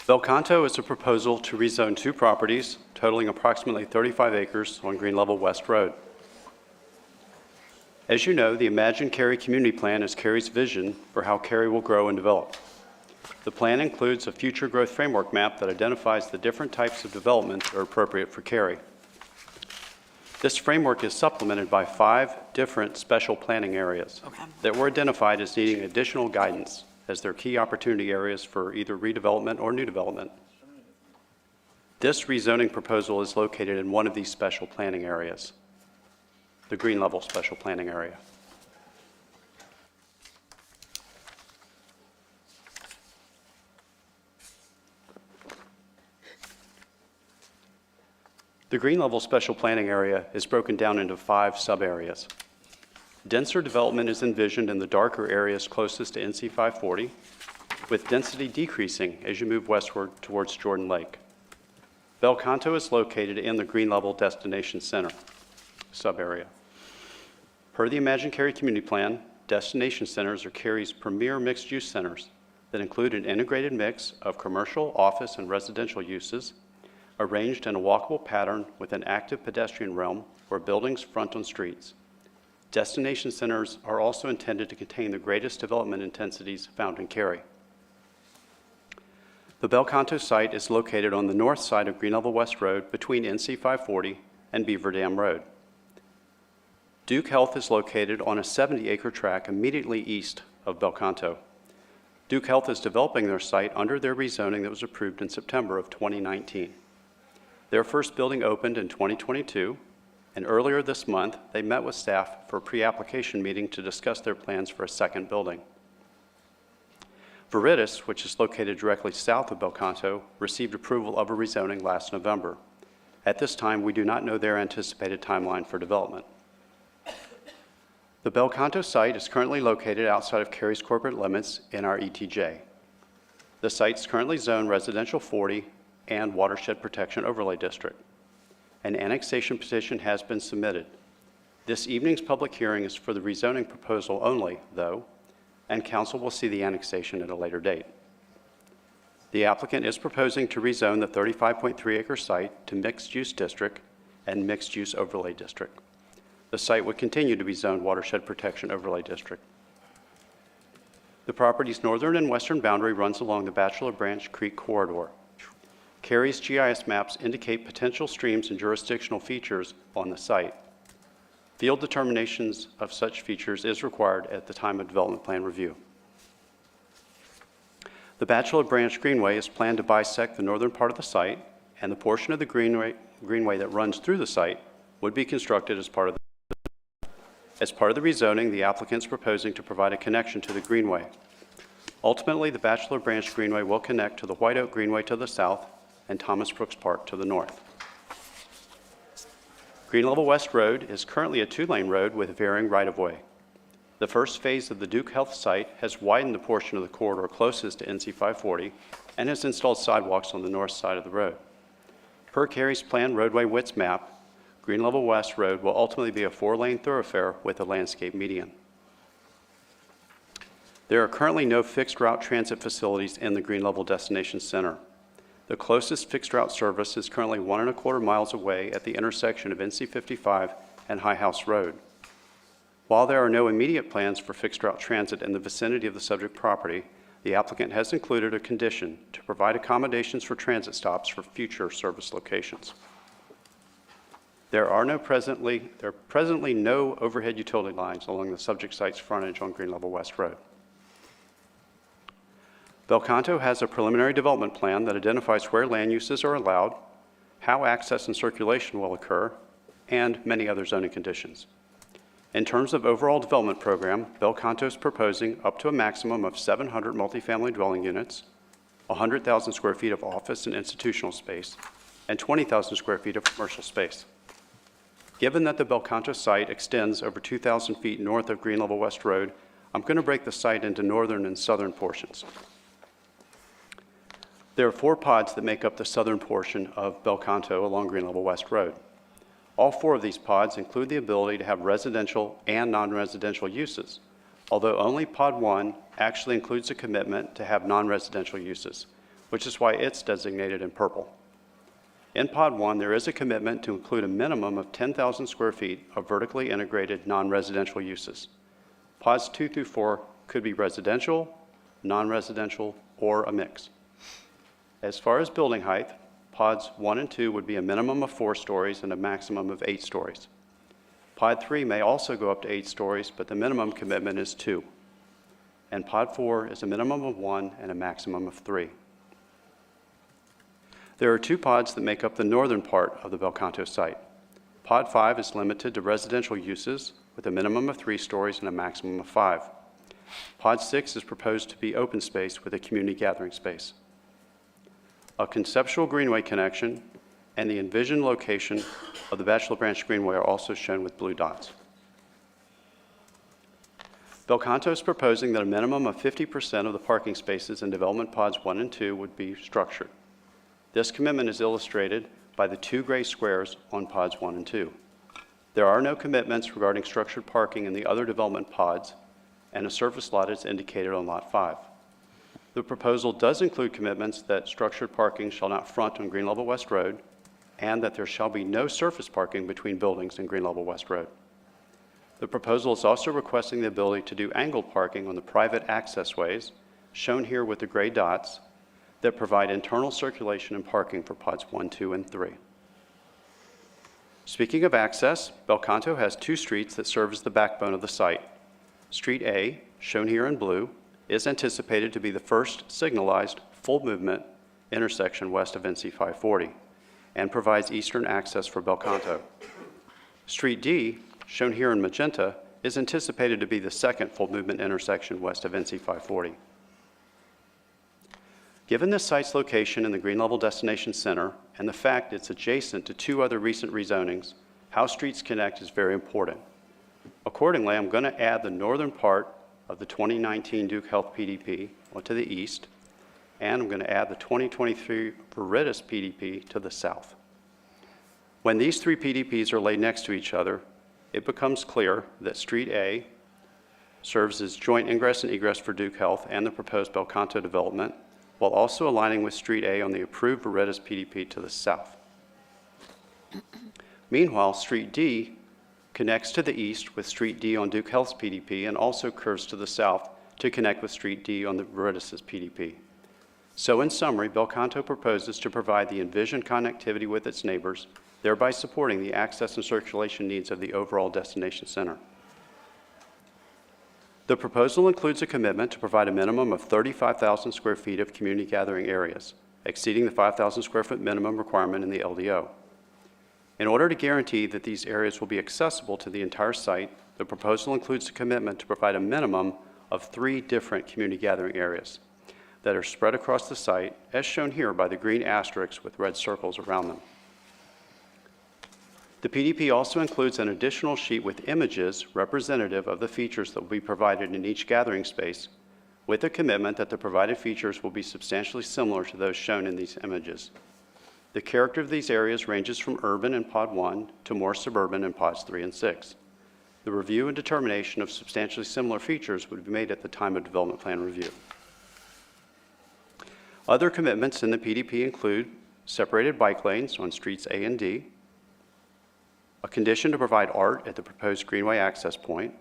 Bel Canto is a proposal to rezone two properties totaling approximately 35 acres on Green Level West Road. As you know, the Imagine Cary Community Plan is Cary's vision for how Cary will grow and develop. The plan includes a future growth framework map that identifies the different types of development that are appropriate for Cary. This framework is supplemented by 5 different special planning areas that were identified as needing additional guidance as their key opportunity areas for either redevelopment or new development. This rezoning proposal is located in one of these special planning areas, the Green Level Special Planning Area. The Green Level Special Planning Area is broken down into 5 sub-areas. Denser development is envisioned in the darker areas closest to NC 540, with density decreasing as you move westward towards Jordan Lake. Bel Canto is located in the Green Level Destination Center sub-area. Per the Imagine Cary Community Plan, destination centers are Cary's premier mixed-use centers that include an integrated mix of commercial, office, and residential uses, arranged in a walkable pattern with an active pedestrian realm where buildings front on streets. Destination centers are also intended to contain the greatest development intensities found in Cary. The Bel Canto site is located on the north side of Green Level West Road between NC 540 and Beaver Dam Road. Duke Health is located on a 70-acre tract immediately east of Bel Canto. Duke Health is developing their site under their rezoning that was approved in September of 2019. Their first building opened in 2022, and earlier this month, they met with staff for a pre-application meeting to discuss their plans for a second building. Veritas, which is located directly south of Bel Canto, received approval of a rezoning last November. At this time, we do not know their anticipated timeline for development. The Bel Canto site is currently located outside of Cary's corporate limits in our ETJ. The site is currently zoned residential 40 and watershed protection overlay district. An annexation petition has been submitted. This evening's public hearing is for the rezoning proposal only, though, and council will see the annexation at a later date. The applicant is proposing to rezone the 35.3-acre site to mixed-use district and mixed-use overlay district. The site would continue to be zoned watershed protection overlay district. The property's northern and western boundary runs along the Bachelor Branch Creek corridor. Cary's GIS maps indicate potential streams and jurisdictional features on the site. Field determinations of such features is required at the time of development plan review. The Bachelor Branch Greenway is planned to bisect the northern part of the site, and the portion of the greenway that runs through the site would be constructed as part of the rezoning. The applicant is proposing to provide a connection to the greenway. Ultimately, the Bachelor Branch Greenway will connect to the White Oak Greenway to the south and Thomas Brooks Park to the north. Green Level West Road is currently a 2-lane road with varying right-of-way. The first phase of the Duke Health site has widened the portion of the corridor closest to NC 540 and has installed sidewalks on the north side of the road. Per Cary's planned roadway widths map, Green Level West Road will ultimately be a 4-lane thoroughfare with a landscape median. There are currently no fixed route transit facilities in the Green Level Destination Center. The closest fixed route service is currently 1.25 miles away at the intersection of NC 55 and High House Road. While there are no immediate plans for fixed route transit in the vicinity of the subject property, the applicant has included a condition to provide accommodations for transit stops for future service locations. There are presently no overhead utility lines along the subject site's frontage on Green Level West Road. Bel Canto has a preliminary development plan that identifies where land uses are allowed, how access and circulation will occur, and many other zoning conditions. In terms of overall development program, Bel Canto is proposing up to a maximum of 700 multifamily dwelling units, 100,000 square feet of office and institutional space, and 20,000 square feet of commercial space. Given that the Bel Canto site extends over 2,000 feet north of Green Level West Road, I'm going to break the site into northern and southern portions. There are 4 pods that make up the southern portion of Bel Canto along Green Level West Road. All 4 of these pods include the ability to have residential and non-residential uses, although only Pod 1 actually includes a commitment to have non-residential uses, which is why it's designated in purple. In Pod 1, there is a commitment to include a minimum of 10,000 square feet of vertically integrated non-residential uses. Pods 2 through 4 could be residential, non-residential, or a mix. As far as building height, Pods 1 and 2 would be a minimum of 4 stories and a maximum of 8 stories. Pod 3 may also go up to 8 stories, but the minimum commitment is 2. And Pod 4 is a minimum of 1 and a maximum of 3. There are 2 pods that make up the northern part of the Bel Canto site. Pod 5 is limited to residential uses with a minimum of 3 stories and a maximum of 5. Pod 6 is proposed to be open space with a community gathering space. A conceptual greenway connection and the envisioned location of the Bachelor Branch Greenway are also shown with blue dots. Bel Canto is proposing that a minimum of 50% of the parking spaces in development pods 1 and 2 would be structured. This commitment is illustrated by the 2 gray squares on pods 1 and 2. There are no commitments regarding structured parking in the other development pods, and a surface lot is indicated on Lot 5. The proposal does include commitments that structured parking shall not front on Green Level West Road and that there shall be no surface parking between buildings in Green Level West Road. The proposal is also requesting the ability to do angled parking on the private access ways, shown here with the gray dots, that provide internal circulation and parking for pods 1, 2, and 3. Speaking of access, Bel Canto has 2 streets that serve as the backbone of the site. Street A, shown here in blue, is anticipated to be the first signalized full movement intersection west of NC 540 and provides eastern access for Bel Canto. Street D, shown here in magenta, is anticipated to be the second full movement intersection west of NC 540. Given this site's location in the Green Level Destination Center and the fact it's adjacent to 2 other recent rezonings, how streets connect is very important. Accordingly, I'm going to add the northern part of the 2019 Duke Health PDP to the east, and I'm going to add the 2023 Veritas PDP to the south. When these three PDPs are laid next to each other, it becomes clear that Street A serves as joint ingress and egress for Duke Health and the proposed Belcanto development, while also aligning with Street A on the approved Veritas PDP to the south. Meanwhile, Street D connects to the east with Street D on Duke Health's PDP and also curves to the south to connect with Street D on the Veritas' PDP. So in summary, Belcanto proposes to provide the envisioned connectivity with its neighbors, thereby supporting the access and circulation needs of the overall destination center. The proposal includes a commitment to provide a minimum of 35,000 square feet of community gathering areas, exceeding the 5,000 square foot minimum requirement in the LDO. In order to guarantee that these areas will be accessible to the entire site, the proposal includes a commitment to provide a minimum of 3 different community gathering areas that are spread across the site, as shown here by the green asterisks with red circles around them. The PDP also includes an additional sheet with images representative of the features that will be provided in each gathering space, with a commitment that the provided features will be substantially similar to those shown in these images. The character of these areas ranges from urban in Pod 1 to more suburban in Pods 3 and 6. The review and determination of substantially similar features would be made at the time of development plan review. Other commitments in the PDP include separated bike lanes on streets A and D, a condition to provide art at the proposed greenway access point,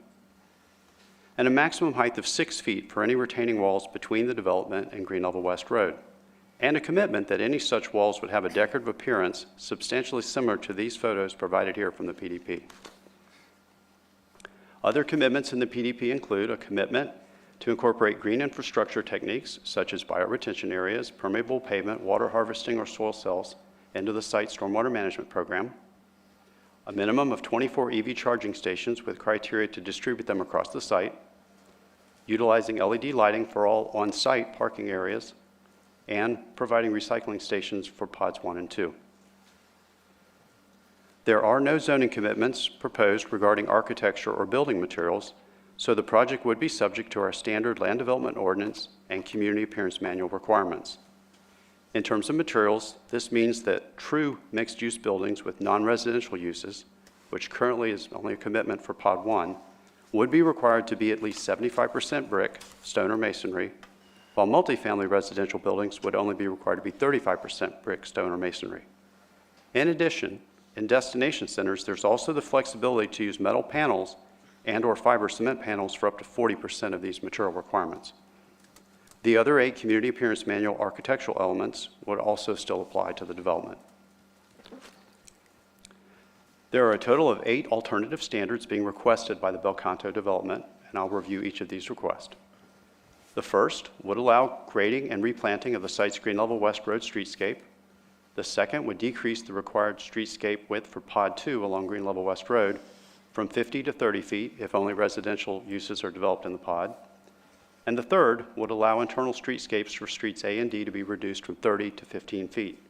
and a maximum height of 6 feet for any retaining walls between the development and Green Level West Road, and a commitment that any such walls would have a decorative appearance substantially similar to these photos provided here from the PDP. Other commitments in the PDP include a commitment to incorporate green infrastructure techniques such as bioretention areas, permeable pavement, water harvesting, or soil cells into the site stormwater management program, a minimum of 24 EV charging stations with criteria to distribute them across the site, utilizing LED lighting for all on-site parking areas, and providing recycling stations for Pods 1 and 2. There are no zoning commitments proposed regarding architecture or building materials, so the project would be subject to our standard land development ordinance and community appearance manual requirements. In terms of materials, this means that true mixed-use buildings with non-residential uses, which currently is only a commitment for Pod 1, would be required to be at least 75% brick, stone, or masonry, while multifamily residential buildings would only be required to be 35% brick, stone, or masonry. In addition, in destination centers, there's also the flexibility to use metal panels and/or fiber cement panels for up to 40% of these material requirements. The other 8 community appearance manual architectural elements would also still apply to the development. There are a total of 8 alternative standards being requested by the Belcanto development, and I'll review each of these requests. The first would allow grading and replanting of the site's Green Level West Road streetscape. The second would decrease the required streetscape width for Pod 2 along Green Level West Road from 50 to 30 feet if only residential uses are developed in the pod. And the third would allow internal streetscapes for streets A and D to be reduced from 30 to 15 feet.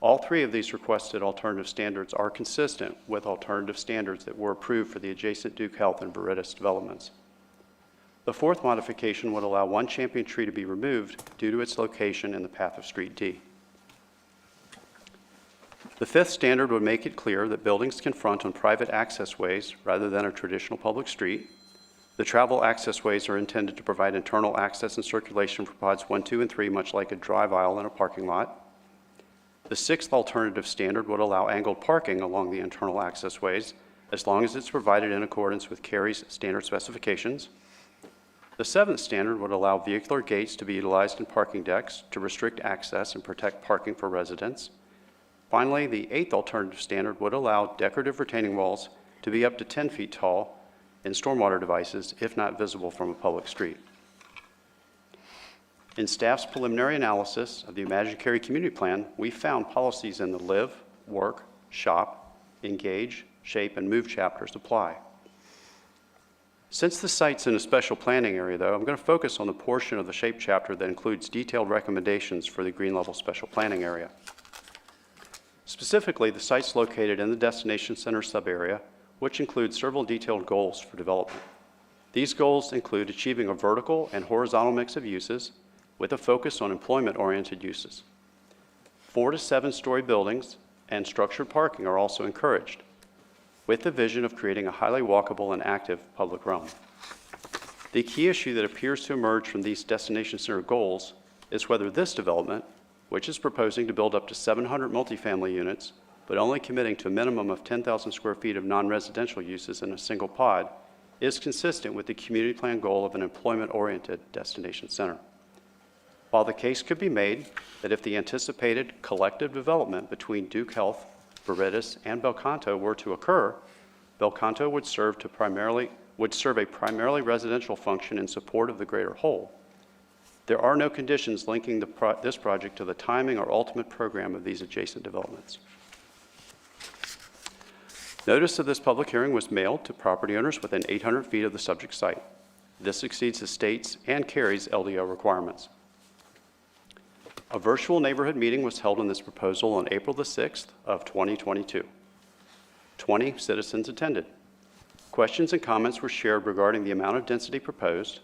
All 3 of these requested alternative standards are consistent with alternative standards that were approved for the adjacent Duke Health and Veritas developments. The fourth modification would allow one champion tree to be removed due to its location in the path of Street D. The fifth standard would make it clear that buildings can front on private access ways rather than a traditional public street. The travel access ways are intended to provide internal access and circulation for Pods 1, 2, and 3, much like a drive aisle in a parking lot. The sixth alternative standard would allow angled parking along the internal access ways as long as it's provided in accordance with Cary's standard specifications. The seventh standard would allow vehicular gates to be utilized in parking decks to restrict access and protect parking for residents. Finally, the eighth alternative standard would allow decorative retaining walls to be up to 10 feet tall in stormwater devices if not visible from a public street. In staff's preliminary analysis of the Imagine Cary Community Plan, we found policies in the Live, Work, Shop, Engage, Shape, and Move chapters apply. Since the site's in a special planning area, though, I'm going to focus on the portion of the Shape chapter that includes detailed recommendations for the Green Level Special Planning area. Specifically, the site's located in the Destination Center sub-area which includes several detailed goals for development. These goals include achieving a vertical and horizontal mix of uses with a focus on employment-oriented uses. 4 to 7-story buildings and structured parking are also encouraged, with the vision of creating a highly walkable and active public realm. The key issue that appears to emerge from these destination center goals is whether this development, which is proposing to build up to 700 multifamily units, but only committing to a minimum of 10,000 square feet of non-residential uses in a single pod, is consistent with the community plan goal of an employment-oriented destination center. While the case could be made that if the anticipated collective development between Duke Health, Veritas, and Belcanto were to occur, Belcanto would serve a primarily residential function in support of the greater whole. There are no conditions linking this project to the timing or ultimate program of these adjacent developments. Notice of this public hearing was mailed to property owners within 800 feet of the subject site. This exceeds the state's and Cary's LDO requirements. A virtual neighborhood meeting was held on this proposal on April the 6th of 2022. 20 citizens attended. Questions and comments were shared regarding the amount of density proposed,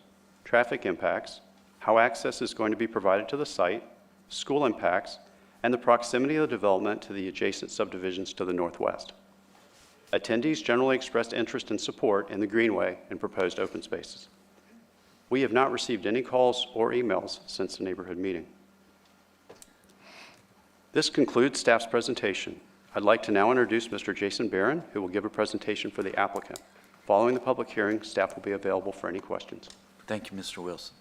traffic impacts, how access is going to be provided to the site, school impacts, and the proximity of the development to the adjacent subdivisions to the northwest. Attendees generally expressed interest and support in the Greenway and proposed open spaces. We have not received any calls or emails since the neighborhood meeting. This concludes staff's presentation. I'd like to now introduce Mr. Jason Barron, who will give a presentation for the applicant. Following the public hearing, staff will be available for any questions. Thank you, Mr. Wilson.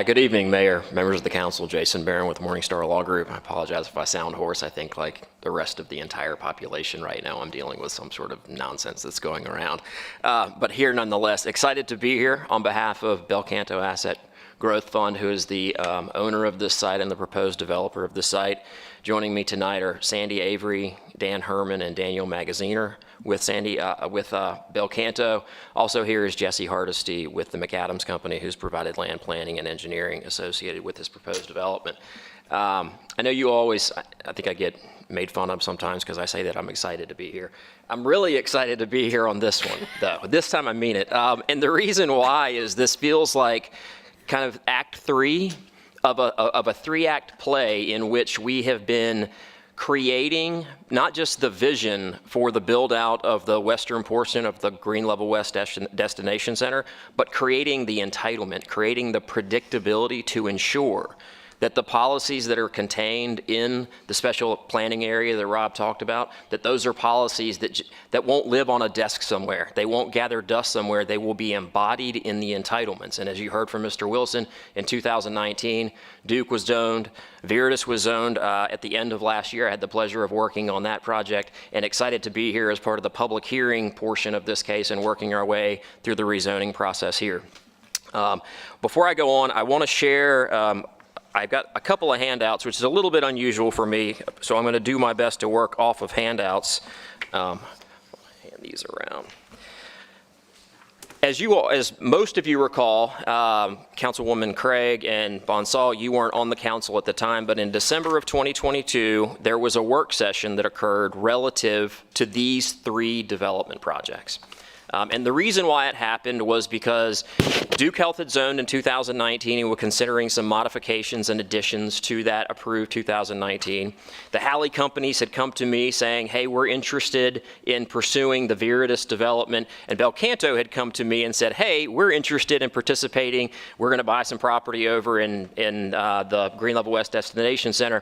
Good evening, Mayor, members of the council. Jason Barron with Morningstar Law Group. I apologize if I sound hoarse. I think like the rest of the entire population right now, I'm dealing with some sort of nonsense that's going around. But here nonetheless, excited to be here on behalf of Belcanto Asset Growth Fund, who is the owner of this site and the proposed developer of the site. Joining me tonight are Sandy Avery, Dan Herman, and Daniel Magaziner with Belcanto. Also here is Jesse Hardesty with the McAdams Company, who's provided land planning and engineering associated with this proposed development. I know you always, I think I get made fun of sometimes because I say that I'm excited to be here. I'm really excited to be here on this one, though. This time I mean it. And the reason why is this feels like kind of act 3 of a 3-act play in which we have been creating not just the vision for the build out of the western portion of the Green Level West Destination Center, but creating the entitlement, creating the predictability to ensure that the policies that are contained in the special planning area that Rob talked about, that those are policies that won't live on a desk somewhere. They won't gather dust somewhere. They will be embodied in the entitlements. And as you heard from Mr. Wilson, in 2019, Duke was zoned, Veritas was zoned at the end of last year. I had the pleasure of working on that project and excited to be here as part of the public hearing portion of this case and working our way through the rezoning process here. Before I go on, I want to share I've got a couple of handouts, which is a little bit unusual for me, so I'm going to do my best to work off of handouts. Hand these around. As most of you recall, Councilwoman Craig and Bonsall, you weren't on the council at the time, but in December of 2022, there was a work session that occurred relative to these 3 development projects. And the reason why it happened was because Duke Health had zoned in 2019 and were considering some modifications and additions to that approved 2019. The Halley companies had come to me saying, hey, we're interested in pursuing the Veritas development. And Belcanto had come to me and said, hey, we're interested in participating. We're going to buy some property over in the Green Level West Destination Center.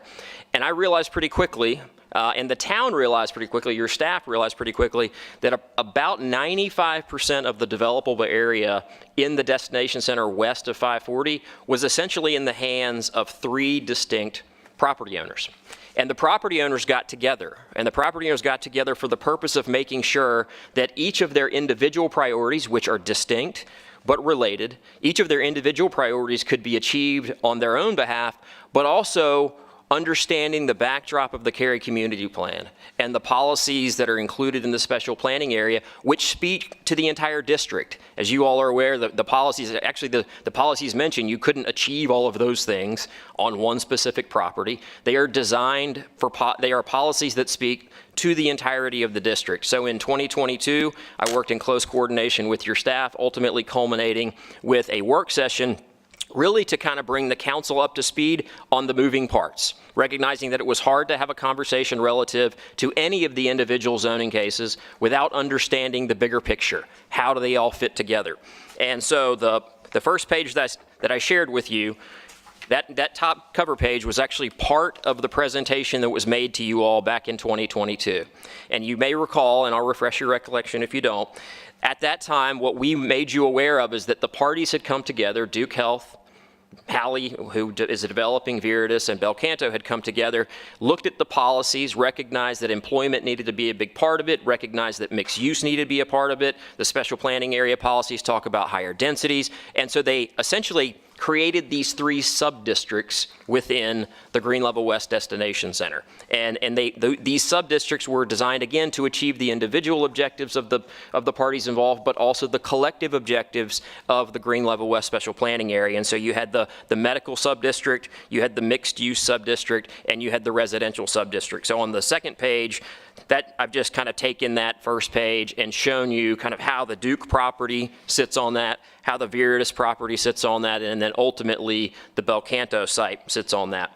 And I realized pretty quickly, and the town realized pretty quickly, your staff realized pretty quickly, that about 95% of the developable area in the destination center west of 540 was essentially in the hands of 3 distinct property owners. And the property owners got together, for the purpose of making sure that each of their individual priorities, which are distinct but related, each of their individual priorities could be achieved on their own behalf, but also understanding the backdrop of the Cary Community Plan and the policies that are included in the special planning area, which speak to the entire district. As you all are aware, the policies, actually the policies mention you couldn't achieve all of those things on one specific property. They are designed for, they are policies that speak to the entirety of the district. So in 2022, I worked in close coordination with your staff, ultimately culminating with a work session really to kind of bring the council up to speed on the moving parts, recognizing that it was hard to have a conversation relative to any of the individual zoning cases without understanding the bigger picture. How do they all fit together? And so the first page that I shared with you, that top cover page was actually part of the presentation that was made to you all back in 2022. And you may recall, and I'll refresh your recollection if you don't, at that time, what we made you aware of is that the parties had come together, Duke Health, Hallie, who is developing Viridis, and Belcanto had come together, looked at the policies, recognized that employment needed to be a big part of it, recognized that mixed use needed to be a part of it. The special planning area policies talk about higher densities. And so they essentially created these 3 sub-districts within the Green Level West Destination Center. And these sub-districts were designed, again, to achieve the individual objectives of the parties involved, but also the collective objectives of the Green Level West Special Planning Area. And so you had the medical sub-district, you had the mixed-use sub-district, and you had the residential sub-district. So on the second page, that I've just kind of taken that first page and shown you kind of how the Duke property sits on that, how the Viridis property sits on that, and then ultimately the Belcanto site sits on that.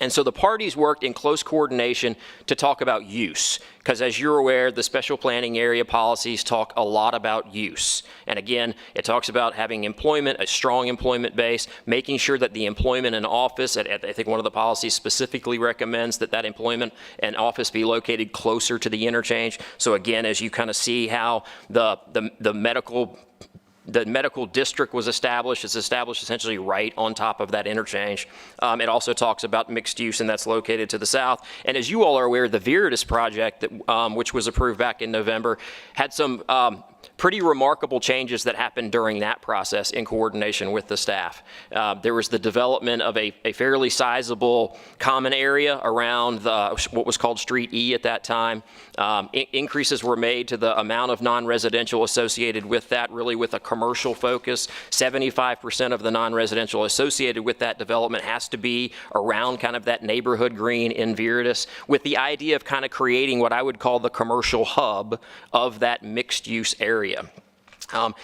And so the parties worked in close coordination to talk about use, because as you're aware, the special planning area policies talk a lot about use. And again, it talks about having employment, a strong employment base, making sure that the employment and office, I think one of the policies specifically recommends that that employment and office be located closer to the interchange. So again, as you kind of see how the medical district was established. It's established essentially right on top of that interchange. It also talks about mixed use, and that's located to the south. And as you all are aware, the Viridis project, that, which was approved back in November, had some pretty remarkable changes that happened during that process in coordination with the staff. There was the development of a fairly sizable common area around what was called Street E at that time. Increases were made to the amount of non-residential associated with that, really with a commercial focus. 75% of the non-residential associated with that development has to be around kind of that neighborhood green in Viridis, with the idea of kind of creating what I would call the commercial hub of that mixed-use area.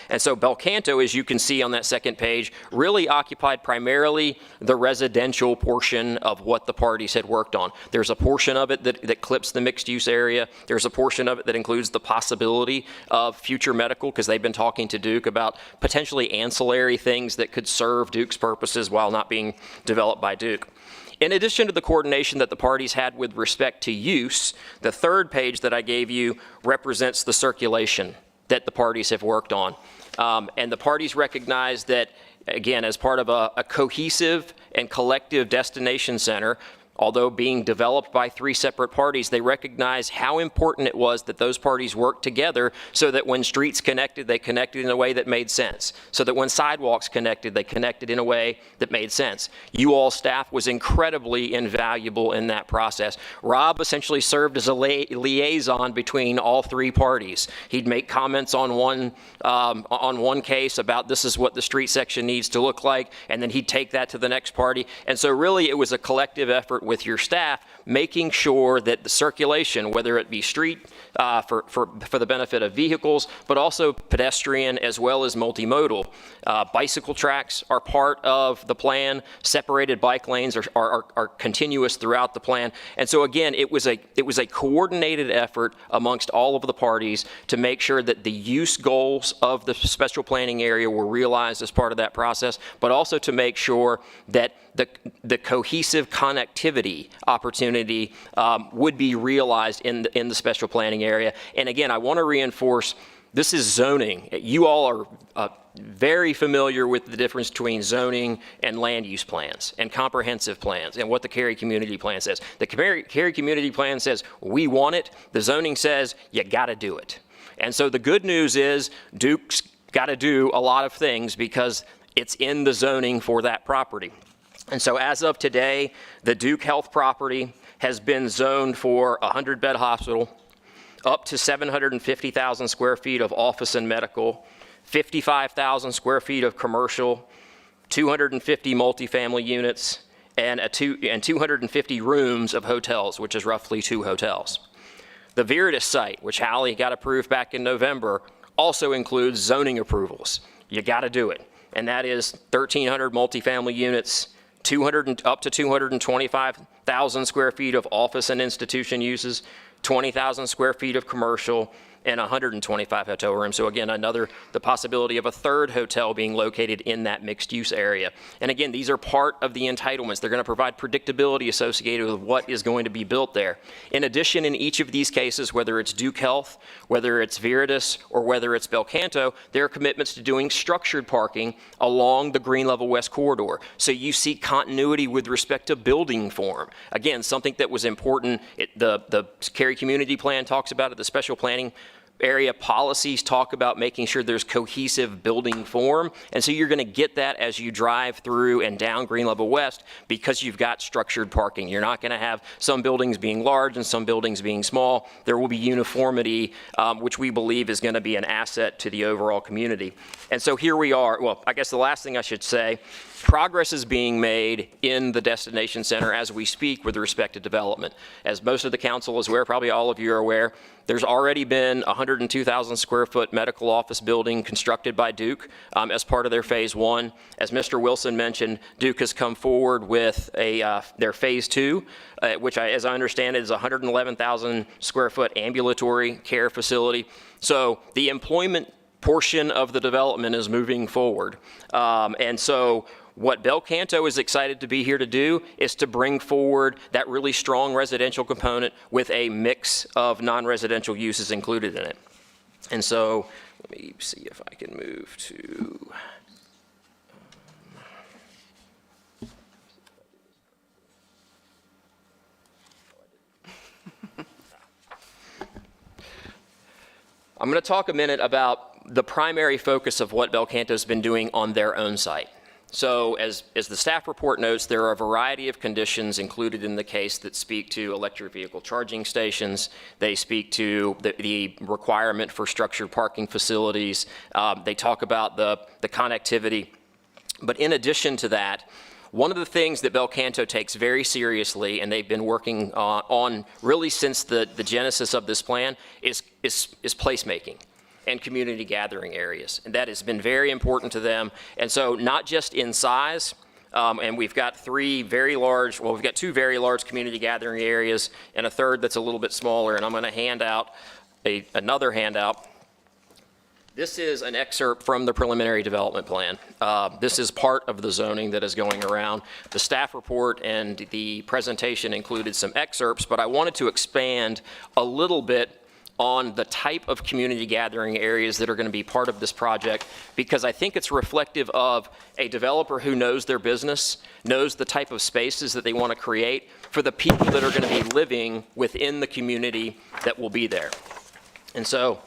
And so Belcanto, as you can see on that second page, really occupied primarily the residential portion of what the parties had worked on. There's a portion of it that clips the mixed-use area. There's a portion of it that includes the possibility of future medical, because they've been talking to Duke about potentially ancillary things that could serve Duke's purposes while not being developed by Duke. In addition to the coordination that the parties had with respect to use, the third page that I gave you represents the circulation that the parties have worked on. And the parties recognize that, again, as part of a cohesive and collective destination center, although being developed by 3 separate parties, they recognize how important it was that those parties worked together so that when streets connected, they connected in a way that made sense. So that when sidewalks connected, they connected in a way that made sense. You all staff was incredibly invaluable in that process. Rob essentially served as a liaison between all 3 parties. He'd make comments on one case about this is what the street section needs to look like, and then he'd take that to the next party. And so really it was a collective effort with your staff, making sure that the circulation, whether it be street for the benefit of vehicles, but also pedestrian as well as multimodal. Bicycle tracks are part of the plan. Separated bike lanes are continuous throughout the plan. And so again, it was a coordinated effort amongst all of the parties to make sure that the use goals of the special planning area were realized as part of that process, but also to make sure that the cohesive connectivity opportunity would be realized in the special planning area. And again, I want to reinforce, this is zoning. You all are very familiar with the difference between zoning and land use plans and comprehensive plans and what the Cary Community Plan says. The Cary Community Plan says, we want it. The zoning says, you got to do it. And so the good news is Duke's got to do a lot of things because it's in the zoning for that property. And so as of today, the Duke Health property has been zoned for a 100-bed hospital, up to 750,000 square feet of office and medical, 55,000 square feet of commercial, 250 multifamily units, and 250 rooms of hotels, which is roughly 2 hotels. The Viridis site, which Hallie got approved back in November, also includes zoning approvals. You got to do it. And that is 1,300 multifamily units, up to 225,000 square feet of office and institution uses, 20,000 square feet of commercial, and 125 hotel rooms. So again, the possibility of a third hotel being located in that mixed-use area. And again, these are part of the entitlements. They're going to provide predictability associated with what is going to be built there. In addition, in each of these cases, whether it's Duke Health, whether it's Viridis, or whether it's Belcanto, there are commitments to doing structured parking along the Green Level West corridor. So you see continuity with respect to building form. Again, something that was important, the Cary Community Plan talks about it, the special planning area policies talk about making sure there's cohesive building form. And so you're going to get that as you drive through and down Green Level West because you've got structured parking. You're not going to have some buildings being large and some buildings being small. There will be uniformity, which we believe is going to be an asset to the overall community. And so here we are. Well, I guess the last thing I should say, progress is being made in the destination center as we speak with respect to development. As most of the council is aware, probably all of you are aware, there's already been a 102,000 square foot medical office building constructed by Duke as part of their phase 1. As Mr. Wilson mentioned, Duke has come forward with their phase 2, which as I understand it is a 111,000 square foot ambulatory care facility. So the employment portion of the development is moving forward. And so what Belcanto is excited to be here to do is to bring forward that really strong residential component with a mix of non-residential uses included in it. And so let me see if I can move to... I'm going to talk a minute about the primary focus of what Belcanto's been doing on their own site. So as the staff report notes, there are a variety of conditions included in the case that speak to electric vehicle charging stations. They speak to the requirement for structured parking facilities. They talk about the connectivity. But in addition to that, one of the things that Belcanto takes very seriously, and they've been working on really since the genesis of this plan, is placemaking and community gathering areas. And that has been very important to them. And so not just in size, and we've got two very large community gathering areas and a third that's a little bit smaller. And I'm going to hand out another handout. This is an excerpt from the preliminary development plan. This is part of the zoning that is going around. The staff report and the presentation included some excerpts, but I wanted to expand a little bit on the type of community gathering areas that are going to be part of this project, because I think it's reflective of a developer who knows their business, knows the type of spaces that they want to create for the people that are going to be living within the community that will be there. And so,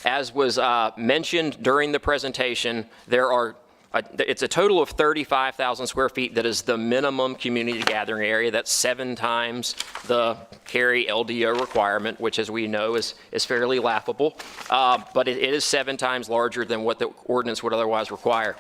as was mentioned during the presentation, it's a total of 35,000 square feet that is the minimum community gathering area. That's 7 times the Cary LDO requirement, which as we know is fairly laughable, but it is 7 times larger than what the ordinance would otherwise require.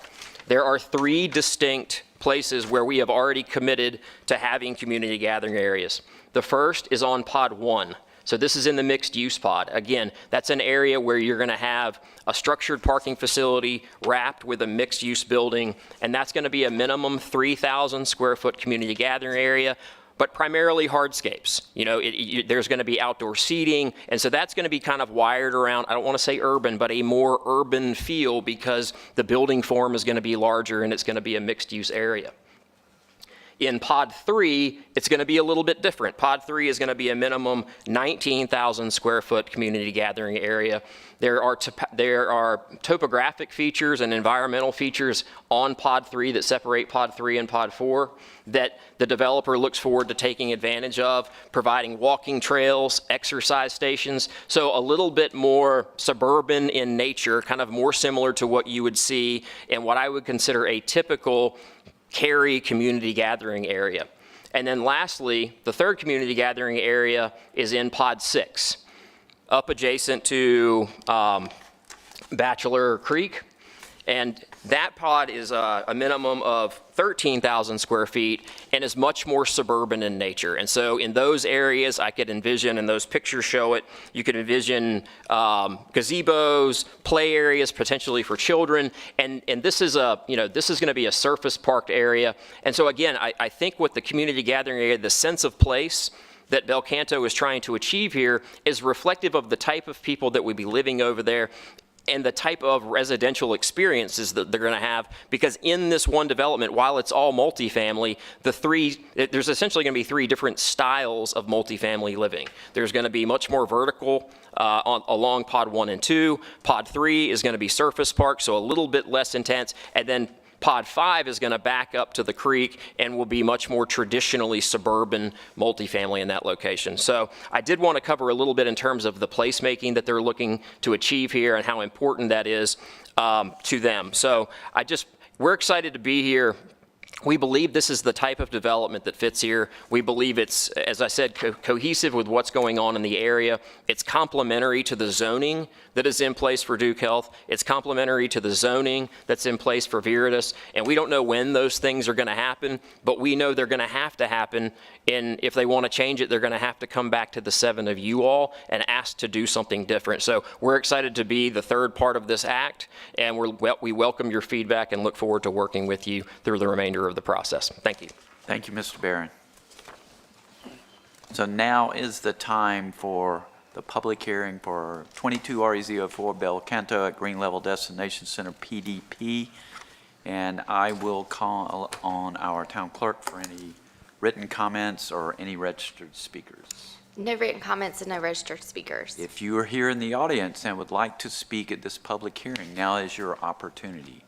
There are 3 distinct places where we have already committed to having community gathering areas. The first is on Pod 1. So this is in the mixed use pod. Again, that's an area where you're going to have a structured parking facility wrapped with a mixed use building, and that's going to be a minimum 3,000 square foot community gathering area, but primarily hardscapes. You know, there's going to be outdoor seating, and so that's going to be kind of wired around, I don't want to say urban, but a more urban feel because the building form is going to be larger and it's going to be a mixed use area. In Pod 3, it's going to be a little bit different. Pod 3 is going to be a minimum 19,000 square foot community gathering area. There are topographic features and environmental features on Pod 3 that separate Pod 3 and Pod 4 that the developer looks forward to taking advantage of, providing walking trails, exercise stations, so a little bit more suburban in nature, kind of more similar to what you would see in what I would consider a typical Cary community gathering area. And then lastly, the third community gathering area is in Pod 6, up adjacent to Bachelor Creek. And that pod is a minimum of 13,000 square feet and is much more suburban in nature. And so in those areas, I could envision, and those pictures show it, you could envision gazebos, play areas potentially for children. And this is this is going to be a surface parked area. And so again, I think with the community gathering area, the sense of place that Belcanto is trying to achieve here is reflective of the type of people that would be living over there and the type of residential experiences that they're going to have, because in this one development, while it's all multifamily, there's essentially going to be three different styles of multifamily living. There's going to be much more vertical along Pod 1 and 2. Pod 3 is going to be surface park, so a little bit less intense, and then Pod 5 is going to back up to the creek and will be much more traditionally suburban multifamily in that location. So I did want to cover a little bit in terms of the placemaking that they're looking to achieve here and how important that is to them. So we're excited to be here. We believe this is the type of development that fits here. We believe it's, as I said, cohesive with what's going on in the area. It's complementary to the zoning that is in place for Duke Health. It's complementary to the zoning that's in place for Veritas. And we don't know when those things are going to happen, but we know they're going to happen. And if they want to change it, they're going to have to come back to the 7 of you all and ask to do something different. So we're excited to be the third part of this act, and we welcome your feedback and look forward to working with you through the remainder of the process. Thank you. Thank you, Mr. Barron. So now is the time for the public hearing for 22 REZ04 Belcanto at Green Level Destination Center PDP. And I will call on our town clerk for any written comments or any registered speakers. No written comments and no registered speakers. If you are here in the audience and would like to speak at this public hearing, now is your opportunity.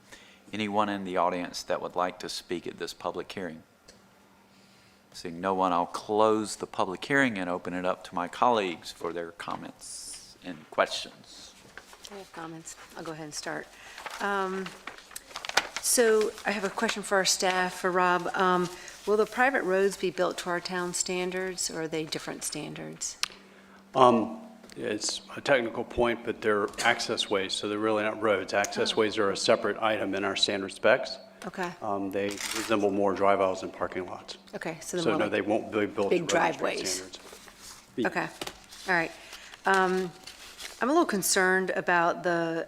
Anyone in the audience that would like to speak at this public hearing? Seeing no one, I'll close the public hearing and open it up to my colleagues for their comments and questions. I have comments. I'll go ahead and start. So I have a question for our staff, for Rob. Will the private roads be built to our town standards, or are they different standards? It's a technical point, but they're access ways, so they're really not roads. Access ways are a separate item in our standard specs. Okay. They resemble more drive aisles and parking lots. Okay, so So no, like they won't be built to big registry driveways. standards. Okay, all right. I'm a little concerned about the,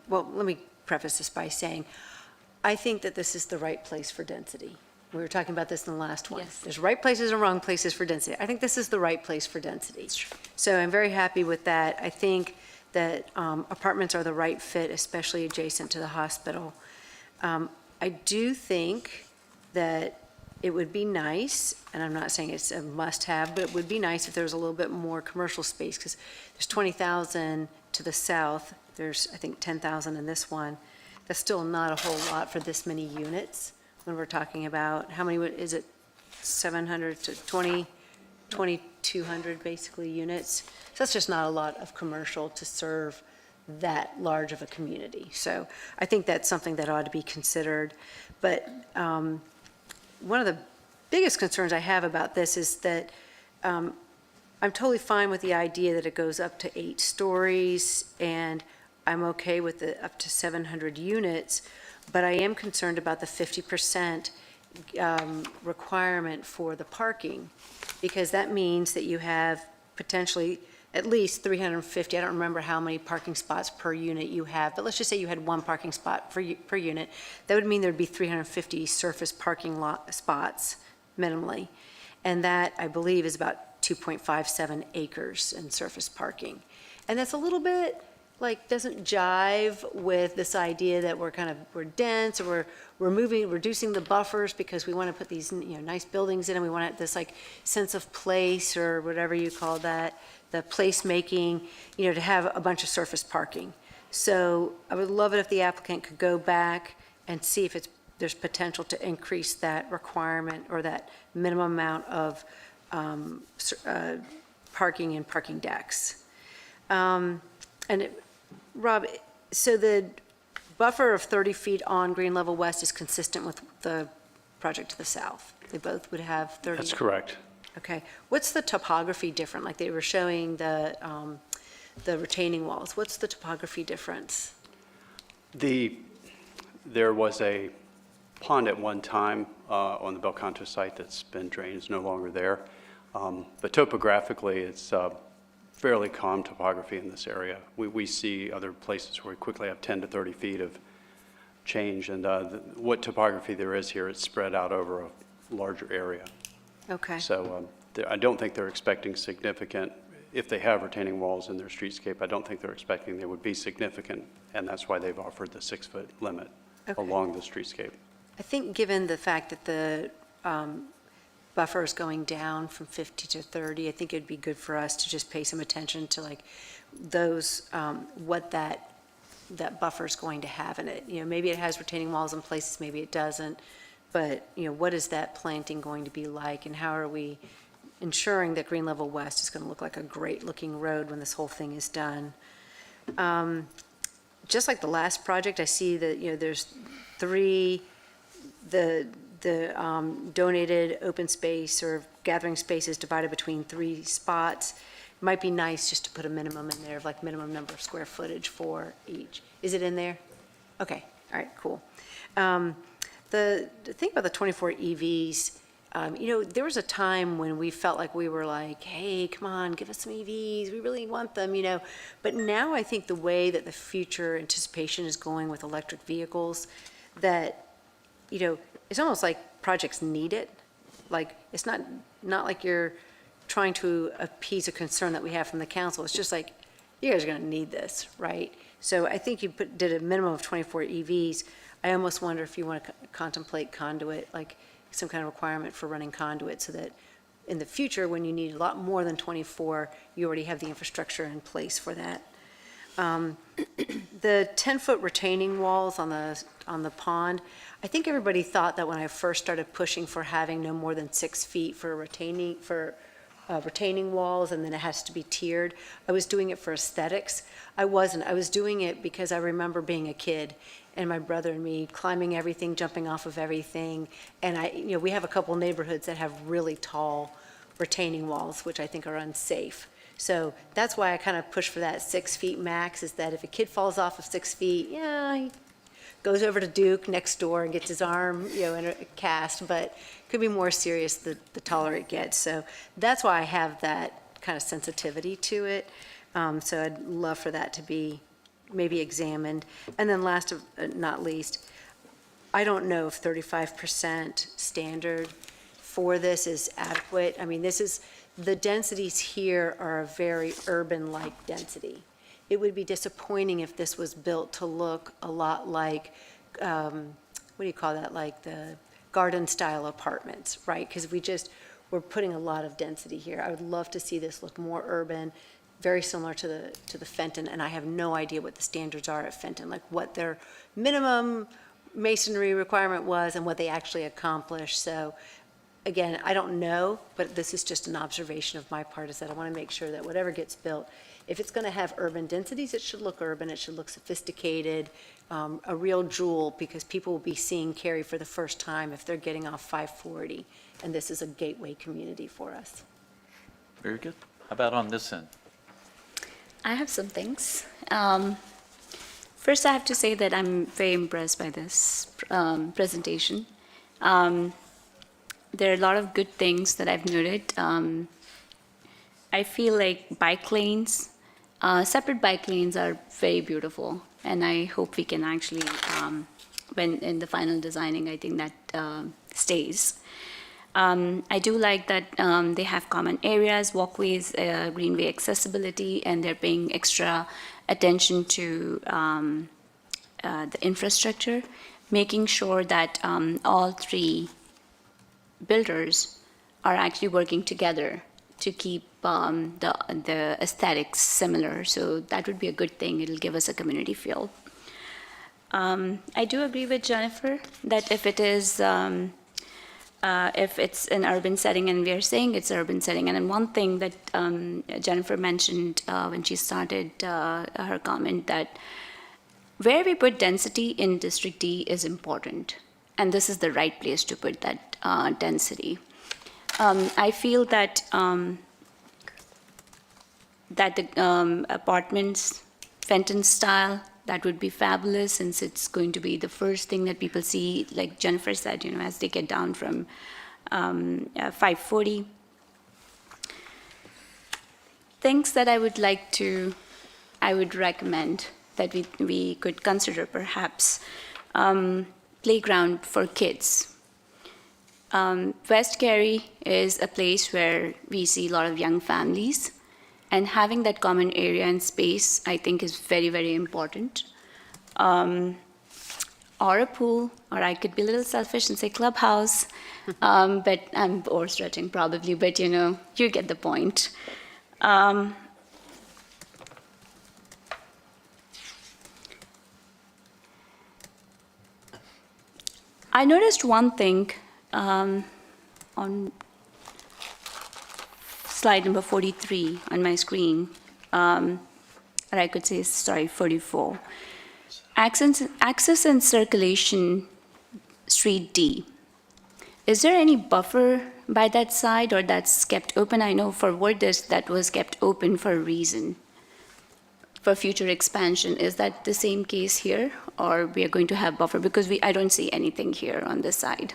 well, let me preface this by saying, I think that this is the right place for density. We were talking about this in the last one. Yes. There's right places and wrong places for density. I think this is the right place for density. So I'm very happy with that. I think that apartments are the right fit, especially adjacent to the hospital. I do think that it would be nice, and I'm not saying it's a must-have, but it would be nice if there was a little bit more commercial space, because there's 20,000 to the south. There's, I think, 10,000 in this one. That's still not a whole lot for this many units when we're talking about, how many, is it 700 to 2,200 basically units? So that's just not a lot of commercial to serve that large of a community. So I think that's something that ought to be considered. But one of the biggest concerns I have about this is that I'm totally fine with the idea that it goes up to 8 stories, and I'm okay with the up to 700 units, but I am concerned about the 50% requirement for the parking, because that means that you have potentially at least 350, I don't remember how many parking spots per unit you have, but let's just say you had 1 parking spot per unit. That would mean there'd be 350 surface parking lot spots minimally. And that, I believe, is about 2.57 acres in surface parking. And that's a little bit, like, doesn't jive with this idea that we're dense, or we're reducing the buffers because we want to put these, nice buildings in, and we want this, like, sense of place, or whatever you call that, the placemaking, to have a bunch of surface parking. So I would love it if the applicant could go back and see if there's potential to increase that requirement, or that minimum amount of parking and parking decks. Rob, so the buffer of 30 feet on Green Level West is consistent with the project to the south. They both would have 30. That's correct. Okay. What's the topography different? Like they were showing the retaining walls. What's the topography difference? There was a pond at one time on the Belcanto site that's been drained, is no longer there. But topographically, it's fairly calm topography in this area. We see other places where we quickly have 10 to 30 feet of change, and what topography there is here, it's spread out over a larger area. Okay. So I don't think they're expecting significant, if they have retaining walls in their streetscape, I don't think they're expecting they would be significant, and that's why they've offered the 6-foot limit along the streetscape. I think given the fact that the buffer is going down from 50 to 30, I think it'd be good for us to just pay some attention to like those, what that buffer is going to have in it. You know, maybe it has retaining walls in places, maybe it doesn't, but, you know, what is that planting going to be like, and how are we ensuring that Green Level West is going to look like a great-looking road when this whole thing is done? Just like the last project, I see that, you know, there's 3, the donated open space or gathering space is divided between 3 spots. It might be nice just to put a minimum in there of like minimum number of square footage for each. Is it in there? Okay, all right, cool. The thing about the 24 EVs, you know, there was a time when we felt like we were like, hey, come on, give us some EVs. We really want them, you know. But now I think the way that the future anticipation is going with electric vehicles, that, you know, it's almost like projects need it. Like, it's not like you're trying to appease a concern that we have from the council. It's just like, you guys are going to need this, right? So I think you did a minimum of 24 EVs. I almost wonder if you want to contemplate conduit, like some kind of requirement for running conduit, so that in the future, when you need a lot more than 24, you already have the infrastructure in place for that. The 10-foot retaining walls on the pond, I think everybody thought that when I first started pushing for having no more than 6 feet for retaining walls, and then it has to be tiered, I was doing it for aesthetics. I wasn't. I was doing it because I remember being a kid and my brother and me climbing everything, jumping off of everything. And you know, we have a couple neighborhoods that have really tall retaining walls, which I think are unsafe. So that's why I kind of push for that 6 feet max, is that if a kid falls off of 6 feet, yeah, he goes over to Duke next door and gets his arm, you know, in a cast, but it could be more serious the taller it gets. So that's why I have that kind of sensitivity to it. So I'd love for that to be maybe examined. And then last but not least, I don't know if 35% standard for this is adequate. I mean, the densities here are a very urban-like density. It would be disappointing if this was built to look a lot like, what do you call that, like the garden-style apartments, right? Because we're putting a lot of density here. I would love to see this look more urban, very similar to the Fenton, and I have no idea what the standards are at Fenton, like what their minimum masonry requirement was and what they actually accomplished. So again, I don't know, but this is just an observation of my part, is that I want to make sure that whatever gets built, if it's going to have urban densities, it should look urban, it should look sophisticated, a real jewel, because people will be seeing Cary for the first time if they're getting off 540, and this is a gateway community for us. Very good. How about on this end? I have some things. First, I have to say that I'm very impressed by this presentation. There are a lot of good things that I've noted. I feel like bike lanes, separate bike lanes are very beautiful, and I hope we can actually, when in the final designing, I think that stays. I do like that they have common areas, walkways, greenway accessibility, and they're paying extra attention to the infrastructure, making sure that all 3 builders are actually working together to keep the aesthetics similar. So that would be a good thing. It'll give us a community feel. I do agree with Jennifer that if it's an urban setting, and we are saying it's urban setting, and then one thing that Jennifer mentioned when she started her comment, that where we put density in District D is important. and this is the right place to put that density. I feel that that the apartments, Fenton style, that would be fabulous, since it's going to be the first thing that people see, like Jennifer said, as they get down from 540. Things that I would recommend that we could consider perhaps playground for kids. West Cary is a place where we see a lot of young families, and having that common area and space, I think, is very, very important. Or a pool, or I could be a little selfish and say clubhouse, but I'm overstretching probably, but you get the point. I noticed one thing on slide number 43 on my screen, or I could say, sorry, 44. Access and circulation, Street D. Is there any buffer by that side, or that's kept open? I know for Wordis that was kept open for a reason, for future expansion. Is that the same case here, or we are going to have buffer? Because I don't see anything here on this side.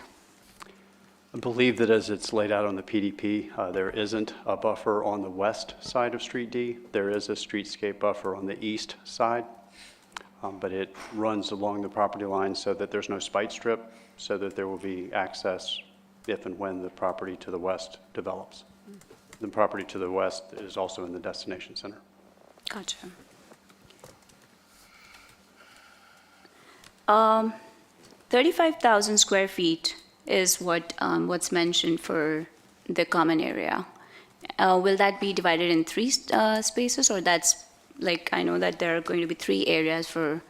I believe that as it's laid out on the PDP, there isn't a buffer on the west side of Street D. There is a streetscape buffer on the east side, but it runs along the property line so that there's no spite strip, so that there will be access if and when the property to the west develops. The property to the west is also in the destination center. Gotcha. 35,000 square feet is what's mentioned for the common area. Will that be divided in 3 spaces, or that's like, I know that there are going to be 3 areas for...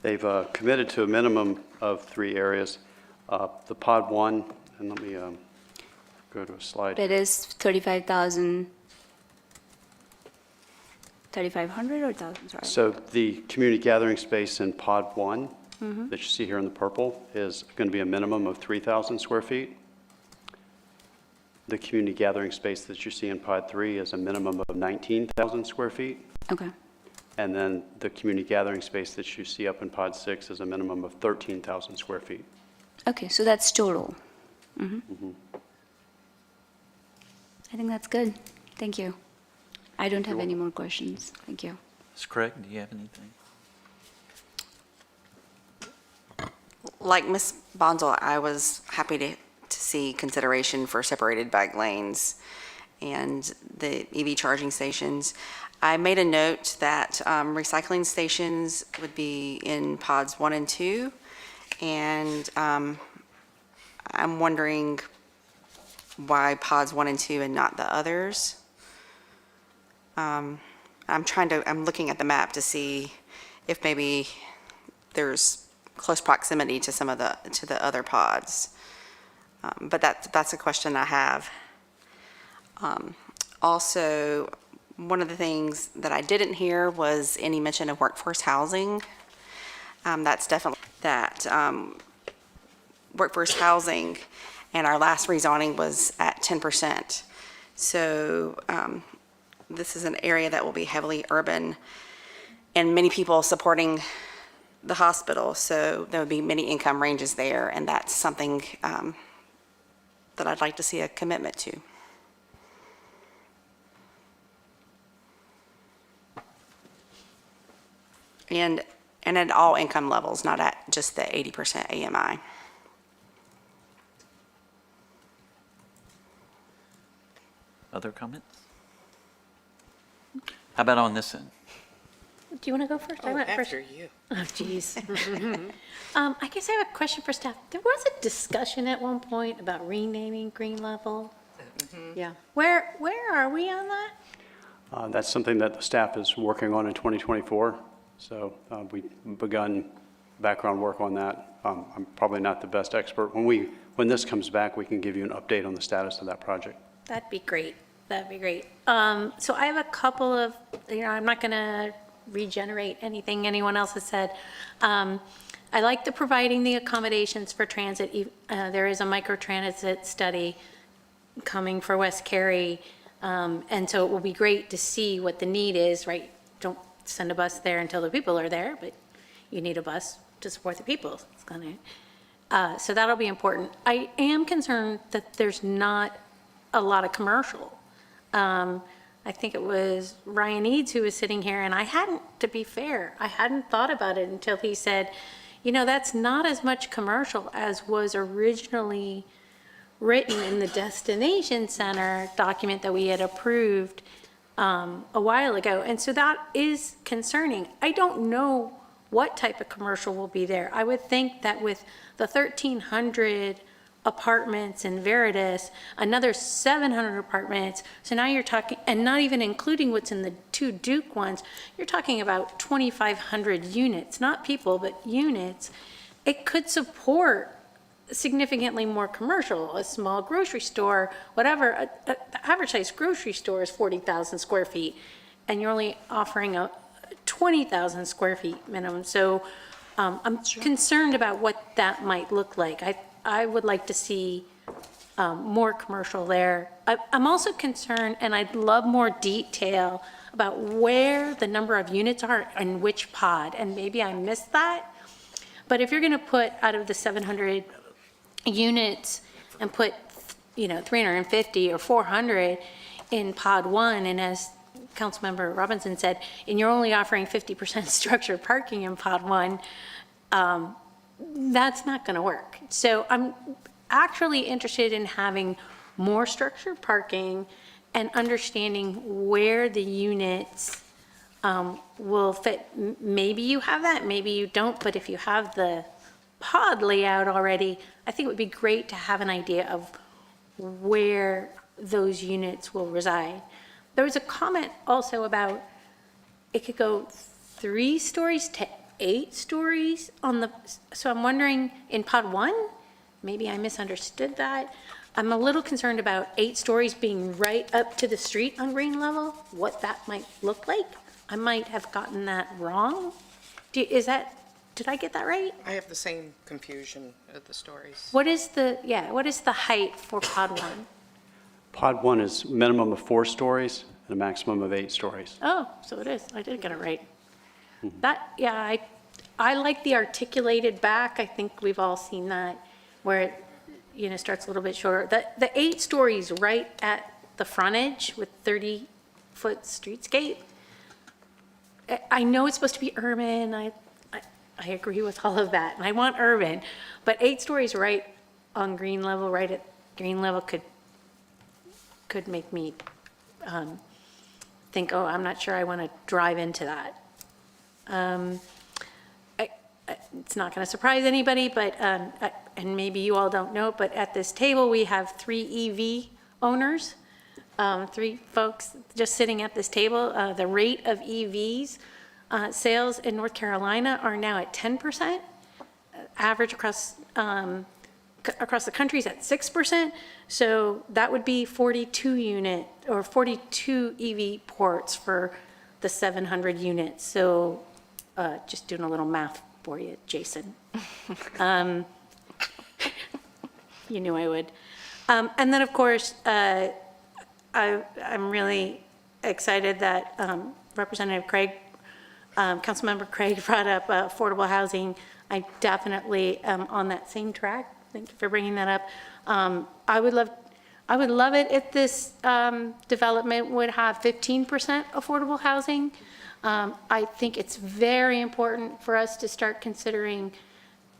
They've committed to a minimum of 3 areas. The pod 1, and let me go to a slide. That is 35,000, 3,500 or 1,000, sorry. So the community gathering space in pod 1 that you see here in the purple is going to be a minimum of 3,000 square feet. The community gathering space that you see in pod 3 is a minimum of 19,000 square feet. Okay. And then the community gathering space that you see up in pod 6 is a minimum of 13,000 square feet. Okay, so that's total. I think that's good. Thank you. I don't have any more questions. Thank you. Ms. Craig, do you have anything? Like Ms. Bonzel, I was happy to see consideration for separated bike lanes and the EV charging stations. I made a note that recycling stations would be in pods 1 and 2, and I'm wondering why pods 1 and 2 and not the others. I'm looking at the map to see if maybe there's close proximity to some of the other pods. But that's a question I have. Also, one of the things that I didn't hear was any mention of workforce housing. That's definitely that workforce housing, and our last rezoning was at 10%. So this is an area that will be heavily urban, and many people supporting the hospital, so there would be many income ranges there, and that's something that I'd like to see a commitment to. And at all income levels, not at just the 80% AMI. Other comments? How about on this end? Do you want to go first? I went first. After you. Oh, geez. I guess I have a question for staff. There was a discussion at one point about renaming Green Level. Yeah. Where are we on that? That's something that the staff is working on in 2024. So we've begun background work on that. I'm probably not the best expert. When this comes back, we can give you an update on the status of that project. That'd be great. That'd be great. So I have a couple of, I'm not going to regenerate anything anyone else has said. I like the providing the accommodations for transit. There is a microtransit study coming for West Cary, and so it will be great to see what the need is, right? Don't send a bus there until the people are there, but you need a bus to support the people. It's gonna, so that'll be important. I am concerned that there's not a lot of commercial. I think it was Ryan Eads who was sitting here, and I hadn't, to be fair, I hadn't thought about it until he said, you know, that's not as much commercial as was originally written in the destination center document that we had approved a while ago. And so that is concerning. I don't know what type of commercial will be there. I would think that with the 1,300 apartments in Veritas, another 700 apartments, so now you're talking, and not even including what's in the 2 Duke ones, you're talking about 2,500 units, not people, but units. It could support significantly more commercial, a small grocery store, whatever. The average size grocery store is 40,000 square feet, and you're only offering a 20,000 square feet minimum. So I'm concerned about what that might look like. I would like to see more commercial there. I'm also concerned, and I'd love more detail about where the number of units are and which pod, and maybe I missed that. But if you're going to put out of the 700 units and put, you know, 350 or 400 in pod 1, and as Councilmember Robinson said, and you're only offering 50% structured parking in pod 1, that's not going to work. So I'm actually interested in having more structured parking and understanding where the units will fit. Maybe you have that, maybe you don't, but if you have the pod layout already, I think it would be great to have an idea of where those units will reside. There was a comment also about it could go 3 stories to 8 stories on the, so I'm wondering in pod 1, maybe I misunderstood that. I'm a little concerned about 8 stories being right up to the street on green level, what that might look like. I might have gotten that wrong. Is that, did I get that right? I have the same confusion of the stories. What is the, what is the height for pod 1? Pod 1 is minimum of 4 stories and a maximum of 8 stories. Oh, so it is. I did get it right. That, yeah, I like the articulated back. I think we've all seen that, where it, you know, starts a little bit shorter. The 8 stories right at the frontage with 30-foot streetscape. I know it's supposed to be urban. I agree with all of that, and I want urban, but 8 stories right on green level, right at green level could make me think, oh, I'm not sure I want to drive into that. It's not going to surprise anybody, but, and maybe you all don't know, but at this table, we have 3 EV owners, 3 folks just sitting at this table. The rate of EVs sales in North Carolina are now at 10%. Average across the country is at 6%. So that would be 42 unit or 42 EV ports for the 700 units. So just doing a little math for you, Jason. You knew I would. And then, of course, I'm really excited that Representative Craig, Councilmember Craig brought up affordable housing. I definitely am on that same track. Thank you for bringing that up. I would love it if this development would have 15% affordable housing. I think it's very important for us to start considering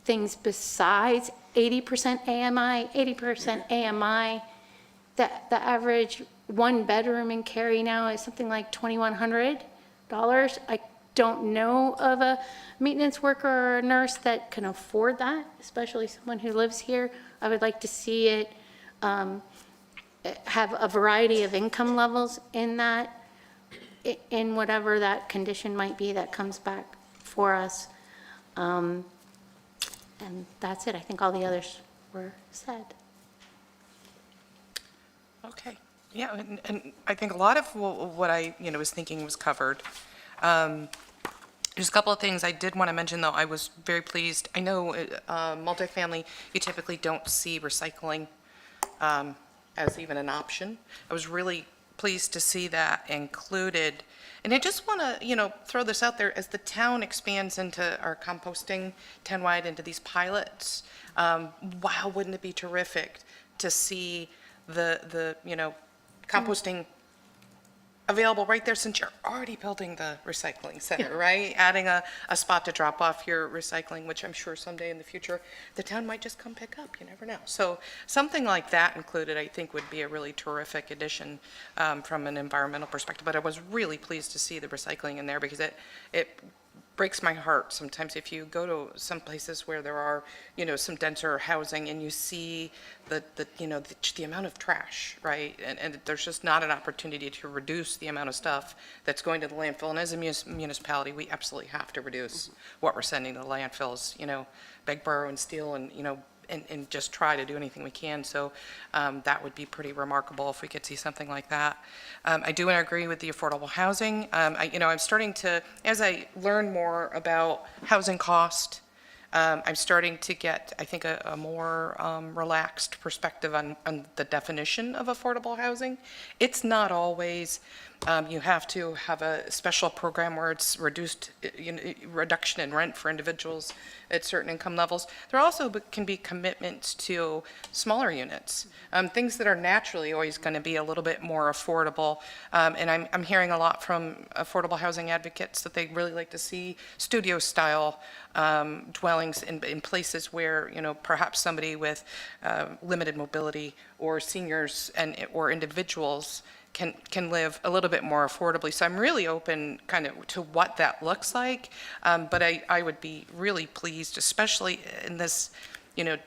things besides 80% AMI, 80% AMI. The average 1 bedroom in Cary now is something like $2,100. I don't know of a maintenance worker or a nurse that can afford that, especially someone who lives here. I would like to see it have a variety of income levels in that, in whatever that condition might be that comes back for us. And that's it. I think all the others were said. Okay. Yeah, and I think a lot of what I, was thinking was covered. There's a couple of things I did want to mention, though. I was very pleased. I know multifamily, you typically don't see recycling as even an option. I was really pleased to see that included. And I just want to, throw this out there, as the town expands into our composting townwide into these pilots, wow, wouldn't it be terrific to see the composting available right there, since you're already building the recycling center, right? Adding a spot to drop off your recycling, which I'm sure someday in the future, the town might just come pick up, you never know. So something like that included, I think, would be a really terrific addition from an environmental perspective. But I was really pleased to see the recycling in there, because it breaks my heart sometimes if you go to some places where there are, some denser housing, and you see the amount of trash, right? And there's just not an opportunity to reduce the amount of stuff that's going to the landfill. And as a municipality, we absolutely have to reduce what we're sending to the landfills, beg, borrow, and steal, and just try to do anything we can. So that would be pretty remarkable if we could see something like that. I do want to agree with the affordable housing. I'm starting to, as I learn more about housing cost, I'm starting to get, I think, a more relaxed perspective on the definition of affordable housing. It's not always you have to have a special program where it's reduction in rent for individuals at certain income levels. There also can be commitments to smaller units, things that are naturally always going to be a little bit more affordable. And I'm hearing a lot from affordable housing advocates that they really like to see studio-style dwellings in places where, perhaps somebody with limited mobility or seniors or individuals can live a little bit more affordably. So I'm really open kind of to what that looks like. But I would be really pleased, especially in this,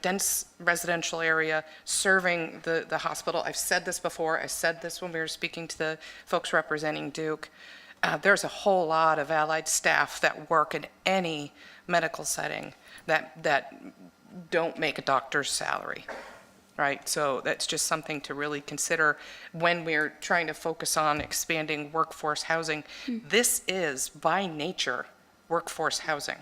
dense residential area serving the hospital. I've said this before. I said this when we were speaking to the folks representing Duke. There's a whole lot of allied staff that work in any medical setting that don't make a doctor's salary. Right, so that's just something to really consider when we're trying to focus on expanding workforce housing. This is, by nature, workforce housing.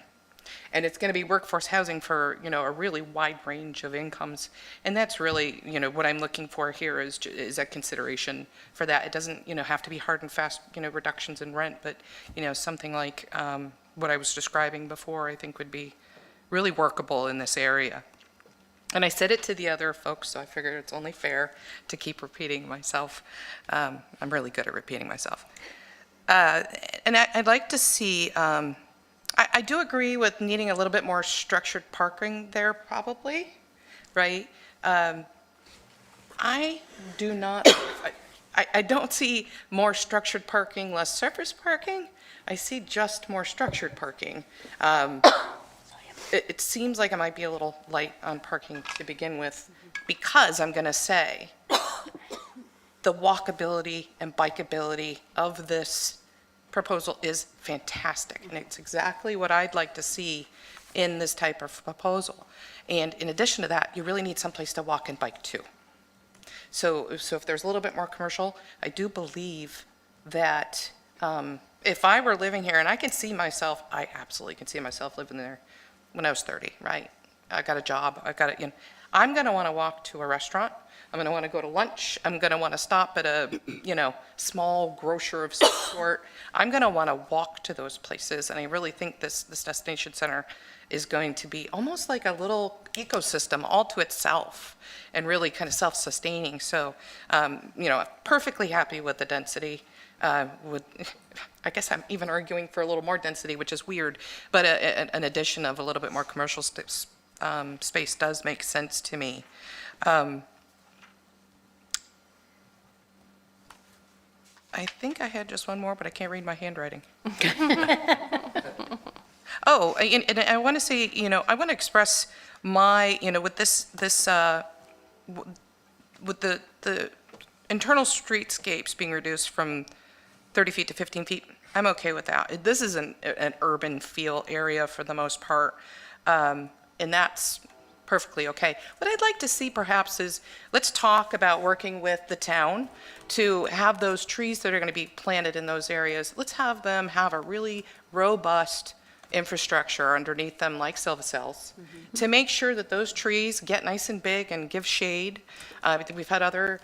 And it's going to be workforce housing for, a really wide range of incomes. And that's really, what I'm looking for here is a consideration for that. It doesn't, have to be hard and fast, reductions in rent, but, something like what I was describing before, I think would be really workable in this area. And I said it to the other folks, so I figured it's only fair to keep repeating myself. I'm really good at repeating myself. And I'd like to see, I do agree with needing a little bit more structured parking there probably, right? I don't see more structured parking, less surface parking. I see just more structured parking. It seems like I might be a little light on parking to begin with, because I'm going to say the walkability and bikeability of this proposal is fantastic, and it's exactly what I'd like to see in this type of proposal. And in addition to that, you really need someplace to walk and bike too. So if there's a little bit more commercial, I do believe that if I were living here, and I absolutely can see myself living there when I was 30, right? I got a job, I'm going to want to walk to a restaurant. I'm going to want to go to lunch. I'm going to want to stop at a, small grocer of some sort. I'm going to want to walk to those places. And I really think this destination center is going to be almost like a little ecosystem all to itself and really kind of self-sustaining. So, perfectly happy with the density. I guess I'm even arguing for a little more density, which is weird, but an addition of a little bit more commercial space does make sense to me. I think I had just one more, but I can't read my handwriting. Oh, and I want to say, I want to express my, with with the internal streetscapes being reduced from 30 feet to 15 feet, I'm okay with that. This is an urban feel area for the most part, and that's perfectly okay. What I'd like to see perhaps is, let's talk about working with the town to have those trees that are going to be planted in those areas. Let's have them have a really robust infrastructure underneath them, like silvacells, to make sure that those trees get nice and big and give shade. I think we've had other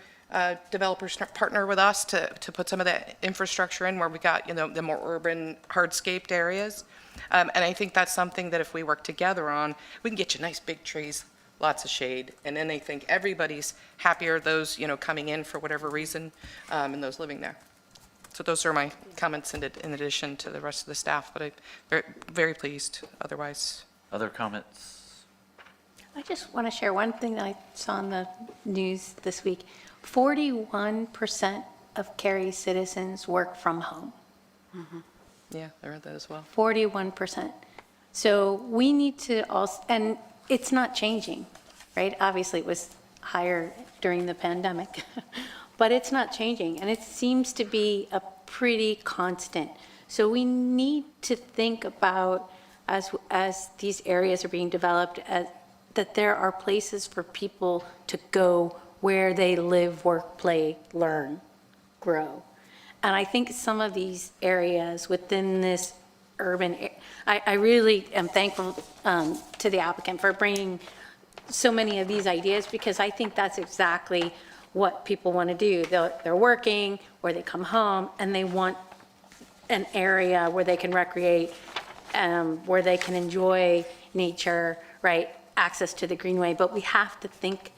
developers partner with us to put some of that infrastructure in where we got, the more urban, hardscaped areas. And I think that's something that if we work together on, we can get you nice big trees, lots of shade, and then I think everybody's happier, those, coming in for whatever reason, and those living there. So those are my comments in addition to the rest of the staff, but I'm very, very pleased otherwise. Other comments? I just want to share one thing that I saw in the news this week. 41% of Cary citizens work from home. Yeah, I read that as well. 41%. So we need to also, and it's not changing, right? Obviously, it was higher during the pandemic, but it's not changing, and it seems to be a pretty constant. So we need to think about, as these areas are being developed, that there are places for people to go where they live, work, play, learn, grow. And I think some of these areas within this urban, I really am thankful to the applicant for bringing so many of these ideas, because I think that's exactly what people want to do. They're working, or they come home, and they want an area where they can recreate, where they can enjoy nature, right? Access to the greenway. But we have to think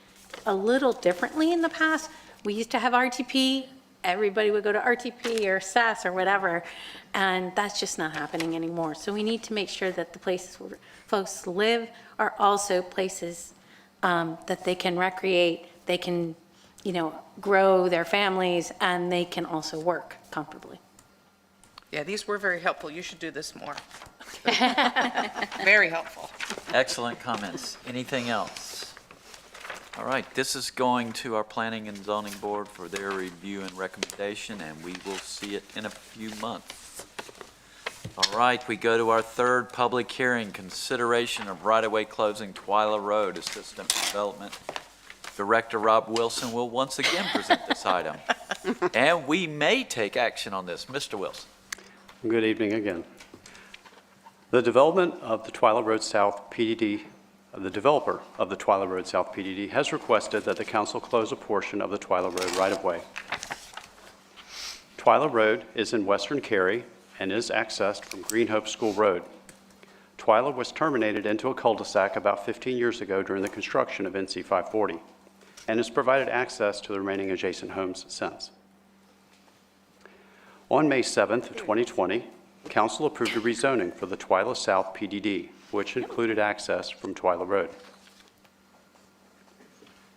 a little differently. In the past, we used to have RTP. Everybody would go to RTP or SAS or whatever, and that's just not happening anymore. So we need to make sure that the places where folks live are also places that they can recreate, they can, grow their families, and they can also work comfortably. Yeah, these were very helpful. You should do this more. Very helpful. Excellent comments. Anything else? All right, this is going to our Planning and Zoning Board for their review and recommendation, and we will see it in a few months. All right, we go to our third public hearing, consideration of right-of-way closing Twyla Road. Assistant Development Director Rob Wilson will once again present this item. And we may take action on this. Mr. Wilson. Good evening again. The development of the Twyla Road South PDD, the developer of the Twyla Road South PDD has requested that the council close a portion of the Twyla Road right-of-way. Twyla Road is in western Cary and is accessed from Green Hope School Road. Twyla was terminated into a cul-de-sac about 15 years ago during the construction of NC 540 and has provided access to the remaining adjacent homes since. On May 7th of 2020, Council approved a rezoning for the Twyla South PDD, which included access from Twyla Road.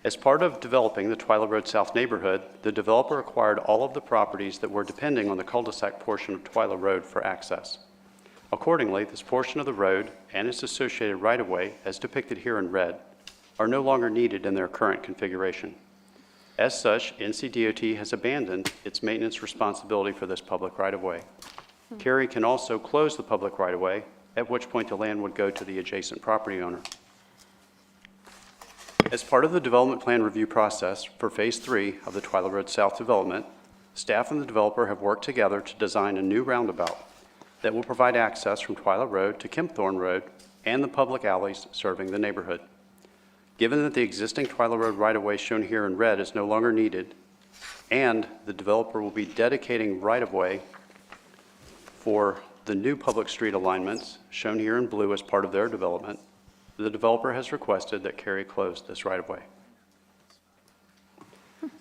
As part of developing the Twyla Road South neighborhood, the developer acquired all of the properties that were depending on the cul-de-sac portion of Twyla Road for access. Accordingly, this portion of the road and its associated right-of-way, as depicted here in red, are no longer needed in their current configuration. As such, NCDOT has abandoned its maintenance responsibility for this public right-of-way. Cary can also close the public right-of-way, at which point the land would go to the adjacent property owner. As part of the development plan review process for Phase 3 of the Twyla Road South development, staff and the developer have worked together to design a new roundabout that will provide access from Twyla Road to Kempthorne Road and the public alleys serving the neighborhood. Given that the existing Twyla Road right-of-way shown here in red is no longer needed, and the developer will be dedicating right-of-way for the new public street alignments shown here in blue as part of their development, the developer has requested that Cary close this right-of-way.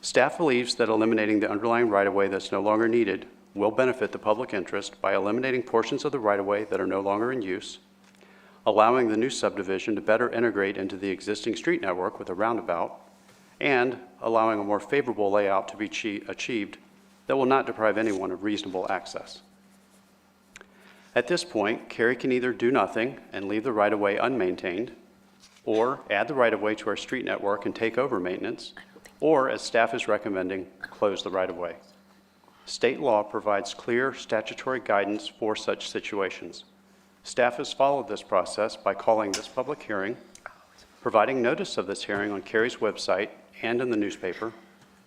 Staff believes that eliminating the underlying right-of-way that's no longer needed will benefit the public interest by eliminating portions of the right-of-way that are no longer in use, allowing the new subdivision to better integrate into the existing street network with a roundabout, and allowing a more favorable layout to be achieved that will not deprive anyone of reasonable access. At this point, Cary can either do nothing and leave the right-of-way unmaintained, or add the right-of-way to our street network and take over maintenance, or, as staff is recommending, close the right-of-way. State law provides clear statutory guidance for such situations. Staff has followed this process by calling this public hearing, providing notice of this hearing on Cary's website and in the newspaper,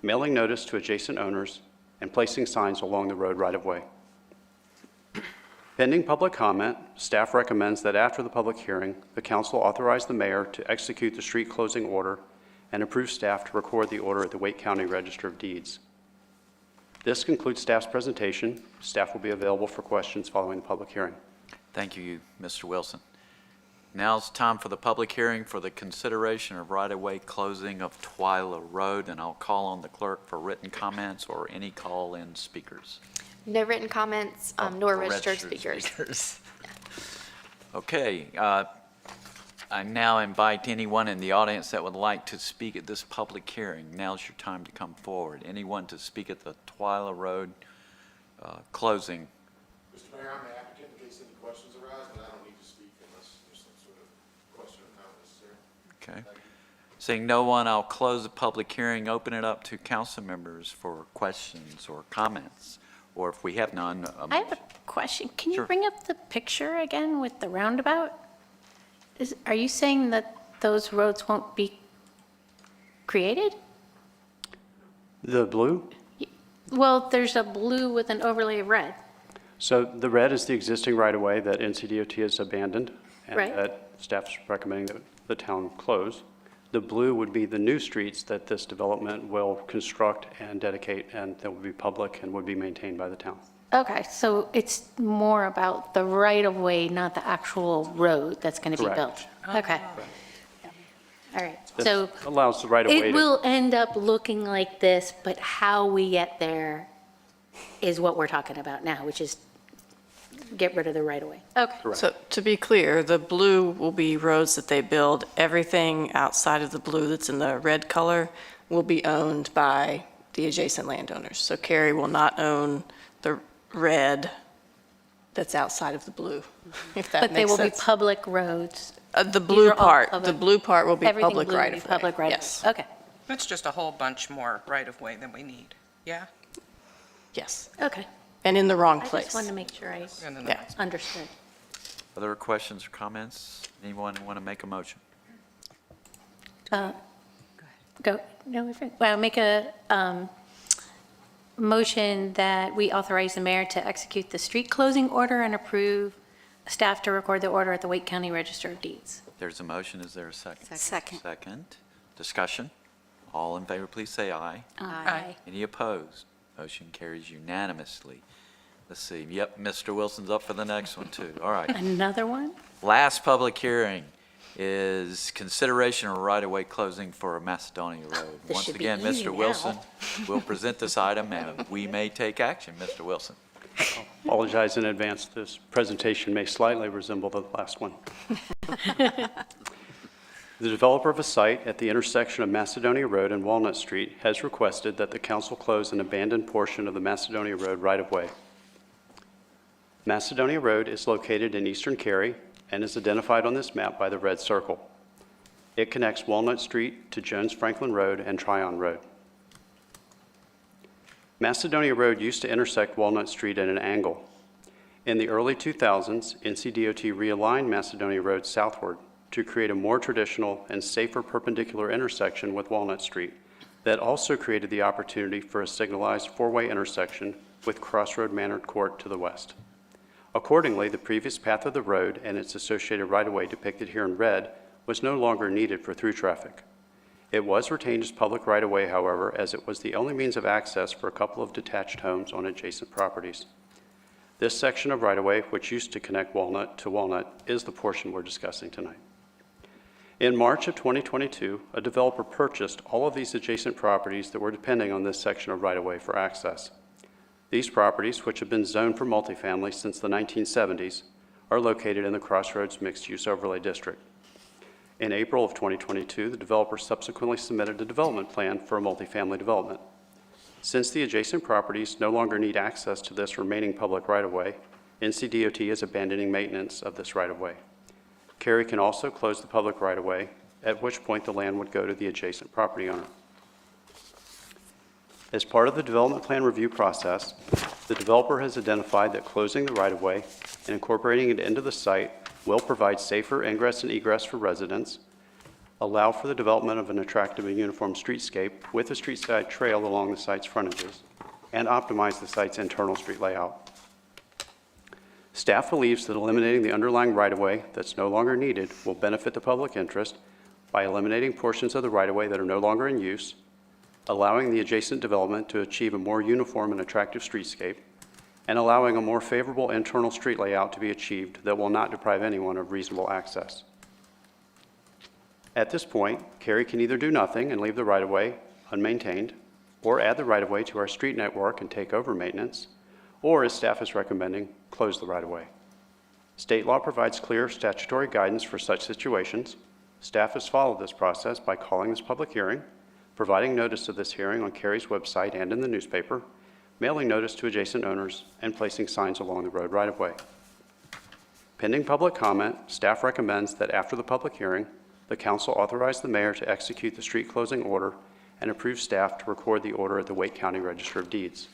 mailing notice to adjacent owners, and placing signs along the road right-of-way. Pending public comment, staff recommends that after the public hearing, the council authorize the mayor to execute the street closing order and approve staff to record the order at the Wake County Register of Deeds. This concludes staff's presentation. Staff will be available for questions following the public hearing. Thank you, Mr. Wilson. Now it's time for the public hearing for the consideration of right-of-way closing of Twyla Road, and I'll call on the clerk for written comments or any call-in speakers. No written comments, nor Or registered speakers. Okay, I now invite anyone in the audience that would like to speak at this public hearing. Now's your time to come forward. Anyone to speak at the Twyla Road closing? Mr. Mayor, I'm the applicant in case any questions arise, but I don't need to speak unless there's some sort of question or comment necessary. Okay. Seeing no one, I'll close the public hearing, open it up to council members for questions or comments, or if we have none. I have a question. Can you Sure. bring up the picture again with the roundabout? Are you saying that those roads won't be created? The blue? Well, there's a blue with an overlay of red. So the red is the existing right-of-way that NCDOT has abandoned and Right. that staff's recommending that the town close. The blue would be the new streets that this development will construct and dedicate, and that would be public and would be maintained by the town. Okay, so it's more about the right-of-way, not the actual road that's going to be built? Correct. Okay. All right, This so allows the right-of-way it to... will end up looking like this, but how we get there is what we're talking about now, which is get rid of the right-of-way. Okay. So to be clear, the blue will be roads that they build. Everything outside of the blue that's in the red color will be owned by the adjacent landowners. So Cary will not own the red that's outside of the blue, if that But they makes will be sense. public roads. The blue are all part, the public- blue part will be Everything public blue will be right-of-way. public right-of-way. Yes. Okay, That's just a whole bunch more right-of-way than we need, yeah? Yes. okay. And in the wrong I place. just wanted to make sure I No, no, no. Yeah. understood. Other questions or comments? Anyone want to make a motion? Go, no, we're fine. Well, make a motion that we authorize the mayor to execute the street closing order and approve staff to record the order at the Wake County Register of Deeds. There's a motion. Is there a second? Second. Second. Discussion? All in favor, please say aye. Aye. Any opposed? Motion carries unanimously. Let's see. Yep, Mr. Wilson's up for the next one, too. All right. Another one? Last public hearing is consideration of right-of-way closing for Macedonia Road. This Once should be again, easy Mr. now. Wilson will present this item, and we may take action. Mr. Wilson. Apologize in advance. This presentation may slightly resemble the last one. The developer of a site at the intersection of Macedonia Road and Walnut Street has requested that the council close an abandoned portion of the Macedonia Road right-of-way. Macedonia Road is located in eastern Cary and is identified on this map by the red circle. It connects Walnut Street to Jones Franklin Road and Tryon Road. Macedonia Road used to intersect Walnut Street at an angle. In the early 2000s, NCDOT realigned Macedonia Road southward to create a more traditional and safer perpendicular intersection with Walnut Street that also created the opportunity for a signalized four-way intersection with Crossroad Manor Court to the west. Accordingly, the previous path of the road and its associated right-of-way depicted here in red was no longer needed for through traffic. It was retained as public right-of-way, however, as it was the only means of access for a couple of detached homes on adjacent properties. This section of right-of-way, which used to connect Walnut to Walnut, is the portion we're discussing tonight. In March of 2022, a developer purchased all of these adjacent properties that were depending on this section of right-of-way for access. These properties, which have been zoned for multifamily since the 1970s, are located in the Crossroads Mixed-Use Overlay District. In April of 2022, the developer subsequently submitted a development plan for a multifamily development. Since the adjacent properties no longer need access to this remaining public right-of-way, NCDOT is abandoning maintenance of this right-of-way. Cary can also close the public right-of-way, at which point the land would go to the adjacent property owner. As part of the development plan review process, the developer has identified that closing the right-of-way and incorporating it into the site will provide safer ingress and egress for residents, allow for the development of an attractive and uniform streetscape with a street side trail along the site's frontages, and optimize the site's internal street layout. Staff believes that eliminating the underlying right-of-way that's no longer needed will benefit the public interest by eliminating portions of the right-of-way that are no longer in use, allowing the adjacent development to achieve a more uniform and attractive streetscape, and allowing a more favorable internal street layout to be achieved that will not deprive anyone of reasonable access. At this point, Cary can either do nothing and leave the right-of-way unmaintained, or add the right-of-way to our street network and take over maintenance, or, as staff is recommending, close the right-of-way. State law provides clear statutory guidance for such situations. Staff has followed this process by calling this public hearing, providing notice of this hearing on Cary's website and in the newspaper, mailing notice to adjacent owners, and placing signs along the road right-of-way. Pending public comment, staff recommends that after the public hearing, the council authorize the mayor to execute the street closing order and approve staff to record the order at the Wake County Register of Deeds.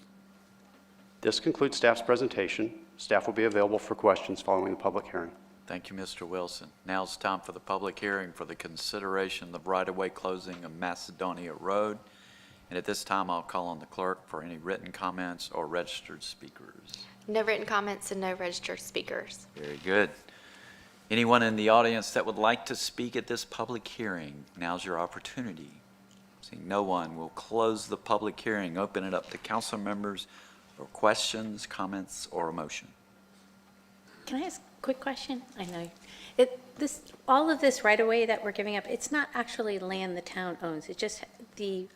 This concludes staff's presentation. Staff will be available for questions following the public hearing. Thank you, Mr. Wilson. Now it's time for the public hearing for the consideration of right-of-way closing of Macedonia Road. And at this time, I'll call on the clerk for any written comments or registered speakers. No written comments and no registered speakers. Very good. Anyone in the audience that would like to speak at this public hearing, now's your opportunity. Seeing no one, we'll close the public hearing, open it up to council members for questions, comments, or a motion. Can I ask a quick question? I know. All of this right-of-way that we're giving up, it's not actually land the town owns. It's just the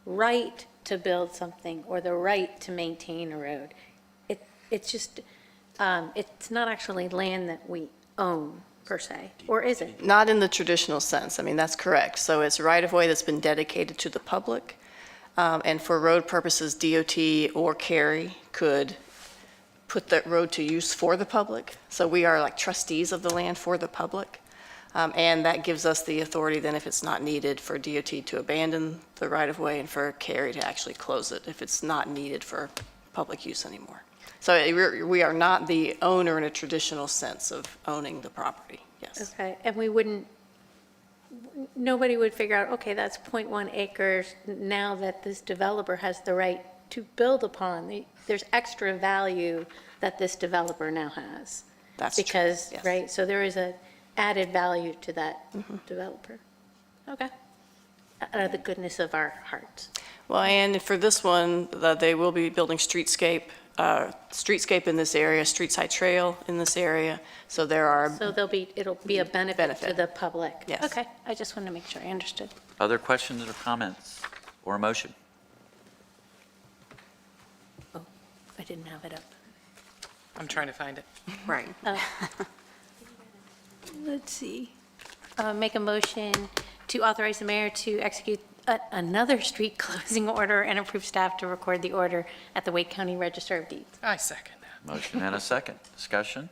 right to build something or the right to maintain a road. It's just, it's not actually land that we own, per se, or is it? Not in the traditional sense. I mean, that's correct. So it's right-of-way that's been dedicated to the public. And for road purposes, DOT or Cary could put that road to use for the public. So we are like trustees of the land for the public. And that gives us the authority then, if it's not needed, for DOT to abandon the right-of-way and for Cary to actually close it if it's not needed for public use anymore. So we are not the owner in a traditional sense of owning the property, yes. Okay, and nobody would figure out, okay, that's 0.1 acres now that this developer has the right to build upon. There's extra value that this developer now has. That's true, Because, yes. right, so there is a added value to that developer. Okay. Out of the goodness of our hearts. Well, and for this one, they will be building streetscape in this area, street side trail in this area. So there are, So it'll be a benefit to Benefit. the public. Yes. Okay, I just wanted to make sure I understood. Other questions or comments or a motion? Oh, I didn't have it up. I'm trying to find it. Right. Let's see. Make a motion to authorize the mayor to execute another street closing order and approve staff to record the order at the Wake County Register of Deeds. I second that. Motion and a second. Discussion?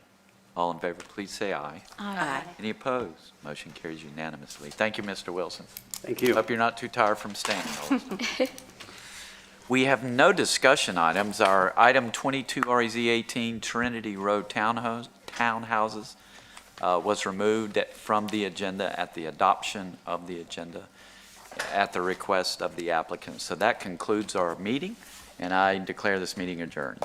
All in favor, please say aye. Aye. Any opposed? Motion carries unanimously. Thank you, Mr. Wilson. Thank you. Hope you're not too tired from standing all the time. We have no discussion items. Our item 22 REZ 18 Trinity Road townhouses was removed from the agenda at the adoption of the agenda at the request of the applicant. So that concludes our meeting, and I declare this meeting adjourned.